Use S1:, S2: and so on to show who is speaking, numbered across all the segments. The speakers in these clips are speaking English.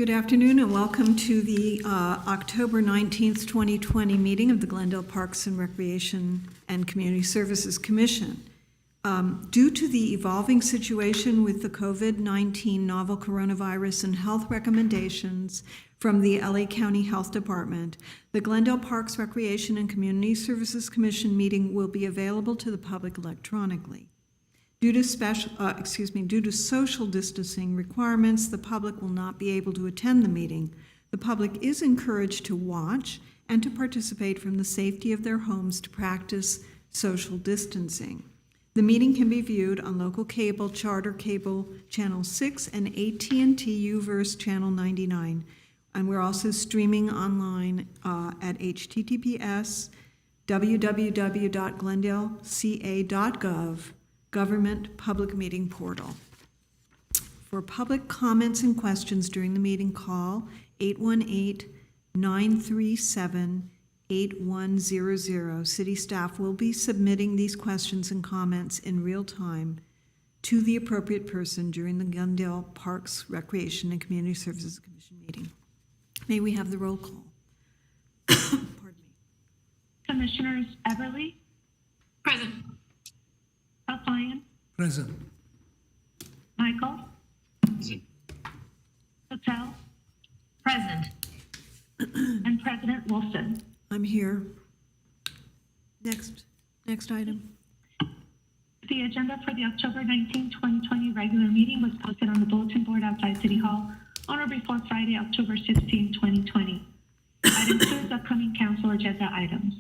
S1: Good afternoon and welcome to the October 19th, 2020 meeting of the Glendale Parks and Recreation and Community Services Commission. Due to the evolving situation with the COVID-19 novel coronavirus and health recommendations from the LA County Health Department, the Glendale Parks, Recreation and Community Services Commission meeting will be available to the public electronically. Due to social distancing requirements, the public will not be able to attend the meeting. The public is encouraged to watch and to participate from the safety of their homes to practice social distancing. The meeting can be viewed on local cable, Charter Cable Channel 6, and AT&T UVerse Channel 99. And we're also streaming online at https://www.glendaleca.gov. Government Public Meeting Portal. For public comments and questions during the meeting, call 818-937-8100. City staff will be submitting these questions and comments in real time to the appropriate person during the Glendale Parks, Recreation, and Community Services Commission meeting. May we have the roll call? Pardon me.
S2: Commissioners Everly?
S3: Present.
S2: Alfian?
S4: Present.
S2: Michael?
S4: Present.
S2: Patel?
S3: Present.
S2: And President Wilson.
S1: I'm here. Next item.
S2: The agenda for the October 19, 2020 regular meeting was posted on the bulletin board outside City Hall on or before Friday, October 16, 2020. Item 2 is upcoming council agenda items.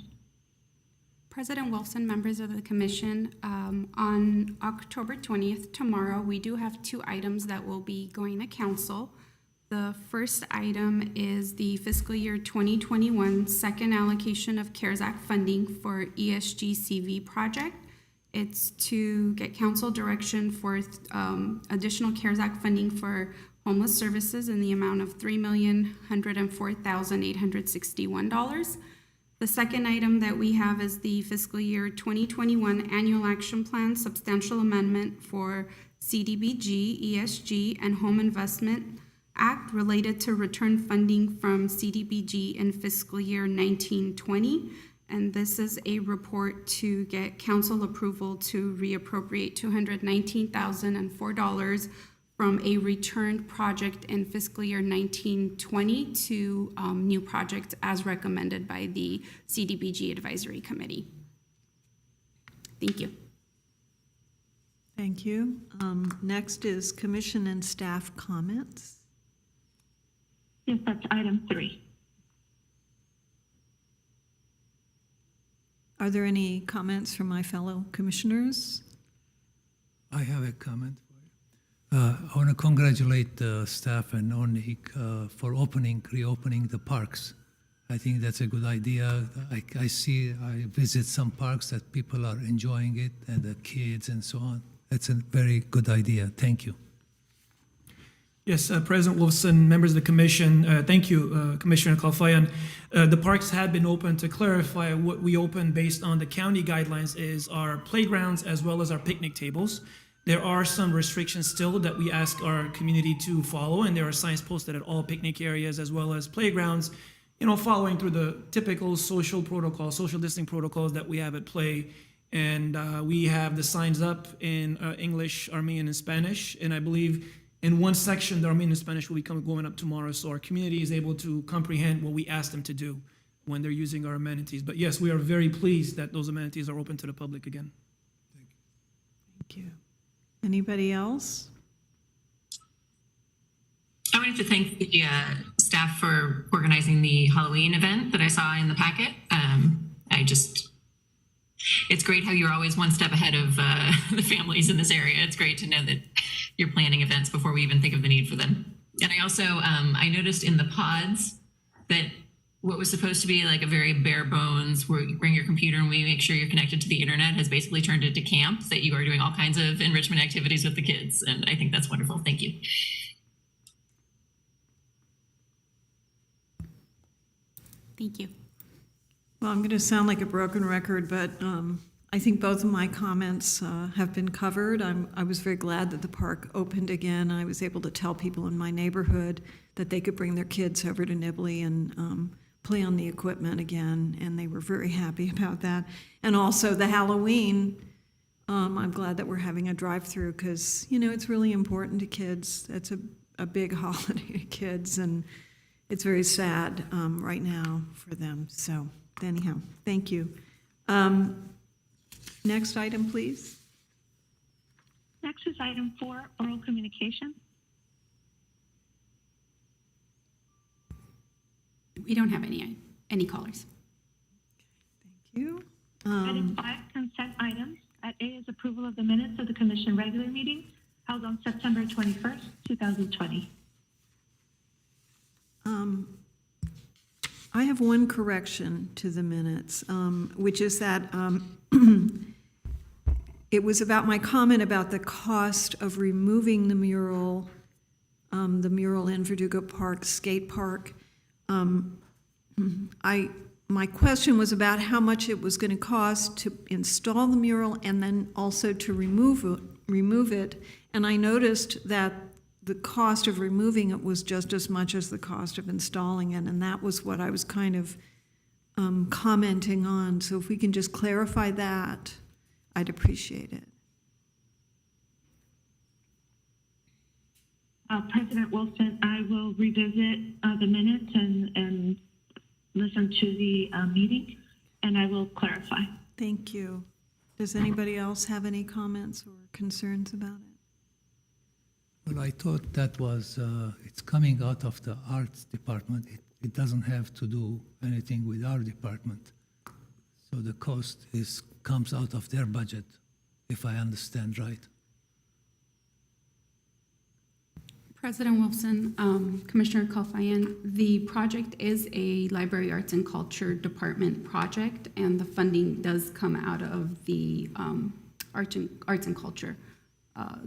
S5: President Wilson, members of the commission, on October 20th, tomorrow, we do have two items that will be going to council. The first item is the fiscal year 2021 second allocation of CARES Act funding for ESG CV project. It's to get council direction for additional CARES Act funding for homeless services in the amount of $3,104,861. The second item that we have is the fiscal year 2021 annual action plan substantial amendment for CDBG, ESG, and Home Investment Act related to return funding from CDBG in fiscal year 1920. And this is a report to get council approval to reappropriate $219,004 from a returned project in fiscal year 1920 to new projects as recommended by the CDBG Advisory Committee. Thank you.
S1: Thank you. Next is commission and staff comments.
S2: Yes, that's item 3.
S1: Are there any comments from my fellow commissioners?
S4: I have a comment. I want to congratulate the staff and ONIC for reopening the parks. I think that's a good idea. I visit some parks that people are enjoying it, and the kids and so on. That's a very good idea. Thank you.
S6: Yes, President Wolfson, members of the commission, thank you, Commissioner Kalfayan. The parks had been open. To clarify, what we opened based on the county guidelines is our playgrounds as well as our picnic tables. There are some restrictions still that we ask our community to follow, and there are signs posted at all picnic areas as well as playgrounds, following through the typical social distancing protocols that we have at play. And we have the signs up in English, Armenian, and Spanish. And I believe in one section, the Armenian and Spanish will be going up tomorrow, so our community is able to comprehend what we ask them to do when they're using our amenities. But yes, we are very pleased that those amenities are open to the public again.
S1: Thank you. Anybody else?
S3: I wanted to thank the staff for organizing the Halloween event that I saw in the packet. It's great how you're always one step ahead of the families in this area. It's great to know that you're planning events before we even think of the need for them. And I also, I noticed in the pods that what was supposed to be like a very bare bones, where you bring your computer and we make sure you're connected to the internet, has basically turned into camp, that you are doing all kinds of enrichment activities with the kids. And I think that's wonderful. Thank you.
S5: Thank you.
S1: Well, I'm going to sound like a broken record, but I think both of my comments have been covered. I was very glad that the park opened again. I was able to tell people in my neighborhood that they could bring their kids over to Nibley and play on the equipment again, and they were very happy about that. And also the Halloween, I'm glad that we're having a drive-through because, you know, it's really important to kids. It's a big holiday to kids, and it's very sad right now for them. So anyhow, thank you. Next item, please.
S2: Next is item 4, oral communication.
S5: We don't have any callers.
S1: Thank you.
S2: Item 5, consent items. At A is approval of the minutes of the commission regular meeting held on September 21st, 2020.
S1: I have one correction to the minutes, which is that it was about my comment about the cost of removing the mural in Verdugo Park, skate park. My question was about how much it was going to cost to install the mural and then also to remove it. And I noticed that the cost of removing it was just as much as the cost of installing it, and that was what I was kind of commenting on. So if we can just clarify that, I'd appreciate it.
S2: President Wilson, I will revisit the minutes and listen to the meeting, and I will clarify.
S1: Thank you. Does anybody else have any comments or concerns about it?
S4: Well, I thought that was, it's coming out of the arts department. It doesn't have to do anything with our department. So the cost comes out of their budget, if I understand right.
S5: President Wilson, Commissioner Kalfayan, the project is a Library Arts and Culture Department project, and the funding does come out of the Arts and Culture.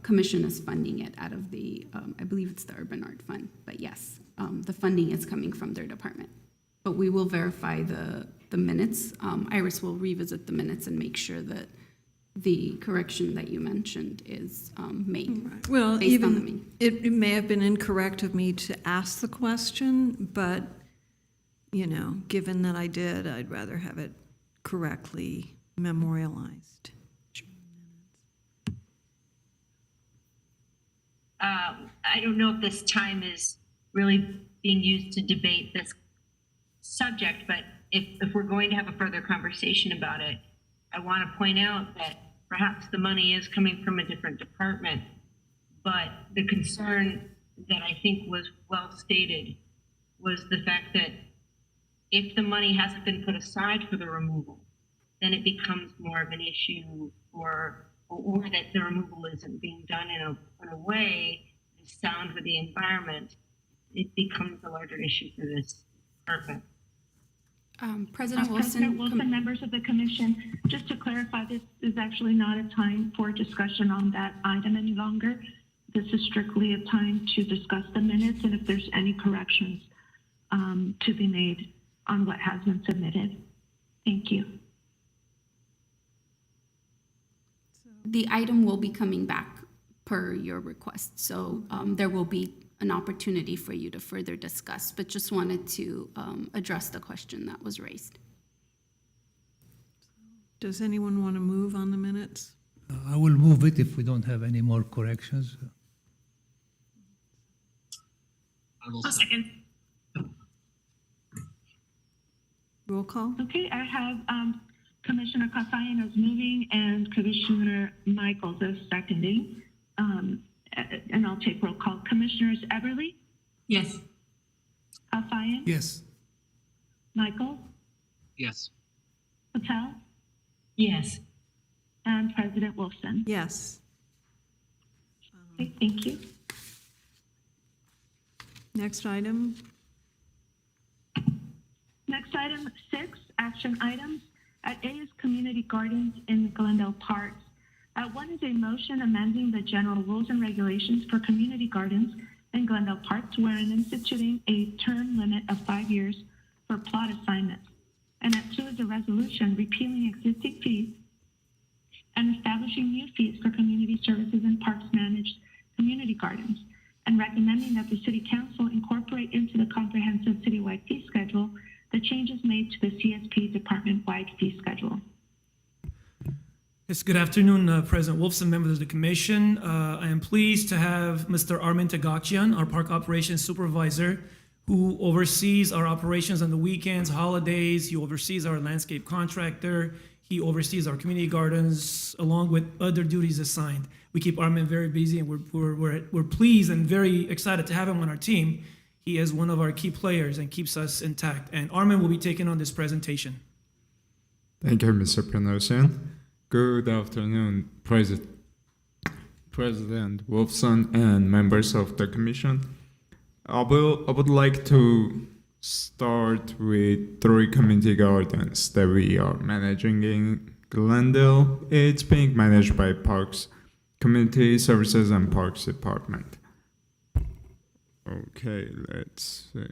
S5: Commission is funding it out of the, I believe it's the Urban Art Fund, but yes, the funding is coming from their department. But we will verify the minutes. Iris will revisit the minutes and make sure that the correction that you mentioned is made.
S1: Well,
S5: based on the
S1: even
S5: meeting.
S1: it may have been incorrect of me to ask the question, but, you know, given that I did, I'd rather have it correctly memorialized.
S7: I don't know if this time is really being used to debate this subject, but if we're going to have a further conversation about it, I want to point out that perhaps the money is coming from a different department, but the concern that I think was well stated was the fact that if the money hasn't been put aside for the removal, then it becomes more of an issue or that the removal isn't being done in a way that's sound for the environment. It becomes a larger issue for this purpose.
S5: President
S2: President
S5: Wilson,
S2: Wilson, members of the commission, just to clarify, this is actually not a time for discussion on that item any longer. This is strictly a time to discuss the minutes and if there's any corrections to be made on what has been submitted. Thank you.
S5: the item will be coming back per your request. So there will be an opportunity for you to further discuss, but just wanted to address the question that was raised.
S1: Does anyone want to move on the minutes?
S4: I will move it if we don't have any more corrections.
S7: I'll second.
S1: Roll call?
S2: Okay, I have Commissioner Kasayan as moving and Commissioner Michaels as seconding. And I'll take roll call. Commissioners Eberly,
S3: Yes.
S2: Kasayan,
S4: Yes.
S2: Michaels,
S8: Yes.
S2: Patel,
S3: Yes.
S2: and President Wilson.
S1: Yes.
S2: Okay, thank you.
S1: Next item?
S2: Next item 6, action items. At A is community gardens in Glendale Parks. At 1 is a motion amending the general rules and regulations for community gardens in Glendale Parks, wherein instituting a term limit of 5 years for plot assignments. And at 2 is a resolution repealing existing fees and establishing new fees for community services and parks managed community gardens, and recommending that the City Council incorporate into the comprehensive citywide fee schedule the changes made to the CSP department-wide fee schedule.
S6: Yes, good afternoon, President Wolfson, members of the Commission. I am pleased to have Mr. Armin Tagachian, our Park Operations Supervisor, who oversees our operations on the weekends, holidays. He oversees our landscape contractor. He oversees our community gardens, along with other duties assigned. We keep Armin very busy, and we're pleased and very excited to have him on our team. He is one of our key players and keeps us intact. And Armin will be taking on this presentation.
S8: Thank you, Mr. Panosian. Good afternoon, President Wolfson and members of the Commission. I would like to start with 3 community gardens that we are managing in Glendale. It's being managed by Parks, Community Services and Parks Department. Okay, let's see.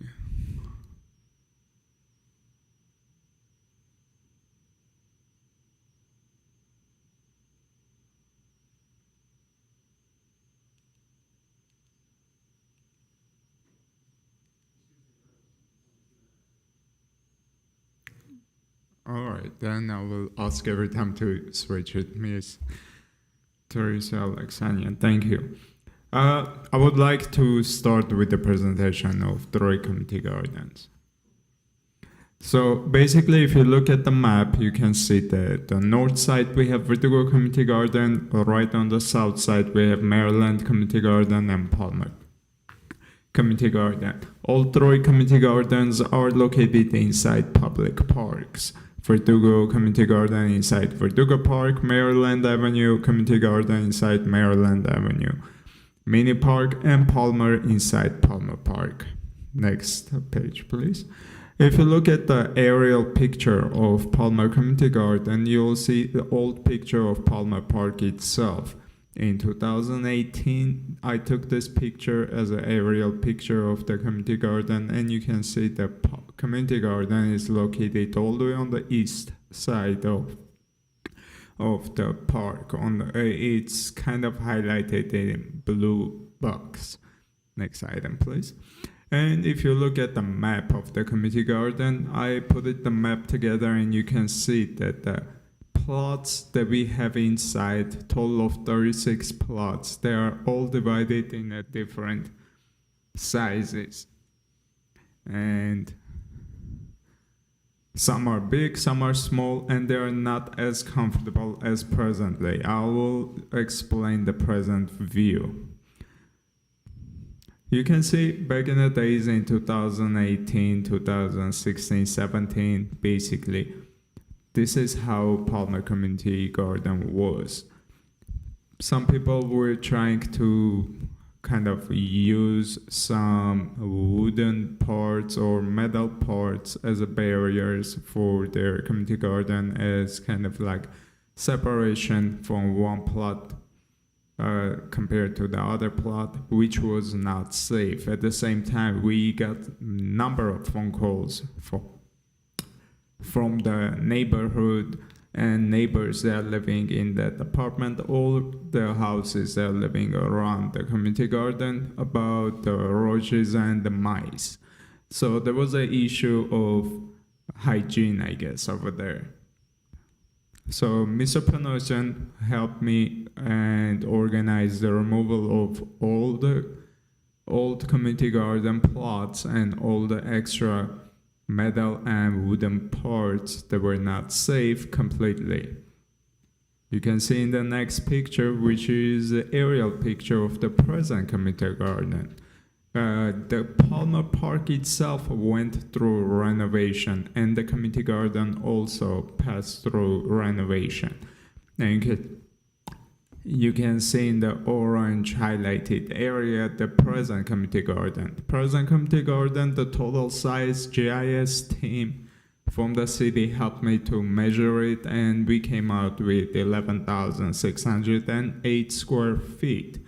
S8: All right, then I will ask every time to switch it, Miss Teresa Alexanian. Thank you. I would like to start with the presentation of 3 community gardens. So basically, if you look at the map, you can see that the north side we have Verdugo Community Garden, right on the south side we have Maryland Community Garden and Palmer Community Garden. All 3 community gardens are located inside public parks. Verdugo Community Garden inside Verdugo Park, Maryland Avenue Community Garden inside Maryland Avenue, Mini Park, and Palmer inside Palmer Park. Next page, please. If you look at the aerial picture of Palmer Community Garden, you'll see the old picture of Palmer Park itself. In 2018, I took this picture as an aerial picture of the community garden, and you can see the community garden is located all the way on the east side of the park. It's kind of highlighted in blue box. Next item, please. And if you look at the map of the community garden, I put the map together, and you can see that the plots that we have inside, total of 36 plots, they are all divided in different sizes. And some are big, some are small, and they are not as comfortable as presently. I will explain the present view. You can see back in the days in 2018, 2016, 17, basically, this is how Palmer Community Garden was. Some people were trying to kind of use some wooden parts or metal parts as barriers for their community garden as kind of like separation from one plot compared to the other plot, which was not safe. At the same time, we got a number of phone calls from the neighborhood and neighbors that are living in that apartment, all the houses that are living around the community garden, about the roaches and the mice. So there was an issue of hygiene, I guess, over there. So Mr. Panosian helped me and organized the removal of all the old community garden plots and all the extra metal and wooden parts that were not safe completely. You can see in the next picture, which is the aerial picture of the present community garden. The Palmer Park itself went through renovation, and the community garden also passed through renovation. And you can see in the orange highlighted area the present community garden. The present community garden, the total size, GIS team from the city helped me to measure it, and we came out with 11,608 square feet.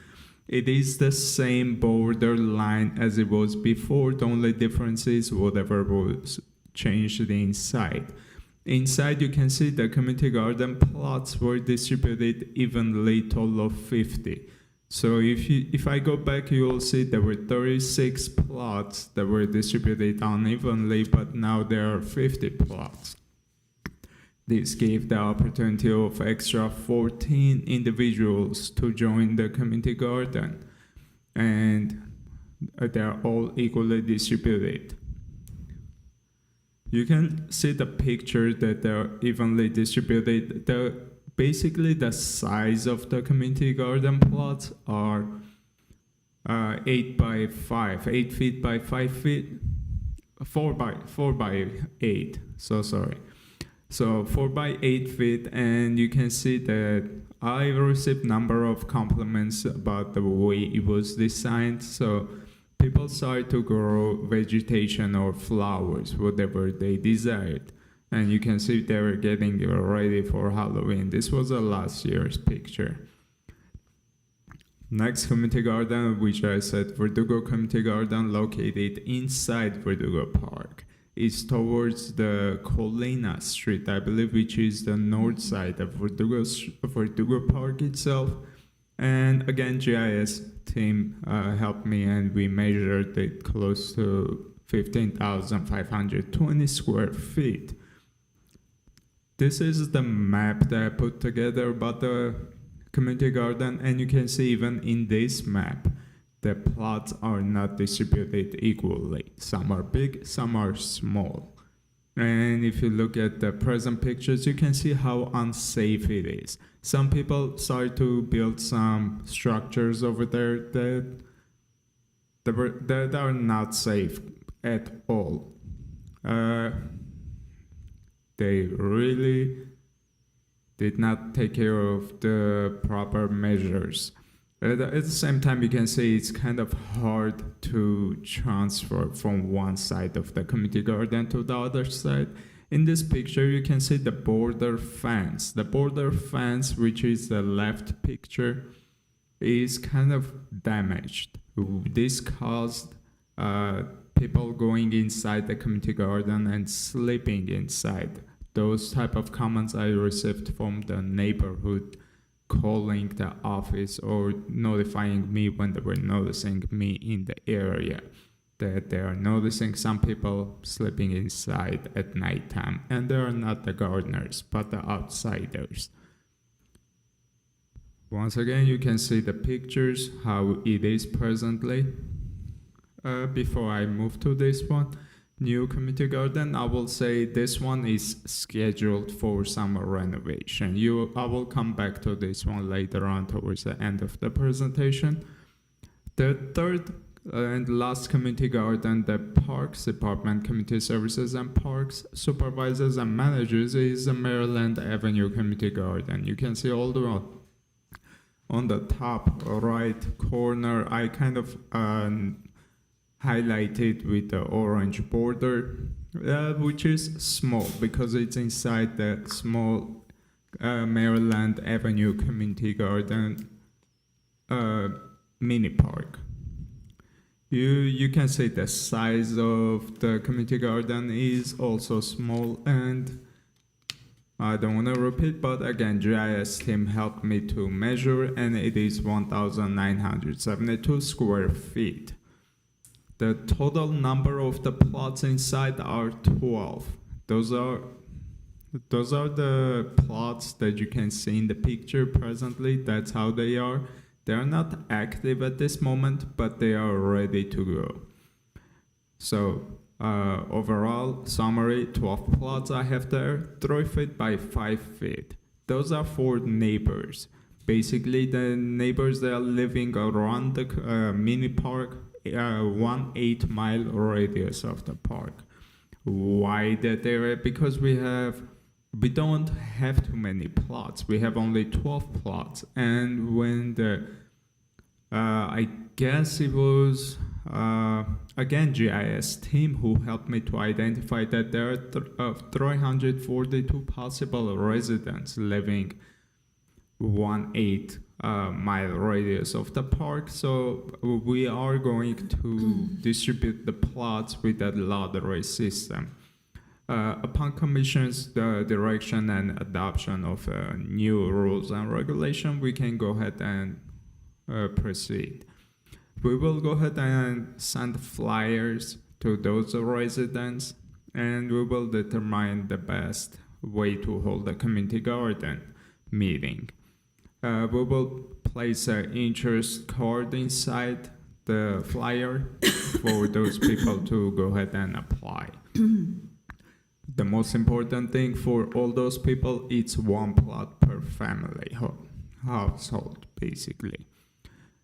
S8: It is the same borderline as it was before. The only difference is whatever was changed inside. Inside, you can see the community garden plots were distributed evenly, total of 50. So if I go back, you will see there were 36 plots that were distributed unevenly, but now there are 50 plots. This gave the opportunity of extra 14 individuals to join the community garden, and they're all equally distributed. You can see the picture that they're evenly distributed. Basically, the size of the community garden plots are 8 feet by 5 feet, 4 by 8. So sorry. So 4 by 8 feet, and you can see that I received number of compliments about the way it was designed. So people started to grow vegetation or flowers, whatever they desired. And you can see they were getting ready for Halloween. This was a last year's picture. Next community garden, which I said Verdugo Community Garden, located inside Verdugo Park, is towards the Colina Street, I believe, which is the north side of Verdugo Park itself. And again, GIS team helped me, and we measured it close to 15,520 square feet. This is the map that I put together about the community garden, and you can see even in this map, the plots are not distributed equally. Some are big, some are small. And if you look at the present pictures, you can see how unsafe it is. Some people started to build some structures over there that are not safe at all. They really did not take care of the proper measures. At the same time, you can see it's kind of hard to transfer from one side of the community garden to the other side. In this picture, you can see the border fence. The border fence, which is the left picture, is kind of damaged. This caused people going inside the community garden and sleeping inside. Those type of comments I received from the neighborhood, calling the office or notifying me when they were noticing me in the area, that they are noticing some people sleeping inside at nighttime, and they are not the gardeners but the outsiders. Once again, you can see the pictures how it is presently. Before I move to this one, new community garden, I will say this one is scheduled for some renovation. I will come back to this one later on towards the end of the presentation. The third and last community garden, the Parks Department, Community Services and Parks Supervisors and Managers, is the Maryland Avenue Community Garden. You can see all the way on the top right corner, I kind of highlighted with the orange border, which is small because it's inside the small Maryland Avenue Community Garden mini park. You can see the size of the community garden is also small, and I don't want to repeat, but again, GIS team helped me to measure, and it is 1,972 square feet. The total number of the plots inside are 12. Those are the plots that you can see in the picture presently. That's how they are. They are not active at this moment, but they are ready to go. So overall summary, 12 plots I have there, 3 feet by 5 feet. Those are for neighbors. Basically, the neighbors that are living around the mini park, 1 8-mile radius of the park. Why that area? Because we don't have too many plots. We have only 12 plots. And when I guess it was, again, GIS team who helped me to identify that there are 342 possible residents living 1 8-mile radius of the park. So we are going to distribute the plots with that lottery system. Upon Commission's direction and adoption of new rules and regulation, we can go ahead and proceed. We will go ahead and send flyers to those residents, and we will determine the best way to hold a community garden meeting. We will place an interest card inside the flyer for those people to go ahead and apply. The most important thing for all those people, it's one plot per family household, basically.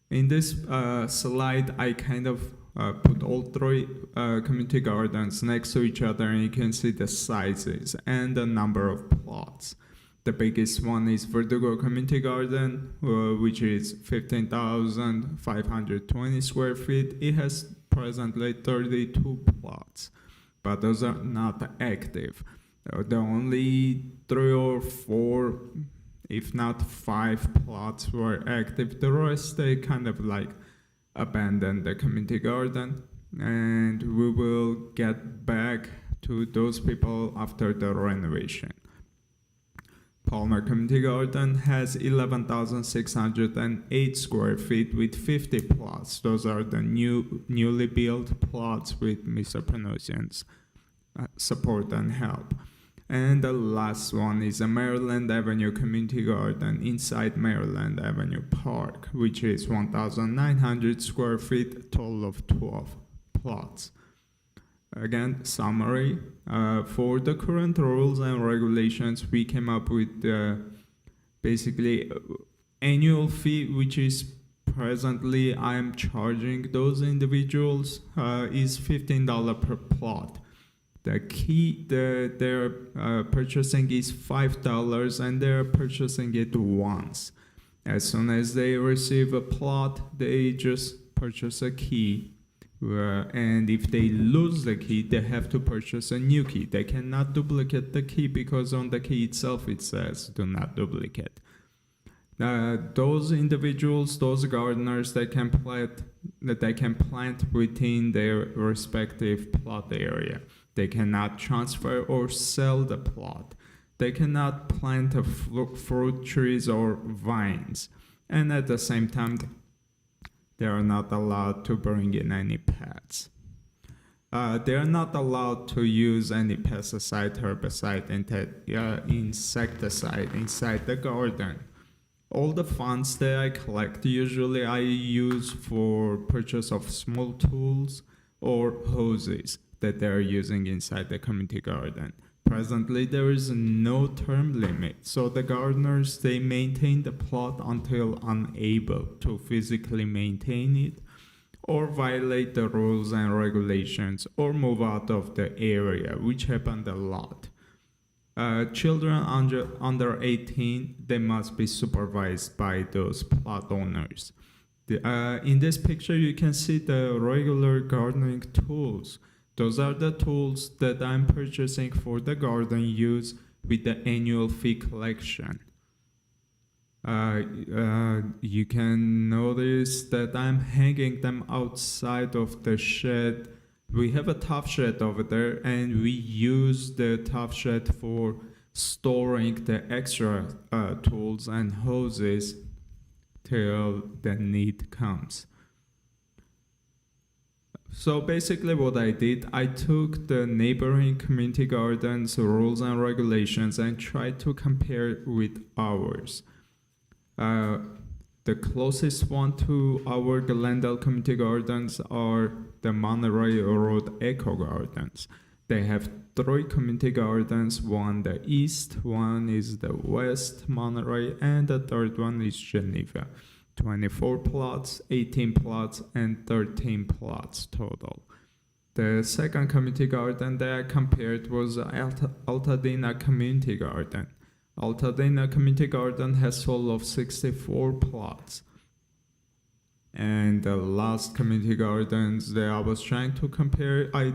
S8: In this slide, I kind of put all three community gardens next to each other, and you can see the sizes and the number of plots. The biggest one is Verdugo Community Garden, which is 15,520 square feet. It has presently 32 plots, but those are not active. The only 3 or 4, if not 5 plots were active. The rest, they kind of like abandoned the community garden, and we will get back to those people after the renovation. Palmer Community Garden has 11,608 square feet with 50 plots. Those are the newly built plots with Mr. Panosian's support and help. And the last one is a Maryland Avenue Community Garden inside Maryland Avenue Park, which is 1,900 square feet, total of 12 plots. Again, summary, for the current rules and regulations, we came up with basically annual fee, which is presently I'm charging those individuals is $15 per plot. The key they're purchasing is $5, and they're purchasing it once. As soon as they receive a plot, they just purchase a key. And if they lose the key, they have to purchase a new key. They cannot duplicate the key because on the key itself it says do not duplicate. Those individuals, those gardeners, they can plant within their respective plot area. They cannot transfer or sell the plot. They cannot plant fruit trees or vines. And at the same time, they are not allowed to bring in any pets. They are not allowed to use any pesticide, herbicide, insecticide inside the garden. All the funds that I collect, usually I use for purchase of small tools or hoses that they're using inside the community garden. Presently, there is no term limit, so the gardeners, they maintain the plot until unable to physically maintain it or violate the rules and regulations or move out of the area, which happened a lot. Children under 18, they must be supervised by those plot owners. In this picture, you can see the regular gardening tools. Those are the tools that I'm purchasing for the garden use with the annual fee collection. You can notice that I'm hanging them outside of the shed. We have a top shed over there, and we use the top shed for storing the extra tools and hoses till the need comes. So basically what I did, I took the neighboring community gardens rules and regulations and tried to compare it with ours. The closest one to our Glendale community gardens are the Monterey Road Eco Gardens. They have 3 community gardens, one the east, one is the west Monterey, and the third one is Geneva. 24 plots, 18 plots, and 13 plots total. The second community garden that I compared was Altadena Community Garden. Altadena Community Garden has total of 64 plots. And the last community gardens that I was trying to compare, I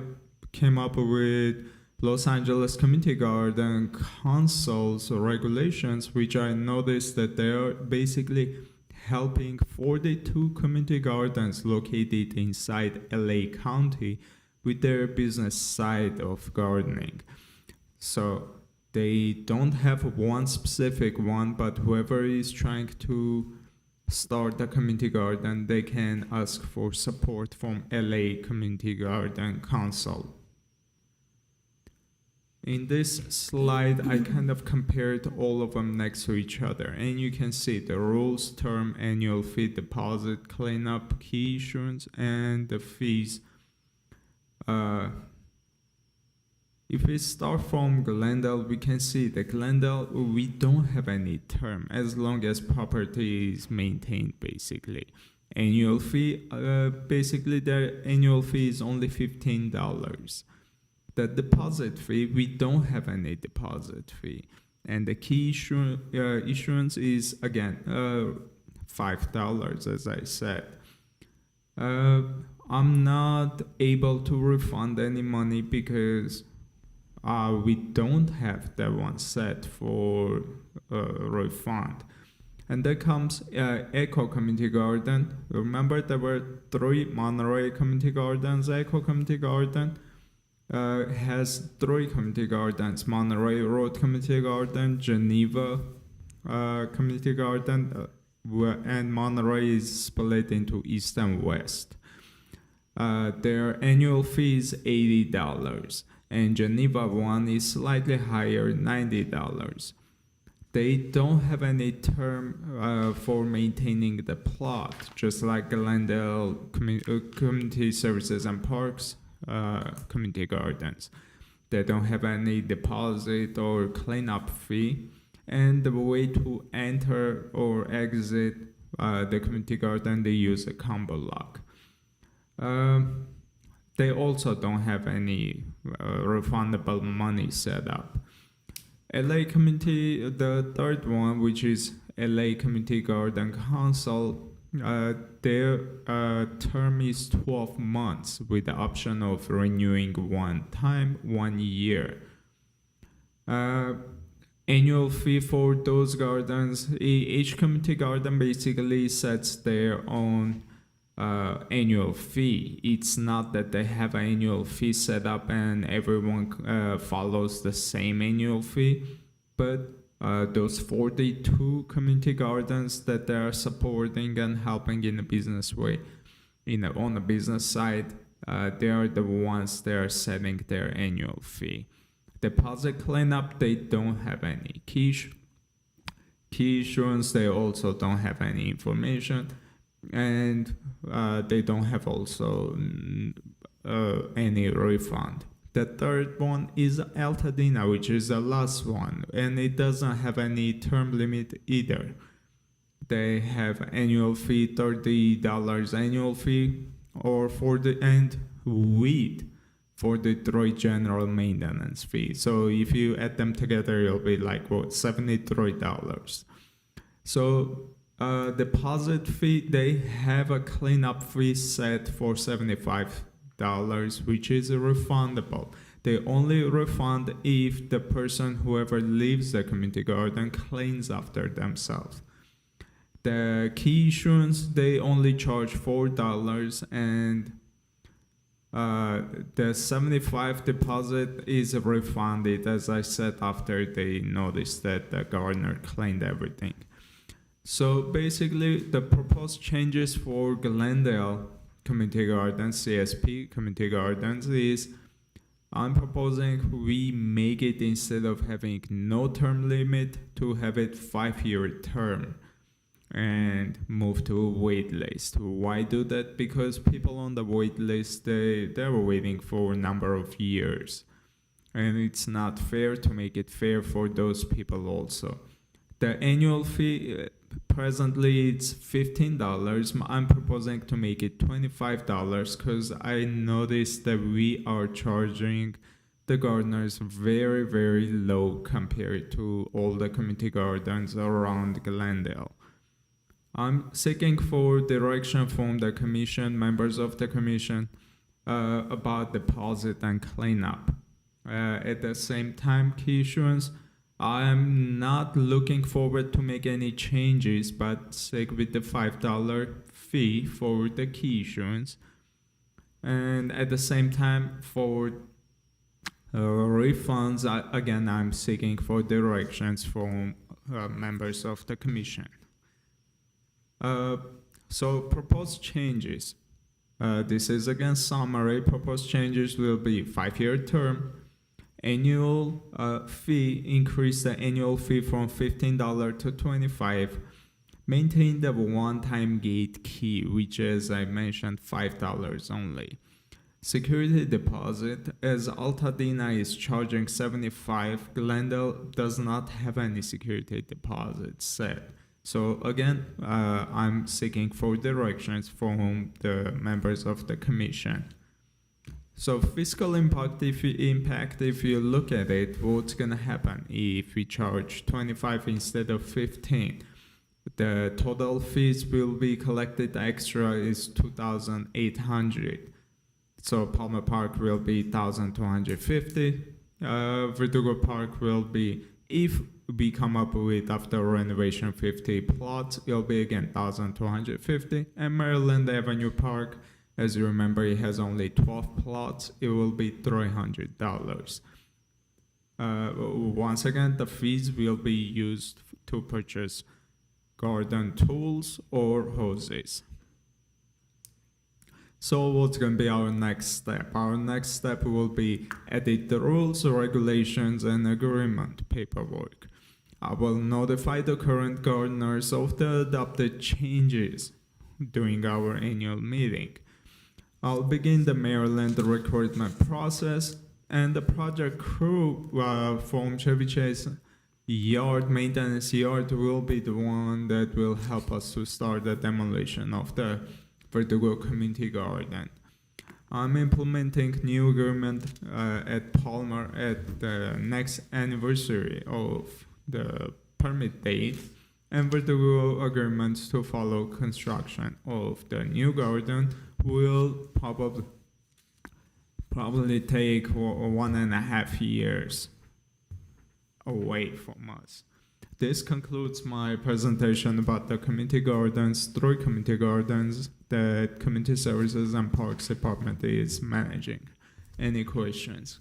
S8: came up with Los Angeles Community Garden Council's regulations, which I noticed that they are basically helping 42 community gardens located inside LA County with their business side of gardening. So they don't have one specific one, but whoever is trying to start a community garden, they can ask for support from LA Community Garden Council. In this slide, I kind of compared all of them next to each other, and you can see the rules, term, annual fee, deposit, cleanup, key issuance, and the fees. If we start from Glendale, we can see that Glendale, we don't have any term as long as property is maintained, basically. Annual fee, basically their annual fee is only $15. The deposit fee, we don't have any deposit fee. And the key issuance is, again, $5, as I said. I'm not able to refund any money because we don't have that one set for refund. And then comes Echo Community Garden. Remember there were 3 Monterey Community Gardens. Echo Community Garden has 3 community gardens: Monterey Road Community Garden, Geneva Community Garden, and Monterey is split into east and west. Their annual fee is $80, and Geneva one is slightly higher, $90. They don't have any term for maintaining the plot, just like Glendale Community Services and Parks Community Gardens. They don't have any deposit or cleanup fee, and the way to enter or exit the community garden, they use a combo lock. They also don't have any refundable money set up. LA Community, the third one, which is LA Community Garden Council, their term is 12 months with the option of renewing 1 year. Annual fee for those gardens, each community garden basically sets their own annual fee. It's not that they have an annual fee set up and everyone follows the same annual fee, but those 42 community gardens that they are supporting and helping in a business way, on the business side, they are the ones that are setting their annual fee. Deposit cleanup, they don't have any. Key issuance, they also don't have any information, and they don't have also any refund. The third one is Altadena, which is the last one, and it doesn't have any term limit either. They have annual fee, $30 annual fee, or for the end weed for the Detroit general maintenance fee. So if you add them together, it'll be like $73. So deposit fee, they have a cleanup fee set for $75, which is refundable. They only refund if the person, whoever leaves the community garden, cleans after themselves. The key issuance, they only charge $4, and the $75 deposit is refunded, as I said, after they noticed that the gardener cleaned everything. So basically, the proposed changes for Glendale Community Gardens, CSP Community Gardens, is I'm proposing we make it, instead of having no term limit, to have it 5-year term and move to a wait list. Why do that? Because people on the wait list, they're waiting for a number of years, and it's not fair to make it fair for those people also. The annual fee, presently it's $15. I'm proposing to make it $25 because I noticed that we are charging the gardeners very, very low compared to all the community gardens around Glendale. I'm seeking for direction from the commission, members of the commission, about deposit and cleanup. At the same time, key issuance, I'm not looking forward to make any changes, but stick with the $5 fee for the key issuance. And at the same time, for Refunds, again, I'm seeking for directions from members of the commission. So proposed changes. This is again summary. Proposed changes will be 5-year term. Annual fee, increase the annual fee from $15 to $25. Maintain the one-time gate key, which is, I mentioned, $5 only. Security deposit, as Altadena is charging $75, Glendale does not have any security deposit set. So again, I'm seeking for directions from the members of the commission. So fiscal impact, if you look at it, what's gonna happen if we charge 25 instead of 15? The total fees will be collected extra is 2,800. So Palmer Park will be 1,250. Verdugo Park will be, if we come up with after renovation 50 plots, it'll be again 1,250. And Maryland Avenue Park, as you remember, it has only 12 plots. It will be $300. Once again, the fees will be used to purchase garden tools or hoses. So what's going to be our next step? Our next step will be edit the rules, regulations, and agreement paperwork. I will notify the current gardeners of the adopted changes during our annual meeting. I'll begin the Maryland recruitment process, and the project crew from Chevy Chase maintenance yard will be the one that will help us to start the demolition of the Verdugo community garden. I'm implementing new agreement at Palmer at the next anniversary of the permit date, and Verdugo agreements to follow construction of the new garden will probably take 1.5 years away from us. This concludes my presentation about the community gardens, 3 community gardens that Community Services and Parks Department is managing. Any questions?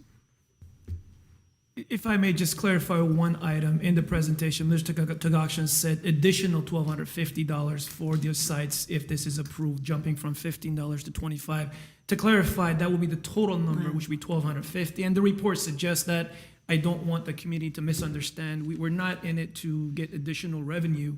S6: If I may just clarify one item in the presentation, Mr. Tagakshan said additional $1,250 for those sites if this is approved, jumping from $15 to $25. To clarify, that will be the total number, which will be $1,250. And the report suggests that. I don't want the community to misunderstand. We're not in it to get additional revenue.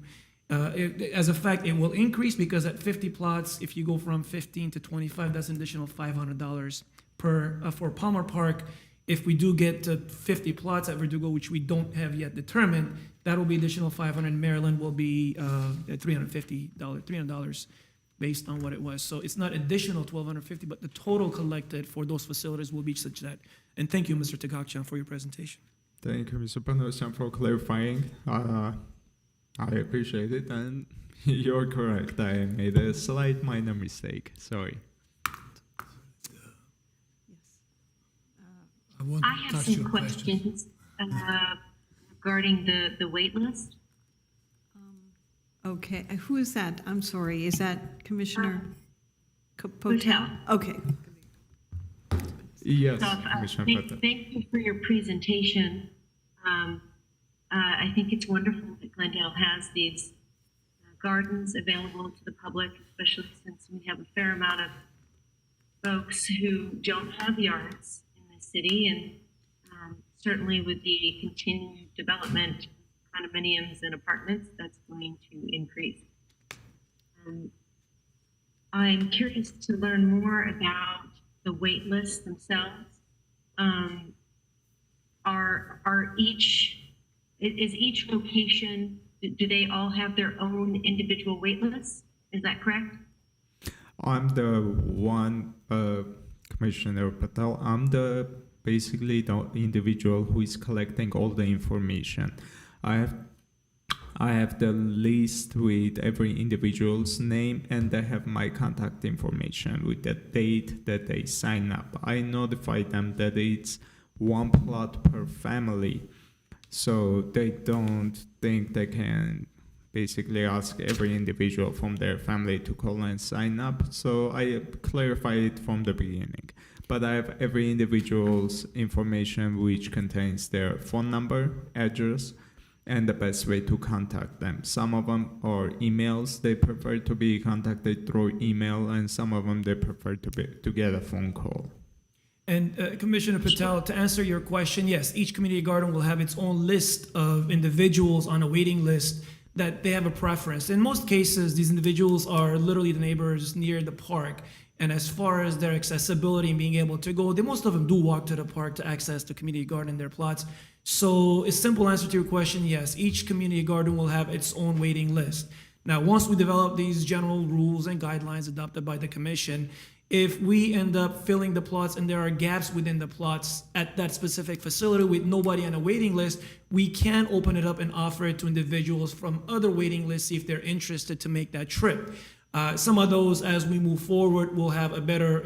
S6: As a fact, it will increase because at 50 plots, if you go from 15 to 25, that's an additional $500 for Palmer Park. If we do get to 50 plots at Verdugo, which we don't have yet determined, that will be additional $500. Maryland will be $300 based on what it was. So it's not additional $1,250, but the total collected for those facilities will be such that. And thank you, Mr. Tagakshan, for your presentation.
S8: Thank you, Mr. Panosyan, for clarifying. I appreciate it, and you're correct. I made a slight minor mistake. Sorry.
S7: I have some questions regarding the wait list.
S1: Okay, who is that? I'm sorry, is that Commissioner Potel?
S7: Potel.
S1: Okay.
S8: Yes,
S7: So,
S8: Commissioner Patel.
S7: thank you for your presentation. I think it's wonderful that Glendale has these gardens available to the public, especially since we have a fair amount of folks who don't have yards in the city, and certainly with the continued development of condominiums and apartments, that's going to increase. I'm curious to learn more about the wait lists themselves. Is each location, do they all have their own individual wait lists? Is that correct?
S8: I'm the one, Commissioner Patel. I'm basically the individual who is collecting all the information. I have the list with every individual's name, and I have my contact information with the date that they sign up. I notify them that it's 1 plot per family, so they don't think they can basically ask every individual from their family to call and sign up. So I clarify it from the beginning. but I have every individual's information, which contains their phone number, address, and the best way to contact them. Some of them are emails. They prefer to be contacted through email, and some of them they prefer to get a phone call.
S6: And Commissioner Patel, to answer your question, yes, each community garden will have its own list of individuals on a waiting list that they have a preference. In most cases, these individuals are literally the neighbors near the park. And as far as their accessibility and being able to go, most of them do walk to the park to access the community garden in their plots. So a simple answer to your question, yes, each community garden will have its own waiting list. Now, once we develop these general rules and guidelines adopted by the commission, if we end up filling the plots and there are gaps within the plots at that specific facility with nobody on a waiting list, we can open it up and offer it to individuals from other waiting lists, see if they're interested to make that trip. Some of those, as we move forward, will have a better,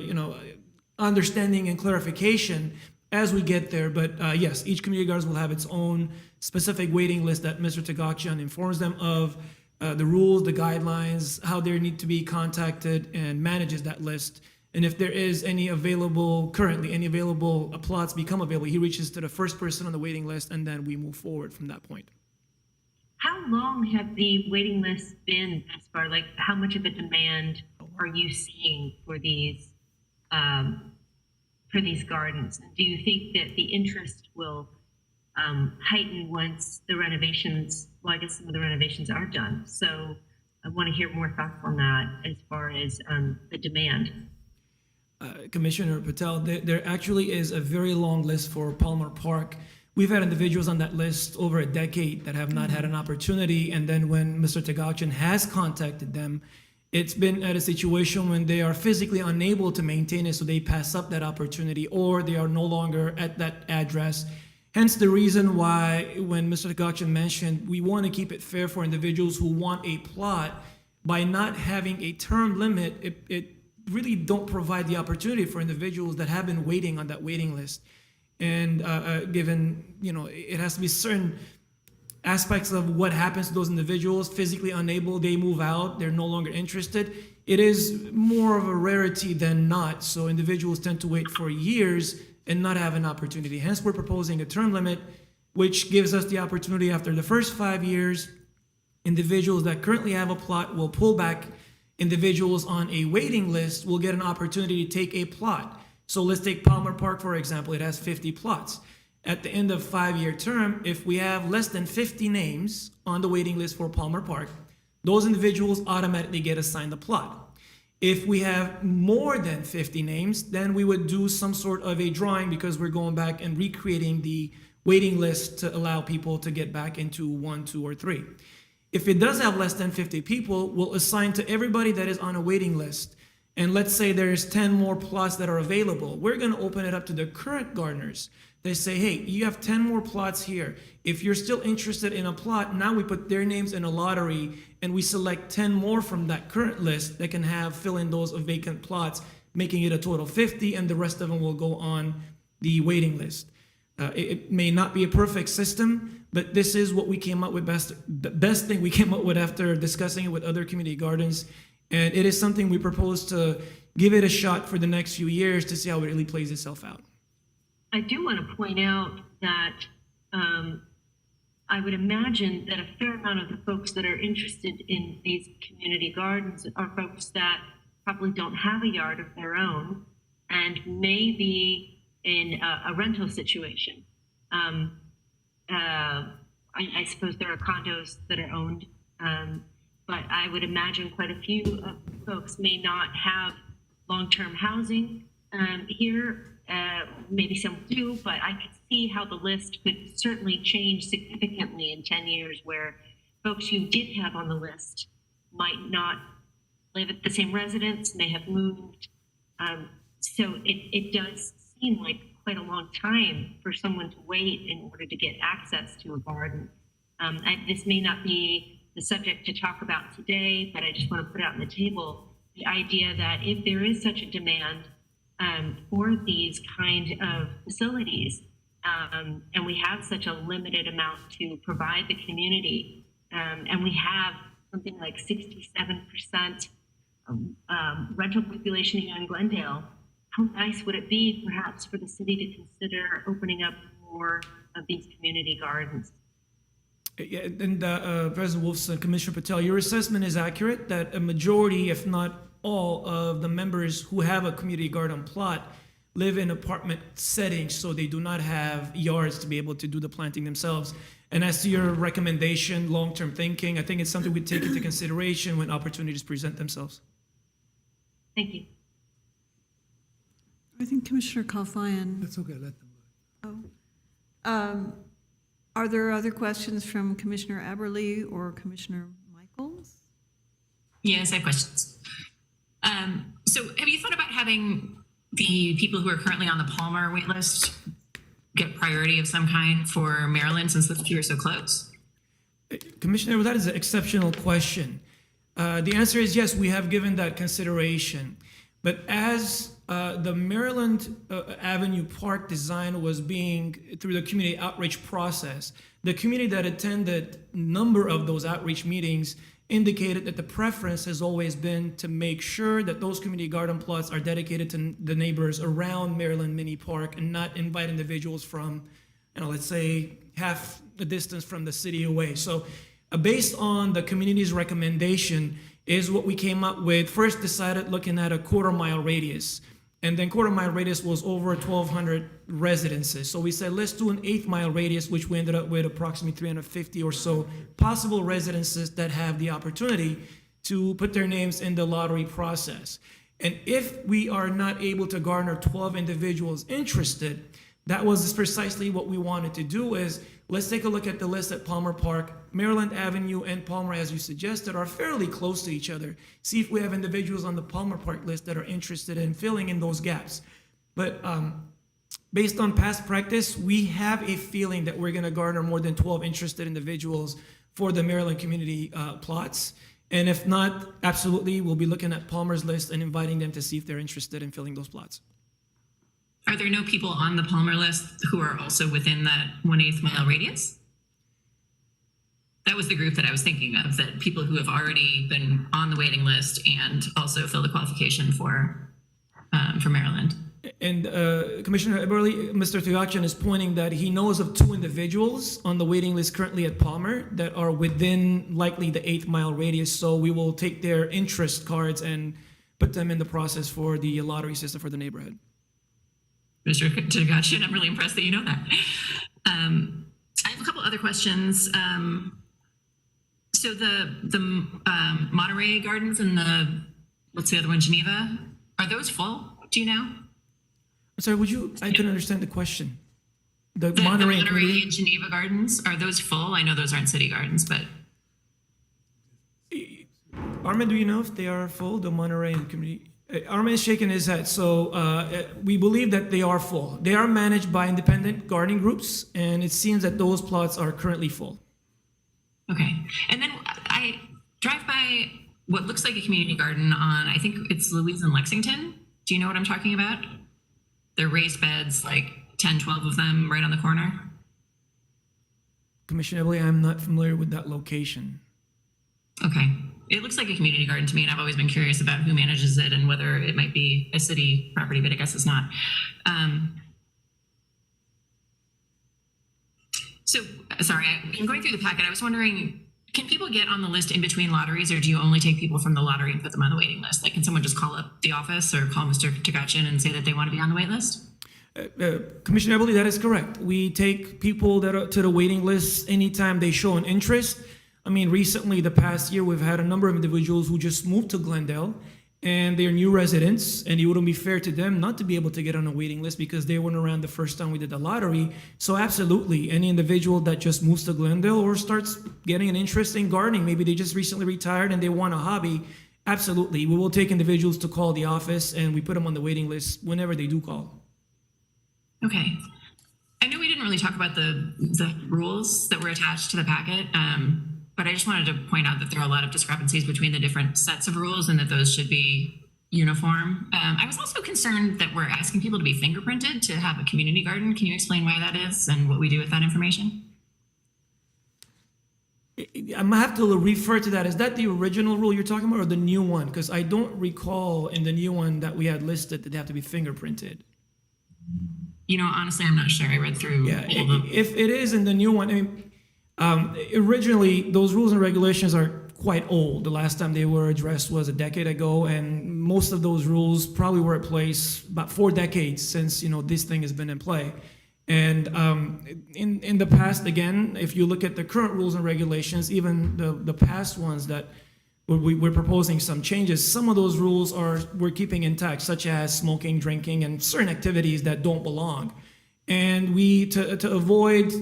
S6: understanding and clarification as we get there. But yes, each community gardens will have its own specific waiting list that Mr. Tagakjian informs them of, the rules, the guidelines, how they need to be contacted, and manages that list. And if there is any available plots become available, he reaches to the first person on the waiting list, and then we move forward from that point.
S7: How long have the waiting lists been thus far? Like, how much of a demand are you seeing for these gardens? And do you think that the interest will heighten once the renovations? Well, I guess some of the renovations are done. So I want to hear more thoughts on that as far as the demand.
S6: Commissioner Patel, there actually is a very long list for Palmer Park. We've had individuals on that list over a decade that have not had an opportunity. And then when Mr. Tagakjian has contacted them, it's been at a situation when they are physically unable to maintain it, so they pass up that opportunity, or they are no longer at that address. Hence the reason why when Mr. Tagakjian mentioned we want to keep it fair for individuals who want a plot, by not having a term limit, it really don't provide the opportunity for individuals that have been waiting on that waiting list. And given, it has to be certain aspects of what happens to those individuals, physically unable, they move out, they're no longer interested. It is more of a rarity than not. So individuals tend to wait for years and not have an opportunity. Hence, we're proposing a term limit, which gives us the opportunity after the first 5 years, individuals that currently have a plot will pull back. Individuals on a waiting list will get an opportunity to take a plot. So let's take Palmer Park, for example. It has 50 plots. At the end of 5-year term, if we have less than 50 names on the waiting list for Palmer Park, those individuals automatically get assigned a plot. If we have more than 50 names, then we would do some sort of a drawing, because we're going back and recreating the waiting list to allow people to get back into 1, 2, or 3. If it does have less than 50 people, we'll assign to everybody that is on a waiting list. And let's say there's 10 more plots that are available. We're going to open it up to the current gardeners. They say, hey, you have 10 more plots here. If you're still interested in a plot, now we put their names in a lottery and we select 10 more from that current list that can fill in those vacant plots, making it a total of 50, and the rest of them will go on the waiting list. It may not be a perfect system, but this is what we came up with the best thing we came up with after discussing it with other community gardens. And it is something we propose to give it a shot for the next few years to see how it really plays itself out.
S7: I do want to point out that I would imagine that a fair amount of the folks that are interested in these community gardens are folks that probably don't have a yard of their own and may be in a rental situation. I suppose there are condos that are owned, but I would imagine quite a few folks may not have long-term housing here. Maybe some do, but I could see how the list could certainly change significantly in 10 years, where folks you did have on the list might not live at the same residence, may have moved. So it does seem like quite a long time for someone to wait in order to get access to a garden. This may not be the subject to talk about today, but I just want to put out on the table the idea that if there is such a demand for these kind of facilities, and we have such a limited amount to provide the community, and we have something like 67% rental population here in Glendale, how nice would it be perhaps for the city to consider opening up more of these community gardens?
S6: Yeah, and President Wolfson, Commissioner Patel, your assessment is accurate that a majority, if not all, of the members who have a community garden plot live in apartment settings, so they do not have yards to be able to do the planting themselves. And as to your recommendation, long-term thinking, I think it's something we take into consideration when opportunities present themselves.
S7: Thank you.
S1: I think Commissioner Kalfayan.
S4: That's okay, let them.
S1: Are there other questions from Commissioner Aberle or Commissioner Michaels?
S3: Yes, I have questions. So have you thought about having the people who are currently on the Palmer waitlist get priority of some kind for Maryland since the two are so close?
S6: Commissioner, well, that is an exceptional question. The answer is yes, we have given that consideration. But as the Maryland Avenue Park design was being through the community outreach process, the community that attended a number of those outreach meetings indicated that the preference has always been to make sure that those community garden plots are dedicated to the neighbors around Maryland Mini Park and not invite individuals from, let's say half the distance from the city away. So based on the community's recommendation is what we came up with. First decided looking at a quarter-mile radius. And then quarter-mile radius was over 1,200 residences. So we said, let's do an 8-mile radius, which we ended up with approximately 350 or so possible residences that have the opportunity to put their names in the lottery process. And if we are not able to garner 12 individuals interested, that was precisely what we wanted to do is, let's take a look at the list at Palmer Park. Maryland Avenue and Palmer, as you suggested, are fairly close to each other. See if we have individuals on the Palmer Park list that are interested in filling in those gaps. But based on past practice, we have a feeling that we're going to garner more than 12 interested individuals for the Maryland community plots. And if not, absolutely, we'll be looking at Palmer's list and inviting them to see if they're interested in filling those plots.
S3: Are there no people on the Palmer list who are also within that 1/8 mile radius? That was the group that I was thinking of, that people who have already been on the waiting list and also fill the qualification for Maryland.
S6: And Commissioner Eberle, Mr. Tugachian is pointing that he knows of 2 individuals on the waiting list currently at Palmer that are within likely the 8-mile radius. So we will take their interest cards and put them in the process for the lottery system for the neighborhood.
S3: Mr. Tugachian, I'm really impressed that you know that. I have a couple other questions. So the Monterey Gardens and what's the other one, Geneva, are those full? Do you know?
S6: Sorry, I couldn't understand the question. The
S3: Monterey
S6: Monterey
S3: and Geneva Gardens, are those full? I know those aren't city gardens, but.
S6: Armin, do you know if they are full, the Monterey and community? Armin is shaking his head. So we believe that they are full. They are managed by independent gardening groups, and it seems that those plots are currently full.
S3: Okay. And then I drive by what looks like a community garden on, I think it's Louise and Lexington. Do you know what I'm talking about? They're raised beds, like 10, 12 of them right on the corner.
S6: Commissioner Eberle, I'm not familiar with that location.
S3: Okay. It looks like a community garden to me, and I've always been curious about who manages it and whether it might be a city property, but I guess it's not. So, sorry, in going through the packet, I was wondering, can people get on the list in between lotteries, or do you only take people from the lottery and put them on the waiting list? Like, can someone just call up the office or call Mr. Tugachian and say that they want to be on the wait list?
S6: Commissioner Eberle, that is correct. We take people that are to the waiting list anytime they show an interest. I mean, recently, the past year, we've had a number of individuals who just moved to Glendale, and they're new residents, and it wouldn't be fair to them not to be able to get on a waiting list because they weren't around the first time we did the lottery. So absolutely, any individual that just moves to Glendale or starts getting an interest in gardening, maybe they just recently retired and they want a hobby, absolutely. We will take individuals to call the office, and we put them on the waiting list whenever they do call.
S3: Okay. I know we didn't really talk about the rules that were attached to the packet, but I just wanted to point out that there are a lot of discrepancies between the different sets of rules and that those should be uniform. I was also concerned that we're asking people to be fingerprinted to have a community garden. Can you explain why that is and what we do with that information?
S6: I'm gonna have to refer to that. Is that the original rule you're talking about, or the new one? Because I don't recall in the new one that we had listed that they have to be fingerprinted.
S3: You know, honestly, I'm not sure. I read through
S6: Yeah,
S3: all the.
S6: if it is in the new one, I mean, originally those rules and regulations are quite old. The last time they were addressed was a decade ago, and most of those rules probably were in place about 4 decades since this thing has been in play. And in the past, again, if you look at the current rules and regulations, even the past ones that we're proposing some changes, some of those rules we're keeping intact, such as smoking, drinking, and certain activities that don't belong. And to avoid,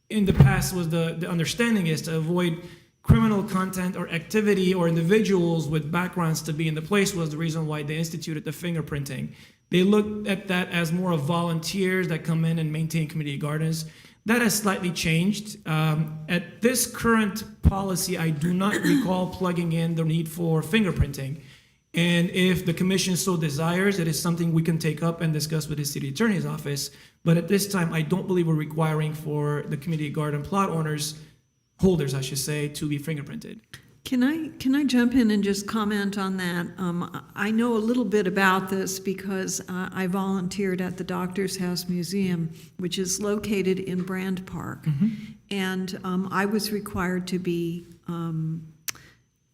S6: in the past was the understanding is to avoid criminal content or activity or individuals with backgrounds to be in the place was the reason why they instituted the fingerprinting. They looked at that as more of volunteers that come in and maintain community gardens. That has slightly changed. At this current policy, I do not recall plugging in the need for fingerprinting. And if the commission so desires, it is something we can take up and discuss with the city attorney's office. But at this time, I don't believe we're requiring for the community garden plot holders, I should say, to be fingerprinted.
S1: Can I jump in and just comment on that? I know a little bit about this because I volunteered at the Doctor's House Museum, which is located in Brand Park. And I was required to be,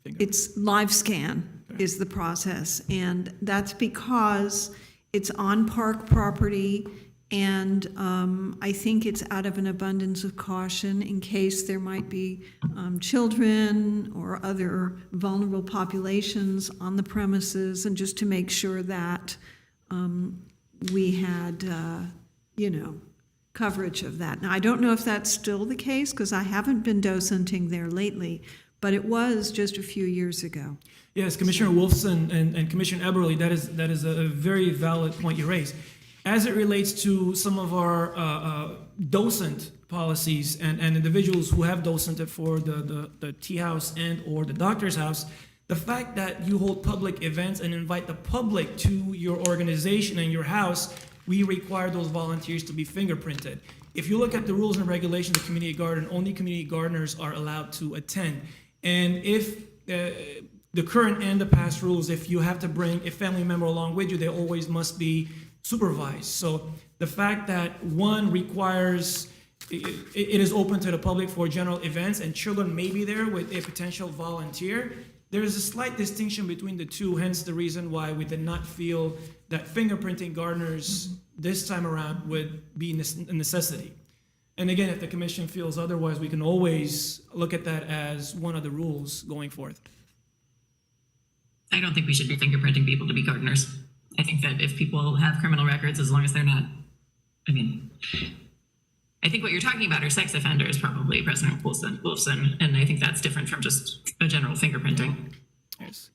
S1: it's live scan is the process. And that's because it's on park property. And I think it's out of an abundance of caution in case there might be children or other vulnerable populations on the premises, and just to make sure that we had, coverage of that. Now, I don't know if that's still the case because I haven't been docenting there lately, but it was just a few years ago.
S6: Yes, Commissioner Wolfson and Commissioner Eberly, that is a very valid point you raised. As it relates to some of our docent policies and individuals who have docented for the tea house and or the doctor's house, the fact that you hold public events and invite the public to your organization and your house, we require those volunteers to be fingerprinted. If you look at the rules and regulations of community garden, only community gardeners are allowed to attend. And if the current and the past rules, if you have to bring a family member along with you, they always must be supervised. So the fact that one requires, it is open to the public for general events and children may be there with a potential volunteer, there is a slight distinction between the two, hence the reason why we did not feel that fingerprinting gardeners this time around would be a necessity. And again, if the commission feels otherwise, we can always look at that as one of the rules going forth.
S3: I don't think we should be fingerprinting people to be gardeners. I think that if people have criminal records, as long as they're not, I think what you're talking about are sex offenders, probably, President Wolfson, and I think that's different from just a general fingerprinting.
S6: Yes.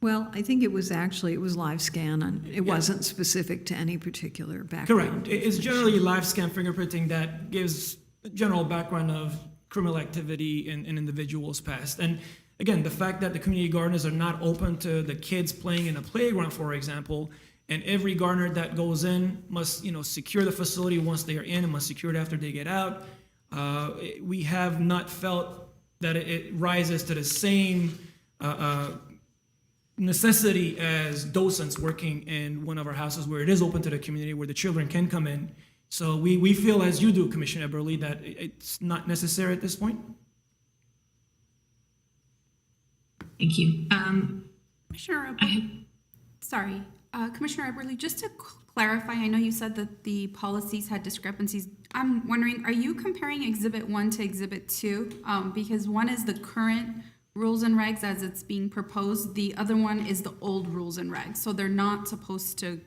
S1: Well, I think it was live scan, and it wasn't specific to any particular background.
S6: Correct. It's generally live scan fingerprinting that gives a general background of criminal activity in individuals' past. And again, the fact that the community gardens are not open to the kids playing in a playground, for example, and every gardener that goes in must, secure the facility once they are in and must secure it after they get out. We have not felt that it rises to the same necessity as docents working in one of our houses where it is open to the community, where the children can come in. So we feel, as you do, Commissioner Eberly, that it's not necessary at this point.
S3: Thank you.
S5: Commissioner Eberly, just to clarify, I know you said that the policies had discrepancies. I'm wondering, are you comparing Exhibit 1 to Exhibit 2? Because one is the current rules and regs as it's being proposed. The other one is the old rules and regs. So they're not supposed to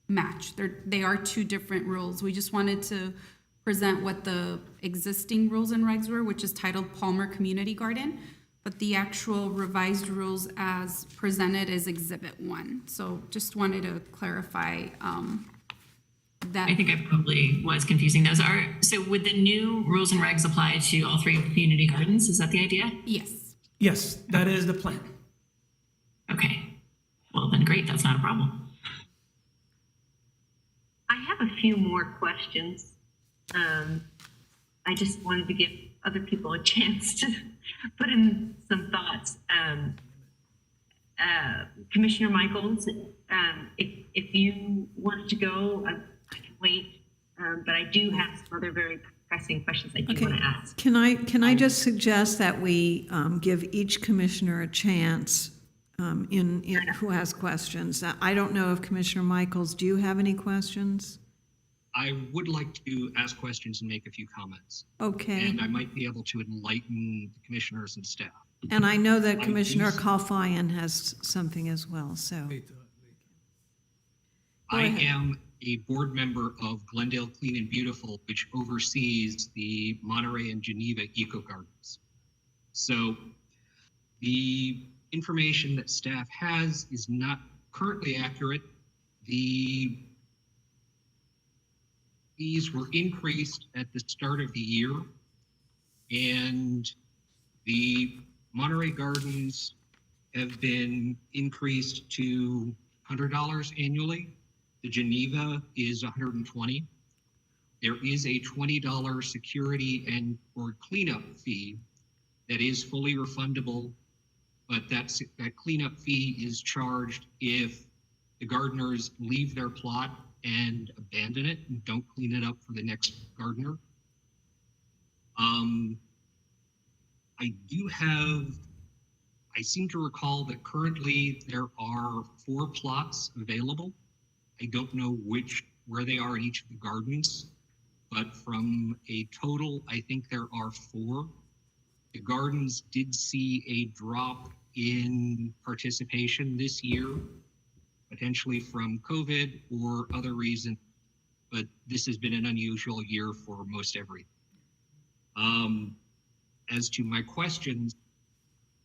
S5: match. They are two different rules. We just wanted to present what the existing rules and regs were, which is titled Palmer Community Garden. But the actual revised rules as presented is Exhibit 1. So just wanted to clarify that.
S3: I think I probably was confusing those. So would the new rules and regs apply to all 3 community gardens? Is that the idea?
S5: Yes.
S6: Yes, that is the plan.
S3: Okay. Well, then great. That's not a problem.
S7: I have a few more questions. I just wanted to give other people a chance to put in some thoughts. Commissioner Michaels, if you want to go, I can wait. But I do have some other very pressing questions I do
S1: Okay.
S7: want to ask.
S1: Can I just suggest that we give each commissioner a chance in who has questions? I don't know if Commissioner Michaels, do you have any questions?
S9: I would like to ask questions and make a few comments,
S1: Okay.
S9: and I might be able to enlighten the commissioners and staff.
S1: And I know that
S9: I
S1: Commissioner
S9: do-
S1: Kalfayan has something as well, so.
S4: Wait,
S1: Go
S9: I
S1: ahead.
S9: am a board member of Glendale Clean and Beautiful, which oversees the Monterey and Geneva Eco Gardens. So the information that staff has is not currently accurate. The fees were increased at the start of the year, and the Monterey Gardens have been increased to $100 annually. The Geneva is $120. There is a $20 security and or cleanup fee that is fully refundable, but that cleanup fee is charged if the gardeners leave their plot and abandon it and don't clean it up for the next gardener. I seem to recall that currently there are 4 plots available. I don't know where they are in each of the gardens, but from a total, I think there are 4. The gardens did see a drop in participation this year, potentially from COVID or other reasons, but this has been an unusual year for most everything. As to my questions,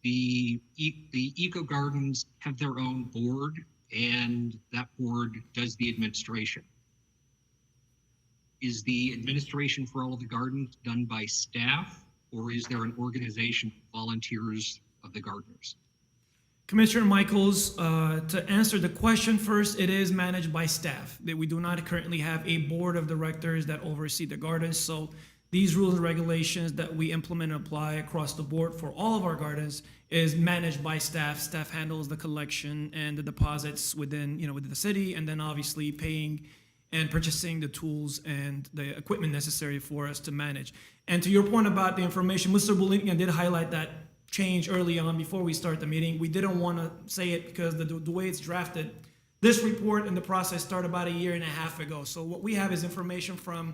S9: the Eco Gardens have their own board, and that board does the administration. Is the administration for all of the gardens done by staff, or is there an organization of volunteers of the gardeners?
S6: Commissioner Michaels, to answer the question first, it is managed by staff. That we do not currently have a board of directors that oversee the gardens. So these rules and regulations that we implement and apply across the board for all of our gardens is managed by staff. Staff handles the collection and the deposits within the city, and then obviously paying and purchasing the tools and the equipment necessary for us to manage. And to your point about the information, Mr. Bulingan did highlight that change early on before we start the meeting. We didn't want to say it because the way it's drafted, this report and the process started about 1.5 years ago. So what we have is information from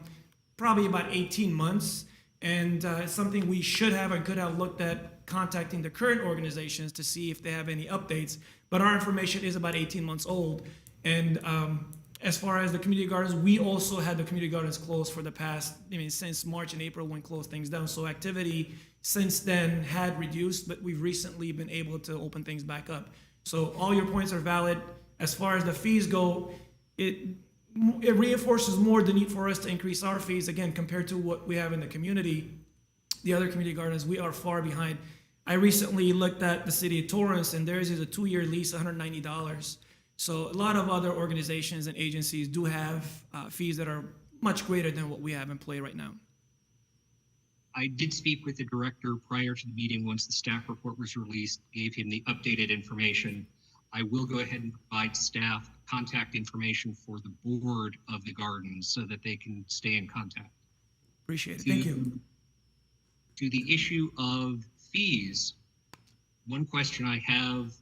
S6: probably about 18 months, and it's something we should have and could have looked at contacting the current organizations to see if they have any updates. But our information is about 18 months old. And as far as the community gardens, we also had the community gardens closed for the past, since March and April when closed things down. So activity since then had reduced, but we've recently been able to open things back up. So all your points are valid. As far as the fees go, it reinforces more the need for us to increase our fees, again, compared to what we have in the community. The other community gardens, we are far behind. I recently looked at the city of Torrance, and theirs is a 2-year lease, $190. So a lot of other organizations and agencies do have fees that are much greater than what we have in play right now.
S9: I did speak with the director prior to the meeting once the staff report was released, gave him the updated information. I will go ahead and provide staff contact information for the board of the gardens so that they can stay in contact.
S6: Appreciate it. Thank you.
S9: To the issue of fees, one question I have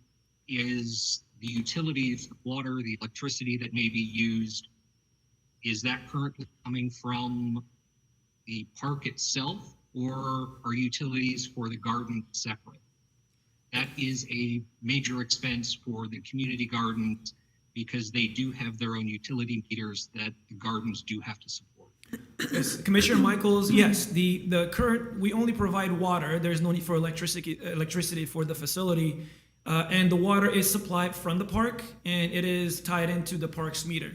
S9: is the utilities, the water, the electricity that may be used, is that currently coming from the park itself, or are utilities for the garden separate? That is a major expense for the community gardens because they do have their own utility meters that the gardens do have to support.
S6: Yes, Commissioner Michaels, yes, the current, we only provide water. There's no need for electricity for the facility. And the water is supplied from the park, and it is tied into the park's meter.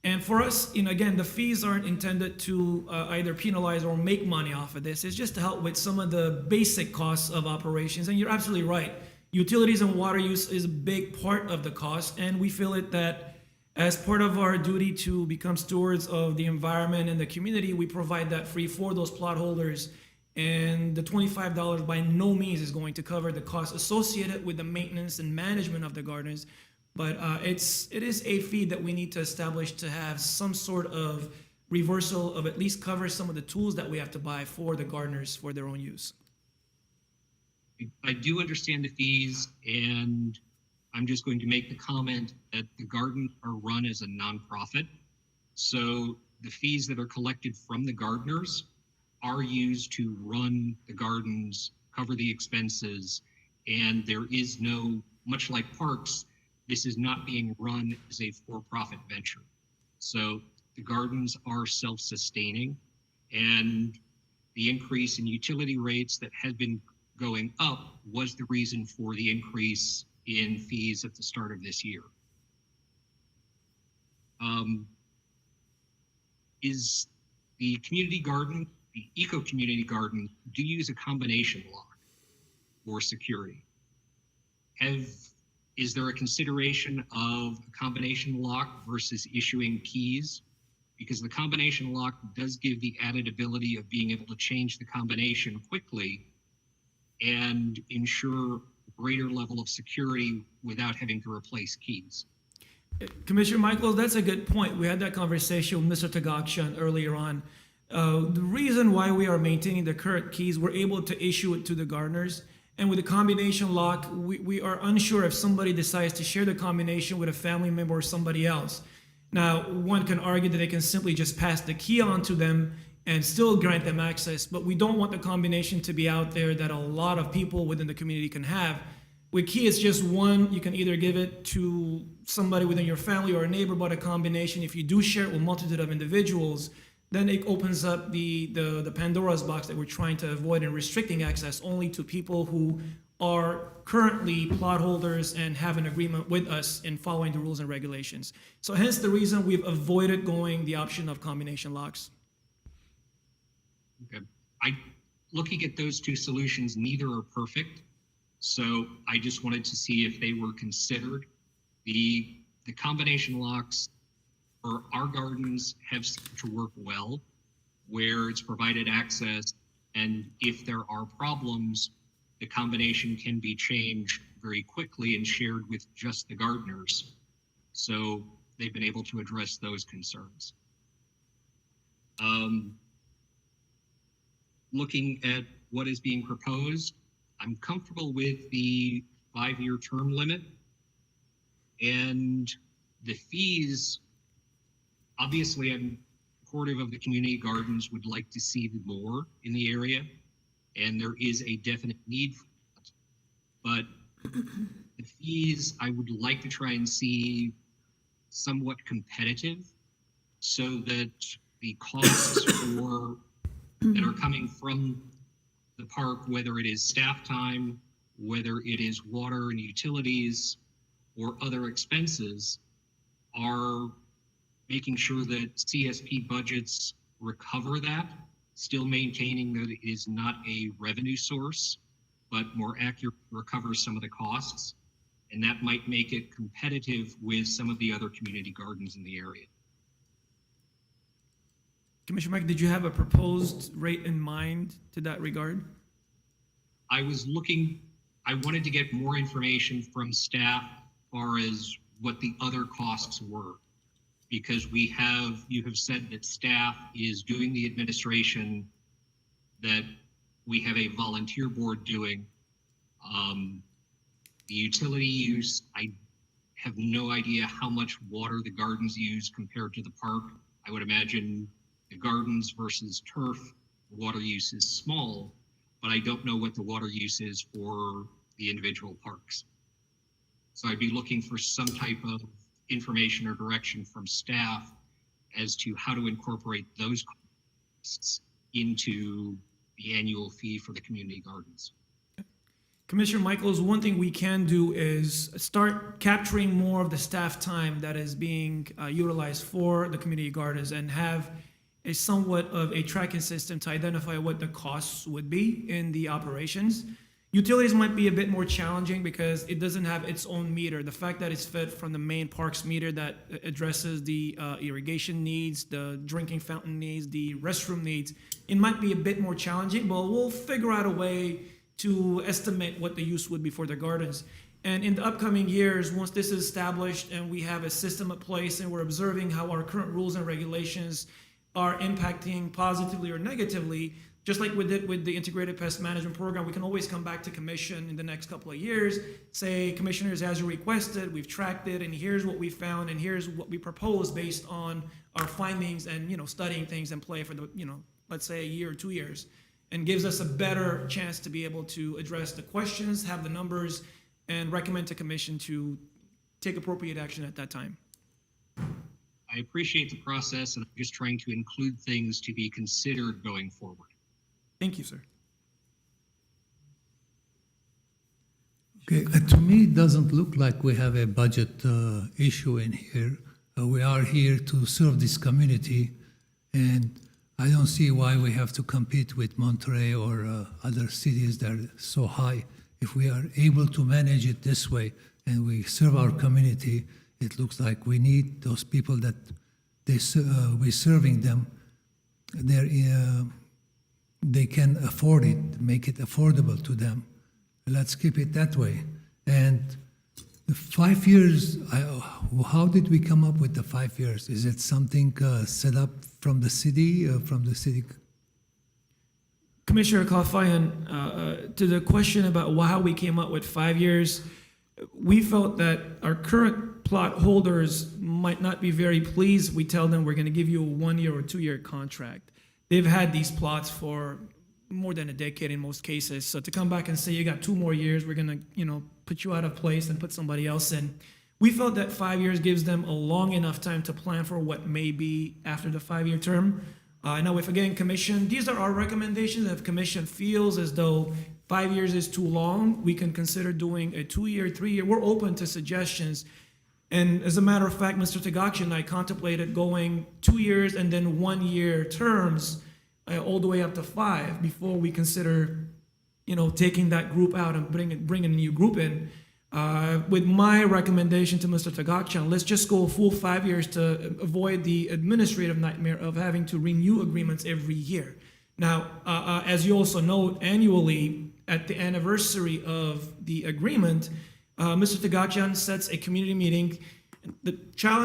S6: And for us, again, the fees aren't intended to either penalize or make money off of this. It's just to help with some of the basic costs of operations. And you're absolutely right. Utilities and water use is a big part of the cost, and we feel it that As part of our duty to become stewards of the environment and the community, we provide that free for those plot holders. And the $25 by no means is going to cover the costs associated with the maintenance and management of the gardens. But it is a fee that we need to establish to have some sort of reversal of at least cover some of the tools that we have to buy for the gardeners for their own use.
S9: I do understand the fees, and I'm just going to make the comment that the gardens are run as a nonprofit. So the fees that are collected from the gardeners are used to run the gardens, cover the expenses, and there is no, much like parks, this is not being run as a for-profit venture. So the gardens are self-sustaining, and the increase in utility rates that has been going up was the reason for the increase in fees at the start of this year. Is the community garden, the eco-community garden, do you use a combination lock for security? Is there a consideration of a combination lock versus issuing keys? Because the combination lock does give the added ability of being able to change the combination quickly and ensure greater level of security without having to replace keys.
S6: Commissioner Michaels, that's a good point. We had that conversation with Mr. Tagakshan earlier on. The reason why we are maintaining the current keys, we're able to issue it to the gardeners. And with the combination lock, we are unsure if somebody decides to share the combination with a family member or somebody else. Now, one can argue that they can simply just pass the key on to them and still grant them access, but we don't want the combination to be out there that a lot of people within the community can have. With key, it's just one. You can either give it to somebody within your family or a neighbor, but a combination, if you do share it with a multitude of individuals, then it opens up the Pandora's box that we're trying to avoid and restricting access only to people who are currently plot holders and have an agreement with us in following the rules and regulations. So hence the reason we've avoided going the option of combination locks.
S9: Okay. Looking at those two solutions, neither are perfect. So I just wanted to see if they were considered. The combination locks for our gardens have seemed to work well, where it's provided access, and if there are problems, the combination can be changed very quickly and shared with just the gardeners. So they've been able to address those concerns. Looking at what is being proposed, I'm comfortable with the 5-year term limit, and the fees, obviously I'm supportive of the community gardens, would like to see more in the area, and there is a definite need for that. But the fees, I would like to try and see somewhat competitive so that the costs for that are coming from the park, whether it is staff time, whether it is water and utilities or other expenses, are making sure that CSP budgets recover that, still maintaining that it is not a revenue source, but more accurate recovers some of the costs. And that might make it competitive with some of the other community gardens in the area.
S6: Commissioner Mike, did you have a proposed rate in mind to that regard?
S9: I wanted to get more information from staff as far as what the other costs were, because you have said that staff is doing the administration that we have a volunteer board doing. The utility use, I have no idea how much water the gardens use compared to the park. I would imagine the gardens versus turf, water use is small, but I don't know what the water use is for the individual parks. So I'd be looking for some type of information or direction from staff as to how to incorporate those costs into the annual fee for the community gardens.
S6: Commissioner Michaels, one thing we can do is start capturing more of the staff time that is being utilized for the community gardens and have a somewhat of a tracking system to identify what the costs would be in the operations. Utilities might be a bit more challenging because it doesn't have its own meter. The fact that it's fed from the main parks meter that addresses the irrigation needs, the drinking fountain needs, the restroom needs, it might be a bit more challenging, but we'll figure out a way to estimate what the use would be for the gardens. And in the upcoming years, once this is established and we have a system in place and we're observing how our current rules and regulations are impacting positively or negatively, just like we did with the integrated pest management program, we can always come back to commission in the next couple of years, say, commissioners, as you requested, we've tracked it, and here's what we found, and here's what we propose based on our findings and, studying things in play for the, let's say a year or 2 years, and gives us a better chance to be able to address the questions, have the numbers, and recommend to commission to take appropriate action at that time.
S9: I appreciate the process, and I'm just trying to include things to be considered going forward.
S6: Thank you, sir.
S4: Okay, to me, it doesn't look like we have a budget issue in here. We are here to serve this community, and I don't see why we have to compete with Monterey or other cities that are so high. If we are able to manage it this way and we serve our community, it looks like we need those people that we're serving them. They can afford it, make it affordable to them. Let's keep it that way. And the 5 years, how did we come up with the 5 years? Is it something set up from the city,
S6: Commissioner Kalfayan, to the question about how we came up with 5 years, we felt that our current plot holders might not be very pleased. We tell them we're going to give you a 1 year or 2 year contract. They've had these plots for more than a decade in most cases. So to come back and say, you got 2 more years, we're going to, put you out of place and put somebody else in. We felt that 5 years gives them a long enough time to plan for what may be after the 5 year term. Now, if again, commission, these are our recommendations. If commission feels as though 5 years is too long, we can consider doing a 2 year, 3 year. We're open to suggestions. And as a matter of fact, Mr. Tagachi and I contemplated going 2 years and then 1 year terms all the way up to 5 before we consider, taking that group out and bringing a new group in. With my recommendation to Mr. Tagachi, let's just go a full 5 years to avoid the administrative nightmare of having to renew agreements every year. Now, as you also note, annually at the anniversary of the agreement, Mr. Tagachian sets a community meeting. The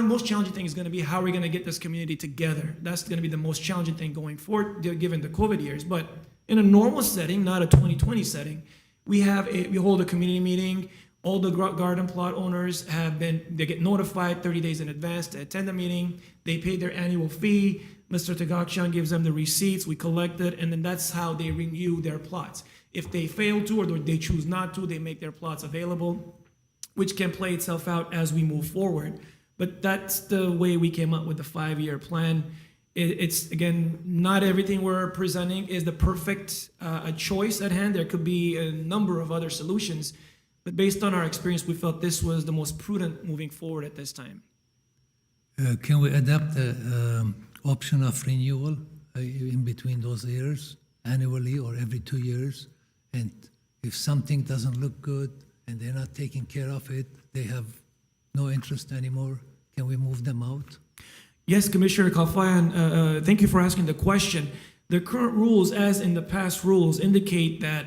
S6: most challenging thing is going to be how we're going to get this community together. That's going to be the most challenging thing going forward, given the COVID years. But in a normal setting, not a 2020 setting, we hold a community meeting. All the garden plot owners they get notified 30 days in advance to attend the meeting. They pay their annual fee. Mr. Tagachian gives them the receipts. We collect it, and then that's how they renew their plots. If they fail to or they choose not to, they make their plots available, which can play itself out as we move forward. But that's the way we came up with the 5 year plan. It's, again, not everything we're presenting is the perfect choice at hand. There could be a number of other solutions. But based on our experience, we felt this was the most prudent moving forward at this time.
S4: Can we adapt the option of renewal in between those years, annually or every 2 years? And if something doesn't look good and they're not taking care of it, they have no interest anymore, can we move them out?
S6: Yes, Commissioner Kalfayan, thank you for asking the question. The current rules, as in the past rules, indicate that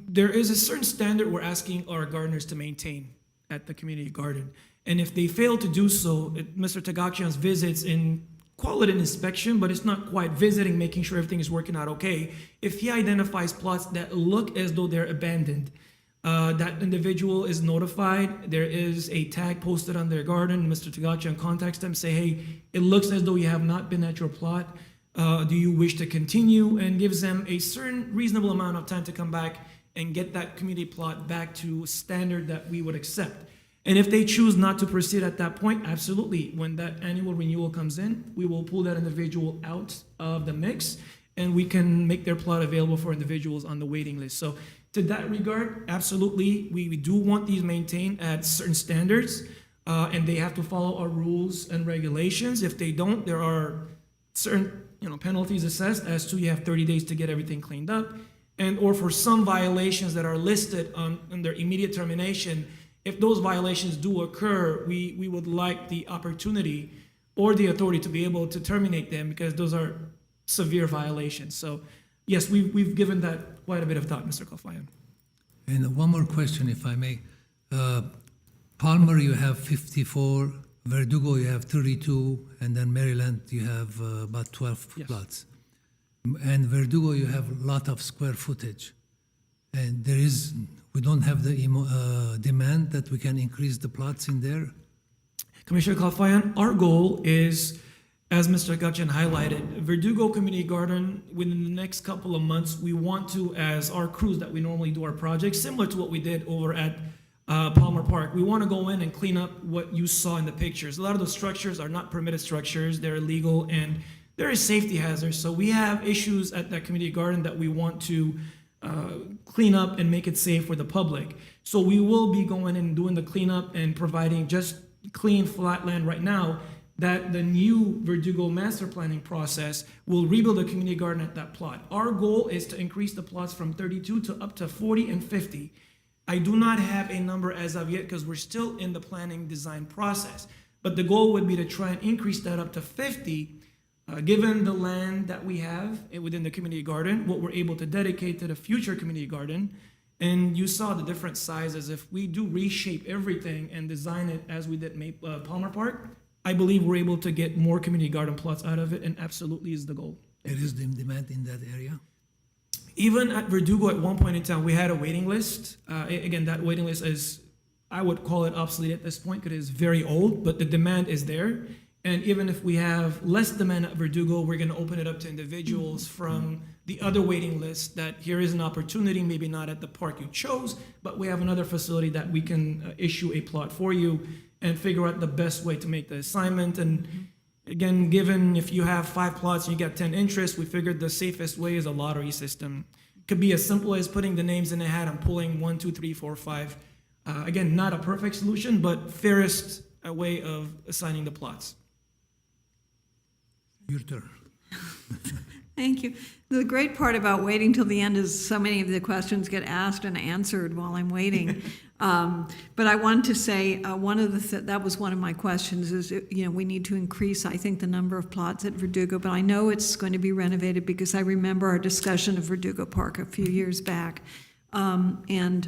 S6: there is a certain standard we're asking our gardeners to maintain at the community garden. And if they fail to do so, Mr. Tagachian's visits in, call it an inspection, but it's not quite visiting, making sure everything is working out okay. If he identifies plots that look as though they're abandoned, that individual is notified. There is a tag posted on their garden. Mr. Tagachian contacts them, say, hey, it looks as though you have not been at your plot. Do you wish to continue? And gives them a certain reasonable amount of time to come back and get that community plot back to standard that we would accept. And if they choose not to proceed at that point, absolutely, when that annual renewal comes in, we will pull that individual out of the mix and we can make their plot available for individuals on the waiting list. So to that regard, absolutely, we do want these maintained at certain standards and they have to follow our rules and regulations. If they don't, there are certain penalties assessed as to you have 30 days to get everything cleaned up. and or for some violations that are listed under immediate termination, if those violations do occur, we would like the opportunity or the authority to be able to terminate them because those are severe violations. So yes, we've given that quite a bit of thought, Mr. Kalfayan.
S4: And one more question, if I may. Palmer, you have 54. Verdugo, you have 32. And then Maryland, you have about 12
S6: Yes.
S4: plots. And Verdugo, you have a lot of square footage. And we don't have the demand that we can increase the plots in there.
S6: Commissioner Kalfayan, our goal is, as Mr. Gachin highlighted, Verdugo Community Garden, within the next couple of months, we want to, as our crews that we normally do our projects, similar to what we did over at Palmer Park, we want to go in and clean up what you saw in the pictures. A lot of those structures are not permitted structures, they're illegal, and there is safety hazards. So we have issues at that community garden that we want to clean up and make it safe for the public. So we will be going and doing the cleanup and providing just clean flat land right now, that the new Verdugo master planning process will rebuild a community garden at that plot. Our goal is to increase the plots from 32 to up to 40 and 50. I do not have a number as of yet because we're still in the planning design process. But the goal would be to try and increase that up to 50, given the land that we have within the community garden, what we're able to dedicate to the future community garden. And you saw the different sizes. If we do reshape everything and design it as we did Palmer Park, I believe we're able to get more community garden plots out of it, and absolutely is the goal.
S4: There is the demand in that area.
S6: Even at Verdugo at one point in time, we had a waiting list. Again, that waiting list is, I would call it obsolete at this point because it is very old, but the demand is there. And even if we have less demand at Verdugo, we're going to open it up to individuals from the other waiting list that here is an opportunity, maybe not at the park you chose, but we have another facility that we can issue a plot for you and figure out the best way to make the assignment. And again, given if you have 5 plots and you get 10 interests, we figured the safest way is a lottery system. It could be as simple as putting the names in a hat and pulling 1, 2, 3, 4, 5. Again, not a perfect solution, but fairest way of assigning the plots.
S4: Your turn.
S1: Thank you. The great part about waiting till the end is so many of the questions get asked and answered while I'm waiting. But I wanted to say that was one of my questions is, we need to increase, I think, the number of plots at Verdugo, but I know it's going to be renovated because I remember our discussion of Verdugo Park a few years back. And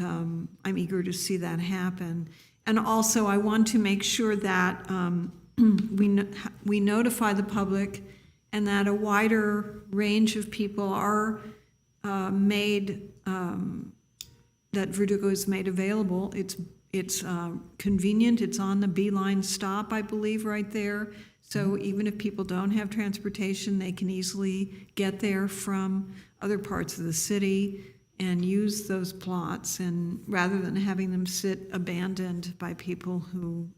S1: I'm eager to see that happen. And also, I want to make sure that we notify the public and that a wider range of people are made, that Verdugo is made available. It's convenient. It's on the Beeline stop, I believe, right there. So even if people don't have transportation, they can easily get there from other parts of the city and use those plots, and rather than having them sit abandoned by people who,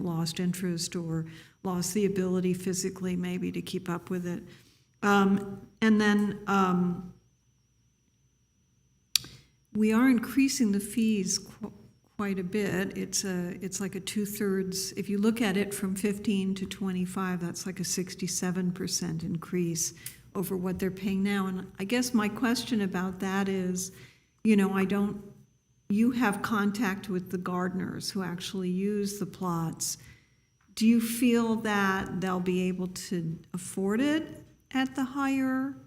S1: lost interest or lost the ability physically maybe to keep up with it. And then we are increasing the fees quite a bit. It's like a 2/3. If you look at it from 15 to 25, that's like a 67% increase over what they're paying now. And I guess my question about that is, you have contact with the gardeners who actually use the plots. Do you feel that they'll be able to afford it at the higher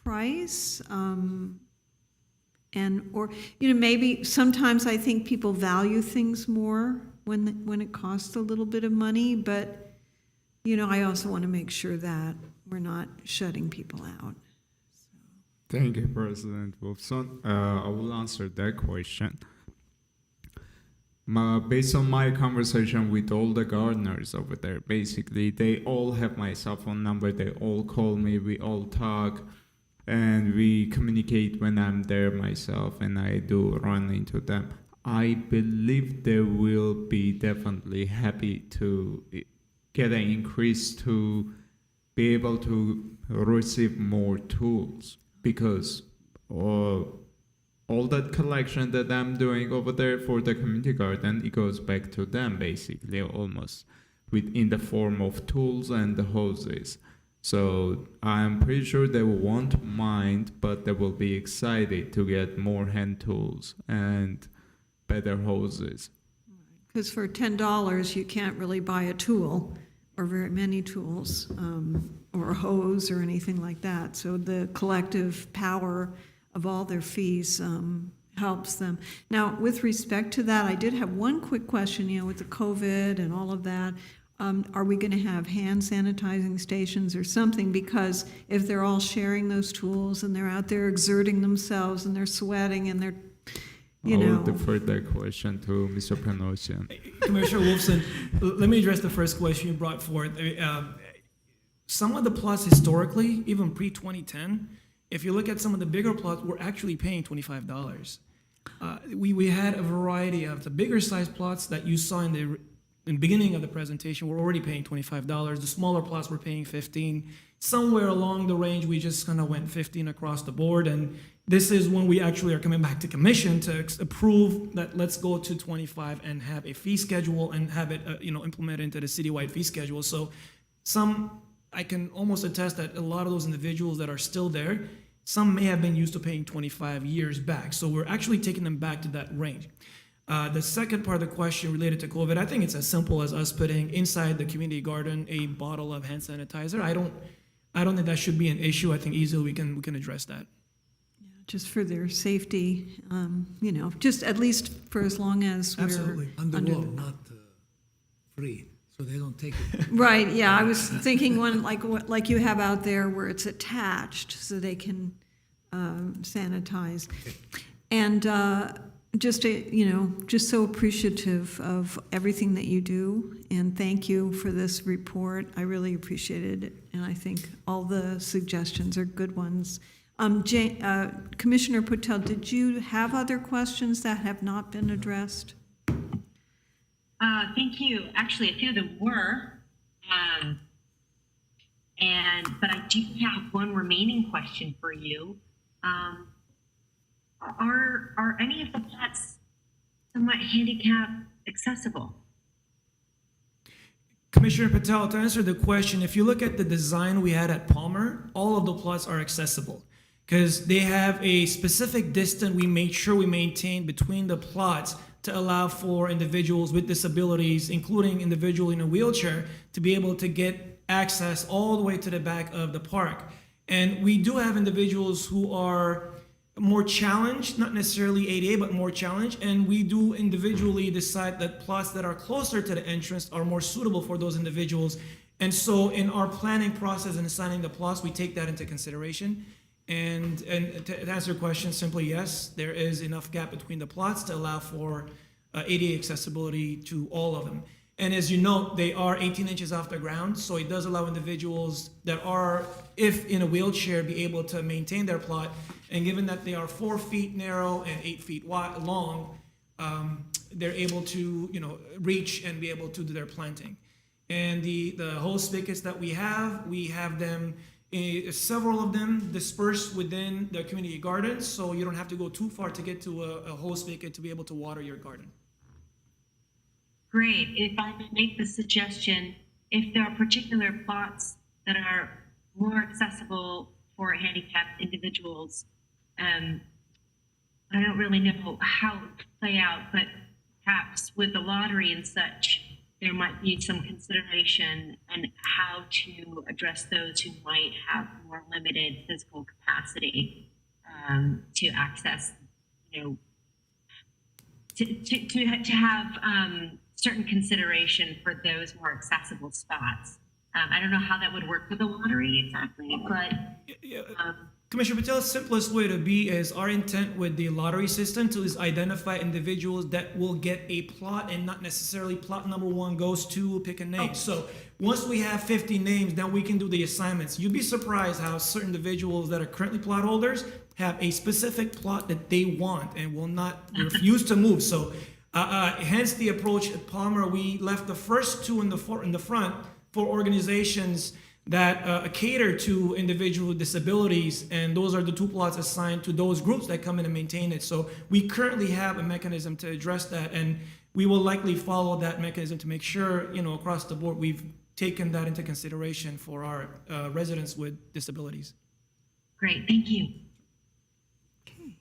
S1: price? Maybe sometimes I think people value things more when it costs a little bit of money, but, I also want to make sure that we're not shutting people out.
S8: Thank you, President Wolfson. I will answer that question. Based on my conversation with all the gardeners over there, basically, they all have my cell phone number. They all call me. We all talk, and we communicate when I'm there myself, and I do run into them. I believe they will be definitely happy to get an increase to be able to receive more tools, because all that collection that I'm doing over there for the community garden, it goes back to them basically almost in the form of tools and the hoses. So I'm pretty sure they won't mind, but they will be excited to get more hand tools and better hoses.
S1: Because for $10, you can't really buy a tool or very many tools, or a hose or anything like that. So the collective power of all their fees helps them. Now, with respect to that, I did have one quick question, with the COVID and all of that. Are we going to have hand sanitizing stations or something? Because if they're all sharing those tools and they're out there exerting themselves and they're sweating and they're,
S8: I will defer that question to Mr. Panosian.
S6: Commissioner Wolfson, let me address the first question you brought forth. Some of the plots historically, even pre-2010, if you look at some of the bigger plots, we're actually paying $25. We had a variety of the bigger size plots that you saw in the beginning of the presentation. We're already paying $25. The smaller plots were paying $15. Somewhere along the range, we just kind of went $15 across the board. And this is when we actually are coming back to commission to approve that let's go to 25 and have a fee schedule and have it implemented into the citywide fee schedule. So I can almost attest that a lot of those individuals that are still there, some may have been used to paying 25 years back. So we're actually taking them back to that range. The second part of the question related to COVID, I think it's as simple as us putting inside the community garden a bottle of hand sanitizer. I don't think that should be an issue. I think easily we can address that.
S1: just for their safety, just at least for as long as we're.
S4: Absolutely, on the wall, not free, so they don't take it.
S1: Right, yeah, I was thinking one like you have out there where it's attached so they can sanitize. And just so appreciative of everything that you do, and thank you for this report. I really appreciated it, and I think all the suggestions are good ones. Commissioner Patel, did you have other questions that have not been addressed?
S7: Thank you. Actually, a few of them were, but I do have one remaining question for you. Are any of the plots somewhat handicap accessible?
S6: Commissioner Patel, to answer the question, if you look at the design we had at Palmer, all of the plots are accessible because they have a specific distance we made sure we maintain between the plots to allow for individuals with disabilities, including individual in a wheelchair, to be able to get access all the way to the back of the park. And we do have individuals who are more challenged, not necessarily ADA, but more challenged, and we do individually decide that plots that are closer to the entrance are more suitable for those individuals. And so in our planning process and assigning the plots, we take that into consideration. And to answer your question, simply yes, there is enough gap between the plots to allow for ADA accessibility to all of them. And as you note, they are 18 inches off the ground, so it does allow individuals that are, if in a wheelchair, be able to maintain their plot. And given that they are 4 feet narrow and 8 feet wide, long, they're able to, reach and be able to do their planting. And the hose spigots that we have them, several of them dispersed within the community gardens, so you don't have to go too far to get to a hose spigot to be able to water your garden.
S7: Great. If I may make the suggestion, if there are particular plots that are more accessible for handicapped individuals, I don't really know how it would play out, but perhaps with the lottery and such, there might be some consideration on how to address those who might have more limited physical capacity to access, to have certain consideration for those more accessible spots. I don't know how that would work with the lottery exactly, but
S6: Commissioner Patel's simplest way to be is our intent with the lottery system is identify individuals that will get a plot and not necessarily plot number 1 goes to pick a name. So once we have 50 names, then we can do the assignments. You'd be surprised how certain individuals that are currently plot holders have a specific plot that they want and will not refuse to move. So hence the approach at Palmer, we left the first 2 in the front for organizations that cater to individuals with disabilities, and those are the 2 plots assigned to those groups that come in and maintain it. So we currently have a mechanism to address that, and we will likely follow that mechanism to make sure, across the board, we've taken that into consideration for our residents with disabilities.
S7: Great, thank you.
S1: Okay.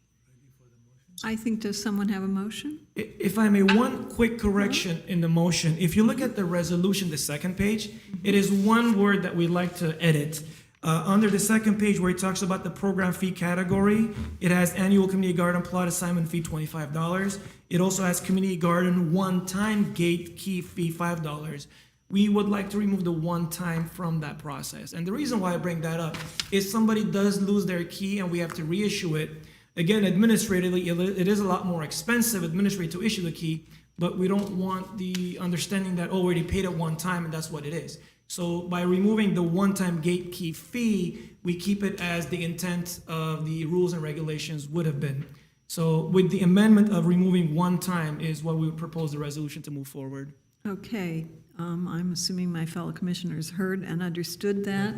S1: I think, does someone have a motion?
S6: If I may, one quick correction in the motion. If you look at the resolution, the second page, it is one word that we'd like to edit. Under the second page where it talks about the program fee category, it has annual community garden plot assignment fee $25. It also has community garden one-time gate key fee $5. We would like to remove the one-time from that process. And the reason why I bring that up is somebody does lose their key and we have to reissue it. Again, administratively, it is a lot more expensive administratively to issue the key, but we don't want the understanding that, oh, we already paid it one time and that's what it is. So by removing the one-time gate key fee, we keep it as the intent of the rules and regulations would have been. So with the amendment of removing one time is what we would propose the resolution to move forward.
S1: Okay, I'm assuming my fellow commissioners heard and understood that.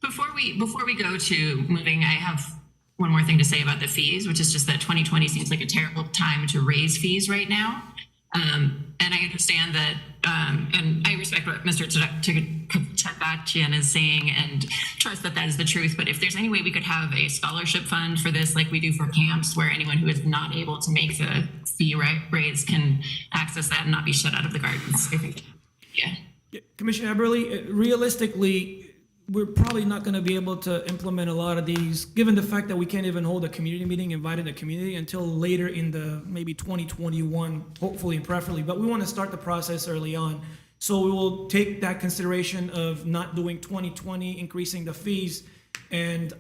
S3: Before we go to moving, I have one more thing to say about the fees, which is just that 2020 seems like a terrible time to raise fees right now. And I understand that, and I respect what Mr. Tchagachian is saying and trust that that is the truth. But if there's any way we could have a scholarship fund for this, like we do for camps, where anyone who is not able to make the fee raise can access that and not be shut out of the gardens, I think. Yeah.
S6: Commissioner Eberly, realistically, we're probably not going to be able to implement a lot of these, given the fact that we can't even hold a community meeting, inviting the community until later in the maybe 2021, hopefully and preferably. But we want to start the process early on. So we will take that consideration of not doing 2020, increasing the fees. And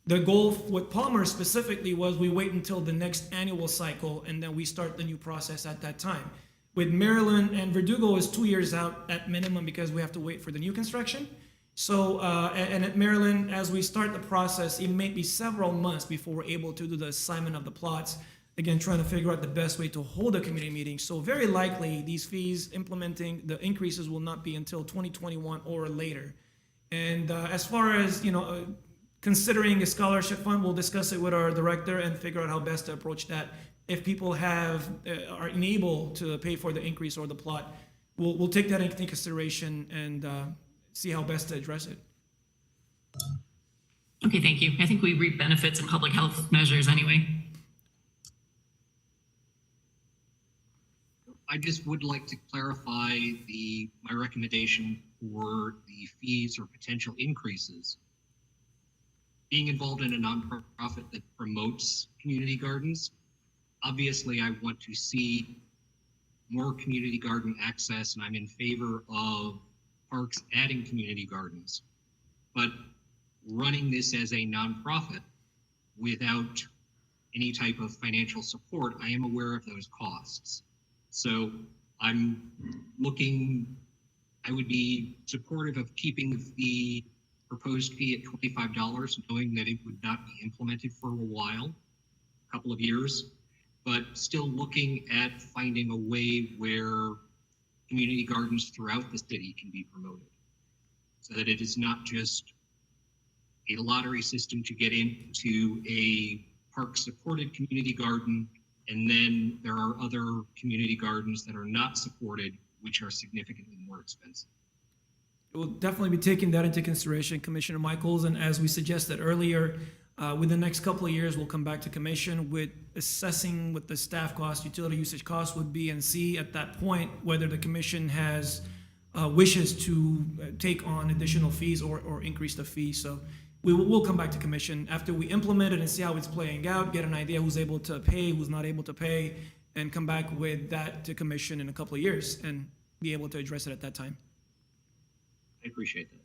S6: the goal with Palmer specifically was we wait until the next annual cycle and then we start the new process at that time. With Maryland and Verdugo is 2 years out at minimum because we have to wait for the new construction. So, and at Maryland, as we start the process, it may be several months before we're able to do the assignment of the plots. Again, trying to figure out the best way to hold a community meeting. So very likely these fees implementing the increases will not be until 2021 or later. And as far as, considering a scholarship fund, we'll discuss it with our director and figure out how best to approach that. If people are unable to pay for the increase or the plot, we'll take that into consideration and see how best to address it.
S3: Okay, thank you. I think we reap benefits in public health measures anyway.
S9: I just would like to clarify my recommendation for the fees or potential increases. Being involved in a nonprofit that promotes community gardens, obviously I want to see more community garden access, and I'm in favor of parks adding community gardens. But running this as a nonprofit without any type of financial support, I am aware of those costs. So I would be supportive of keeping the proposed fee at $25, knowing that it would not be implemented for a while, a couple of years, but still looking at finding a way where community gardens throughout the city can be promoted, so that it is not just a lottery system to get into a park-supported community garden, and then there are other community gardens that are not supported, which are significantly more expensive.
S6: We'll definitely be taking that into consideration, Commissioner Michaels, and as we suggested earlier, within the next couple of years, we'll come back to commission with assessing what the staff cost, utility usage cost would be, and see at that point whether the commission has wishes to take on additional fees or increase the fee. So we'll come back to commission after we implement it and see how it's playing out, get an idea who's able to pay, who's not able to pay, and come back with that to commission in a couple of years and be able to address it at that time.
S9: I appreciate that.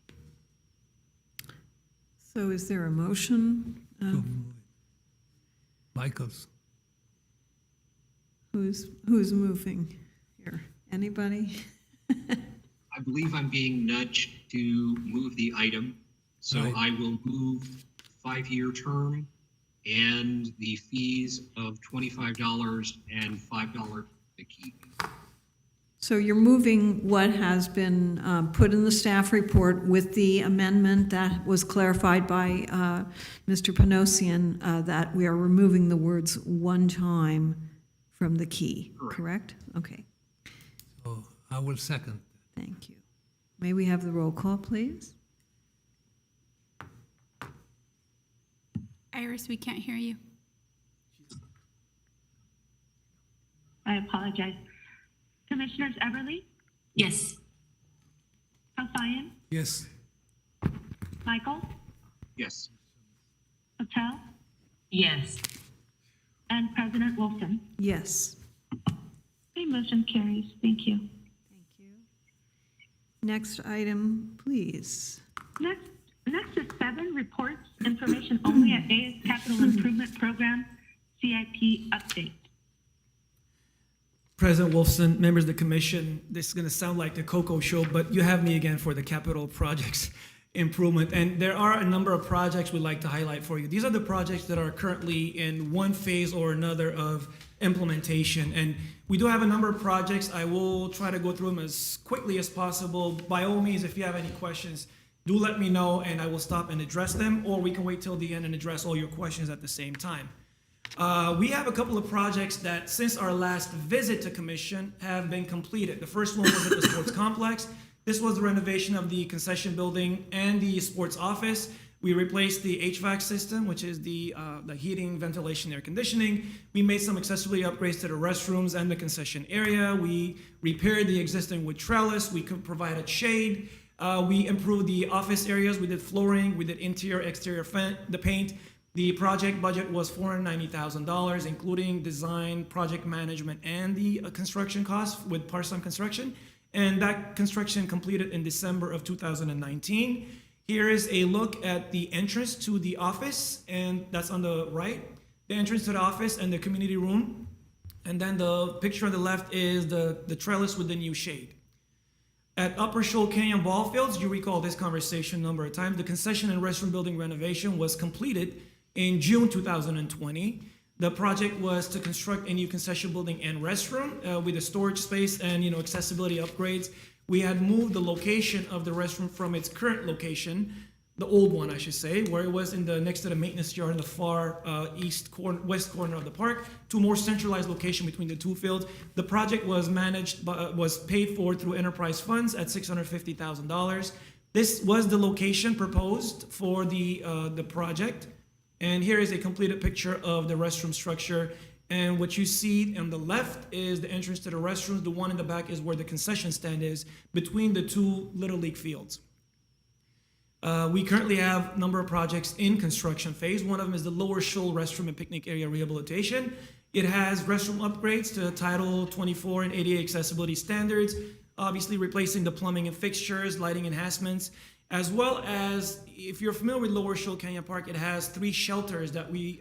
S1: So is there a motion?
S4: Michaels.
S1: Who's moving here? Anybody?
S9: I believe I'm being nudged to move the item. So
S4: Right.
S9: I will move 5-year term and the fees of $25 and $5 the key.
S1: So you're moving what has been put in the staff report with the amendment that was clarified by Mr. Panosian, that we are removing the words "one time" from the key, correct? Okay,
S4: So I will second.
S1: thank you. May we have the roll call, please?
S5: Iris, we can't hear you.
S2: I apologize. Commissioners Everly,
S3: Yes.
S2: Kalfayan,
S4: Yes.
S2: Michael,
S9: Yes.
S2: Patel,
S7: Yes.
S2: and President Wilson.
S1: Yes.
S2: Okay, motion carries. Thank you.
S1: Thank you. Next item, please.
S2: Next is 7 reports, information only at AS Capital Improvement Program, CIP update.
S6: President Wolfson, members of the commission, this is going to sound like the Coco show, but you have me again for the capital projects improvement. And there are a number of projects we'd like to highlight for you. These are the projects that are currently in one phase or another of implementation. And we do have a number of projects. I will try to go through them as quickly as possible. By all means, if you have any questions, do let me know and I will stop and address them, or we can wait till the end and address all your questions at the same time. We have a couple of projects that, since our last visit to commission, have been completed. The first one was at the sports complex. This was the renovation of the concession building and the sports office. We replaced the HVAC system, which is the heating, ventilation, air conditioning. We made some accessibility upgrades to the restrooms and the concession area. We repaired the existing wood trellis. We could provide a shade. We improved the office areas. We did flooring. We did interior, exterior the paint. The project budget was $490,000, including design, project management, and the construction costs with part-time construction. And that construction completed in December of 2019. Here is a look at the entrance to the office, and that's on the right. The entrance to the office and the community room. And then the picture on the left is the trellis with the new shade. At Upper Shoal Canyon Ball Fields, you recall this conversation a number of times, the concession and restroom building renovation was completed in June 2020. The project was to construct a new concession building and restroom with a storage space and accessibility upgrades. We had moved the location of the restroom from its current location, the old one I should say, where it was next to the maintenance yard in the far west corner of the park, to a more centralized location between the two fields. The project was paid for through enterprise funds at $650,000. This was the location proposed for the project. And here is a completed picture of the restroom structure. And what you see on the left is the entrance to the restrooms. The one in the back is where the concession stand is between the two Little League fields. We currently have a number of projects in construction phase. One of them is the Lower Shoal Restroom and Picnic Area Rehabilitation. It has restroom upgrades to Title 24 and ADA accessibility standards, obviously replacing the plumbing and fixtures, lighting enhancements, as well as, if you're familiar with Lower Shoal Canyon Park, it has 3 shelters that we're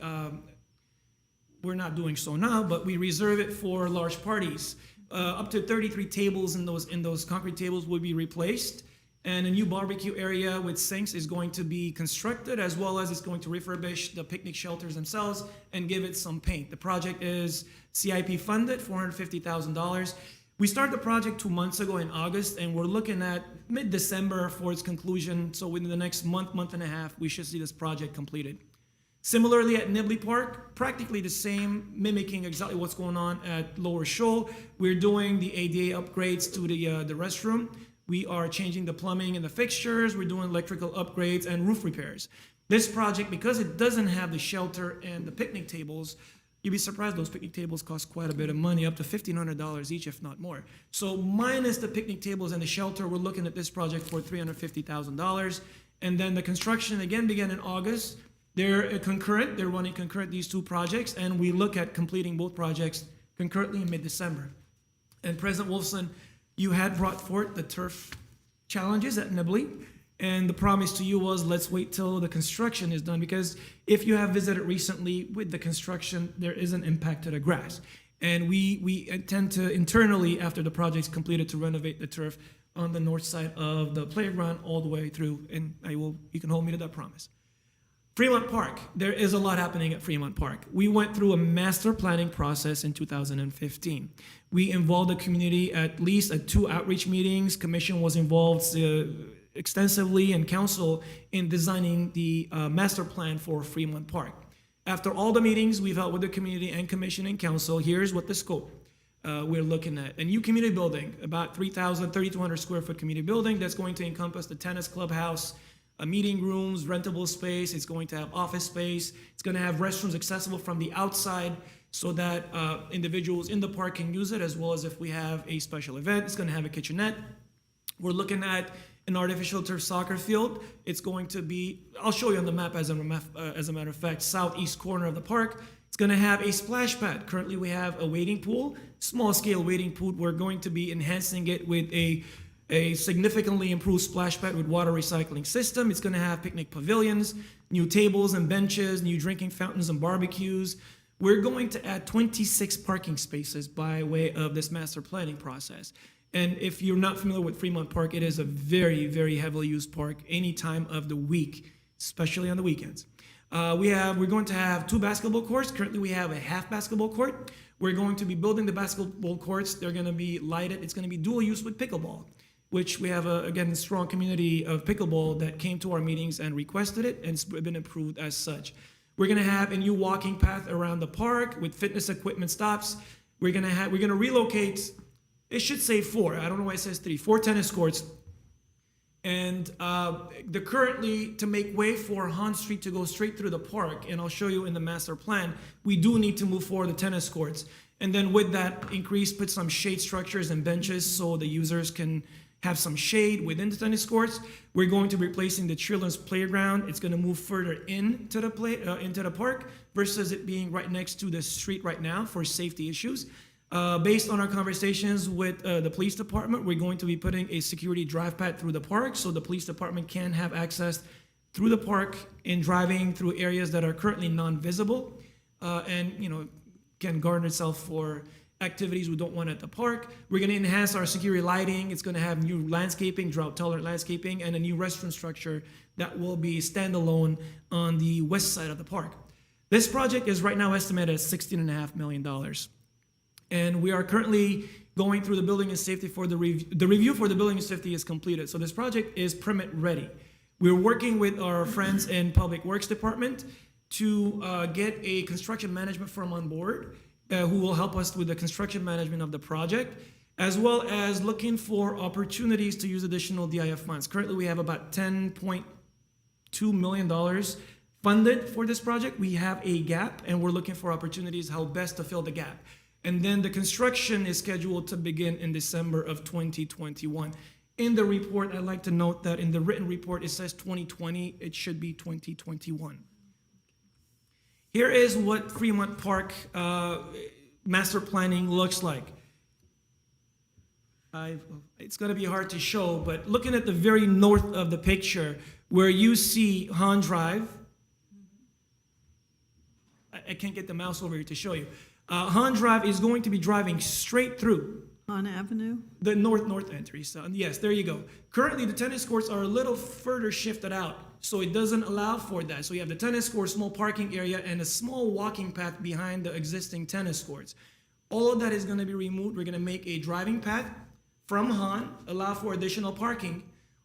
S6: not doing so now, but we reserve it for large parties. Up to 33 tables in those concrete tables will be replaced, and a new barbecue area with sinks is going to be constructed, as well as it's going to refurbish the picnic shelters themselves and give it some paint. The project is CIP funded, $450,000. We started the project 2 months ago in August, and we're looking at mid-December for its conclusion. So within the next month and a half, we should see this project completed. Similarly, at Nibley Park, practically the same, mimicking exactly what's going on at Lower Shoal. We're doing the ADA upgrades to the restroom. We are changing the plumbing and the fixtures. We're doing electrical upgrades and roof repairs. This project, because it doesn't have the shelter and the picnic tables, you'd be surprised those picnic tables cost quite a bit of money, up to $1,500 each, if not more. So minus the picnic tables and the shelter, we're looking at this project for $350,000. And then the construction again began in August. They're running concurrent, these two projects, and we look at completing both projects concurrently in mid-December. And President Wolfson, you had brought forth the turf challenges at Nibley. And the promise to you was, let's wait till the construction is done, because if you have visited recently with the construction, there is an impact to the grass. And we intend to internally, after the project's completed, to renovate the turf on the north side of the playground all the way through. And you can hold me to that promise. Fremont Park, there is a lot happening at Fremont Park. We went through a master planning process in 2015. We involved the community at least at 2 outreach meetings. Commission was involved extensively, and council in designing the master plan for Fremont Park. After all the meetings we've held with the community and commission and council, here's what the scope. we're looking at. A new community building, about 3,200 square foot community building that's going to encompass the tennis clubhouse, meeting rooms, rentable space. It's going to have office space. It's going to have restrooms accessible from the outside so that individuals in the park can use it, as well as if we have a special event. It's going to have a kitchenette. We're looking at an artificial turf soccer field. It's going to be, I'll show you on the map as a matter of fact, southeast corner of the park. It's going to have a splash pad. Currently we have a wading pool, small scale wading pool. We're going to be enhancing it with a significantly improved splash pad with water recycling system. It's going to have picnic pavilions, new tables and benches, new drinking fountains and barbecues. We're going to add 26 parking spaces by way of this master planning process. And if you're not familiar with Fremont Park, it is a very, very heavily used park any time of the week, especially on the weekends. We're going to have 2 basketball courts. Currently, we have a half basketball court. We're going to be building the basketball courts. They're going to be lighted. It's going to be dual use with pickleball, which we have a strong community of pickleball that came to our meetings and requested it, and it's been approved as such. We're going to have a new walking path around the park with fitness equipment stops. We're going to relocate. It should say 4. I don't know why it says 3. 4 tennis courts. And currently, to make way for Han Street to go straight through the park, and I'll show you in the master plan, we do need to move forward the tennis courts. And then with that increase, put some shade structures and benches so the users can have some shade within the tennis courts. We're going to be replacing the children's playground. It's going to move further into the park versus it being right next to the street right now for safety issues. Based on our conversations with the police department, we're going to be putting a security drive path through the park so the police department can have access through the park in driving through areas that are currently non-visible and can garner itself for activities we don't want at the park. We're going to enhance our security lighting. It's going to have new landscaping, drought-tolerant landscaping, and a new restroom structure that will be standalone on the west side of the park. This project is right now estimated at $16.5 million. And we are currently going through the building and safety for the review for the building and safety is completed. So this project is permit ready. We're working with our friends in Public Works Department to get a construction management firm on board who will help us with the construction management of the project, as well as looking for opportunities to use additional DIF funds. Currently, we have about $10.2 million funded for this project. We have a gap, and we're looking for opportunities how best to fill the gap. And then the construction is scheduled to begin in December of 2021. In the report, I'd like to note that in the written report, it says 2020. It should be 2021. Here is what Fremont Park master planning looks like. It's going to be hard to show, but looking at the very north of the picture, where you see Han Drive, I can't get the mouse over here to show you. Han Drive is going to be driving straight through
S1: On Avenue?
S6: the north entry. So yes, there you go. Currently, the tennis courts are a little further shifted out, so it doesn't allow for that. So you have the tennis court, small parking area, and a small walking path behind the existing tennis courts. All of that is going to be removed. We're going to make a driving path from Han, allow for additional parking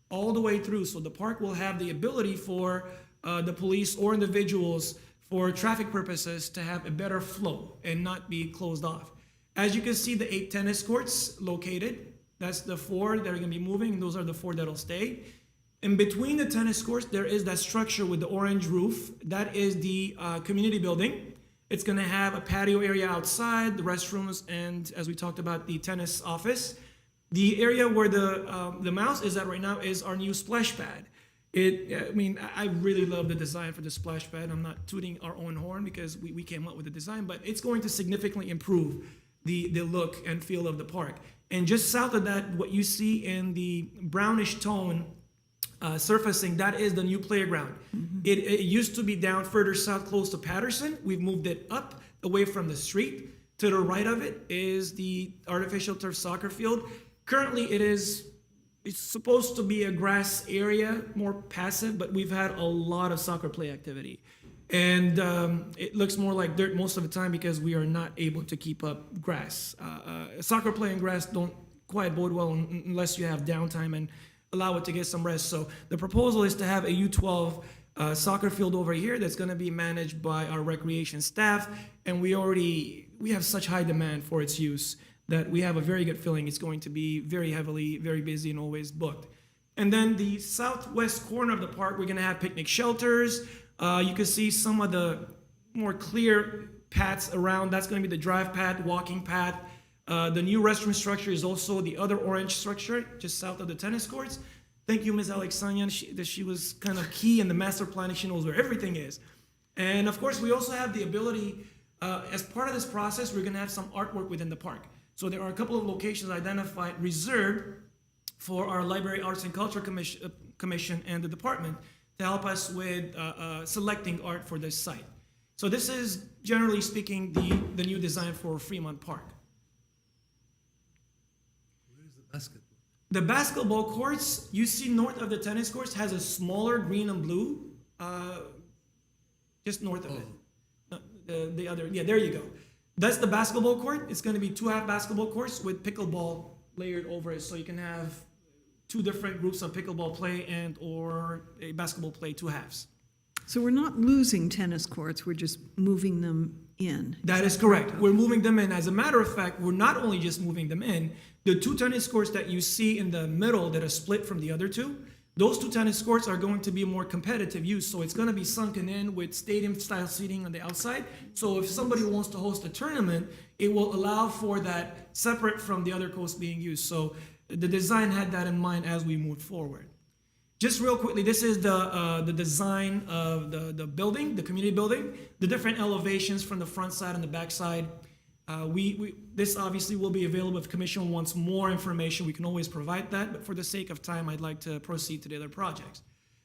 S6: all the way through. So the park will have the ability for the police or individuals for traffic purposes to have a better flow and not be closed off. As you can see, the 8 tennis courts located, that's the 4 that are going to be moving. Those are the 4 that'll stay. In between the tennis courts, there is that structure with the orange roof. That is the community building. It's going to have a patio area outside, the restrooms, and as we talked about, the tennis office. The area where the mouse is at right now is our new splash pad. I really love the design for the splash pad. I'm not tooting our own horn because we came up with the design, but it's going to significantly improve the look and feel of the park. And just south of that, what you see in the brownish tone surfacing, that is the new playground. Mm-hmm. It used to be down further south close to Patterson. We've moved it up away from the street. To the right of it is the artificial turf soccer field. Currently, it's supposed to be a grass area, more passive, but we've had a lot of soccer play activity. And it looks more like dirt most of the time because we are not able to keep up grass. Soccer play and grass don't quite bode well unless you have downtime and allow it to get some rest. So the proposal is to have a U12 soccer field over here that's going to be managed by our recreation staff. And we have such high demand for its use that we have a very good feeling it's going to be very busy and always booked. And then the southwest corner of the park, we're going to have picnic shelters. You can see some of the more clear paths around. That's going to be the drive path, walking path. The new restroom structure is also the other orange structure just south of the tennis courts. Thank you, Ms. Alexanian. She was kind of key in the master planning. She knows where everything is. And of course, we also have the ability, as part of this process, we're going to have some artwork within the park. So there are a couple of locations identified, reserved for our Library Arts and Culture Commission and the department to help us with selecting art for this site. So this is, generally speaking, the new design for Fremont Park.
S4: Where's the basketball?
S6: The basketball courts, you see north of the tennis courts, has a smaller green and blue, just north of it. No, the other, yeah, there you go. That's the basketball court. It's going to be 2-half basketball courts with pickleball layered over it, so you can have 2 different groups of pickleball play and or a basketball play, 2 halves.
S1: So we're not losing tennis courts, we're just moving them in.
S6: That is correct. We're moving them in. As a matter of fact, we're not only just moving them in, the 2 tennis courts that you see in the middle that are split from the other 2, those 2 tennis courts are going to be more competitive use. So it's going to be sunken in with stadium style seating on the outside. So if somebody wants to host a tournament, it will allow for that separate from the other courts being used. So the design had that in mind as we moved forward. Just real quickly, this is the design of the building, the community building, the different elevations from the front side and the back side. This obviously will be available if the commission wants more information. We can always provide that, but for the sake of time, I'd like to proceed to the other projects.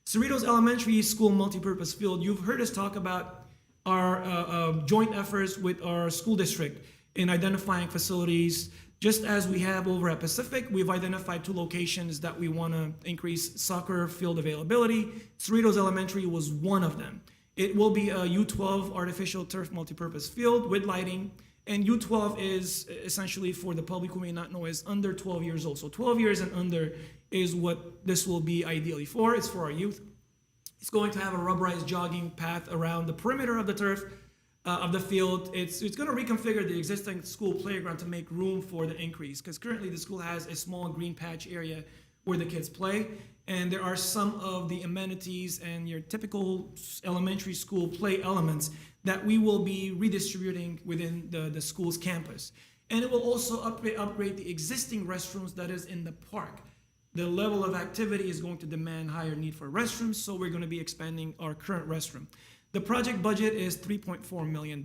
S6: Cerritos Elementary School Multipurpose Field. You've heard us talk about our joint efforts with our school district in identifying facilities. Just as we have over at Pacific, we've identified 2 locations that we want to increase soccer field availability. Cerritos Elementary was one of them. It will be a U12 artificial turf multipurpose field with lighting. And U12 is essentially, for the public who may not know, is under 12 years old. So 12 years and under is what this will be ideally for. It's for our youth. It's going to have a rubberized jogging path around the perimeter of the turf of the field. It's going to reconfigure the existing school playground to make room for the increase, because currently the school has a small green patch area where the kids play. And there are some of the amenities and your typical elementary school play elements that we will be redistributing within the school's campus. And it will also upgrade the existing restrooms that is in the park. The level of activity is going to demand higher need for restrooms, so we're going to be expanding our current restroom. The project budget is $3.4 million.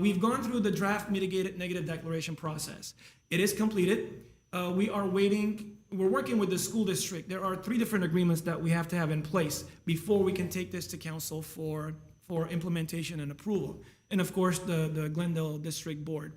S6: We've gone through the draft mitigated negative declaration process. It is completed. We're working with the school district. There are 3 different agreements that we have to have in place before we can take this to council for implementation and approval. And of course, the Glendale District Board.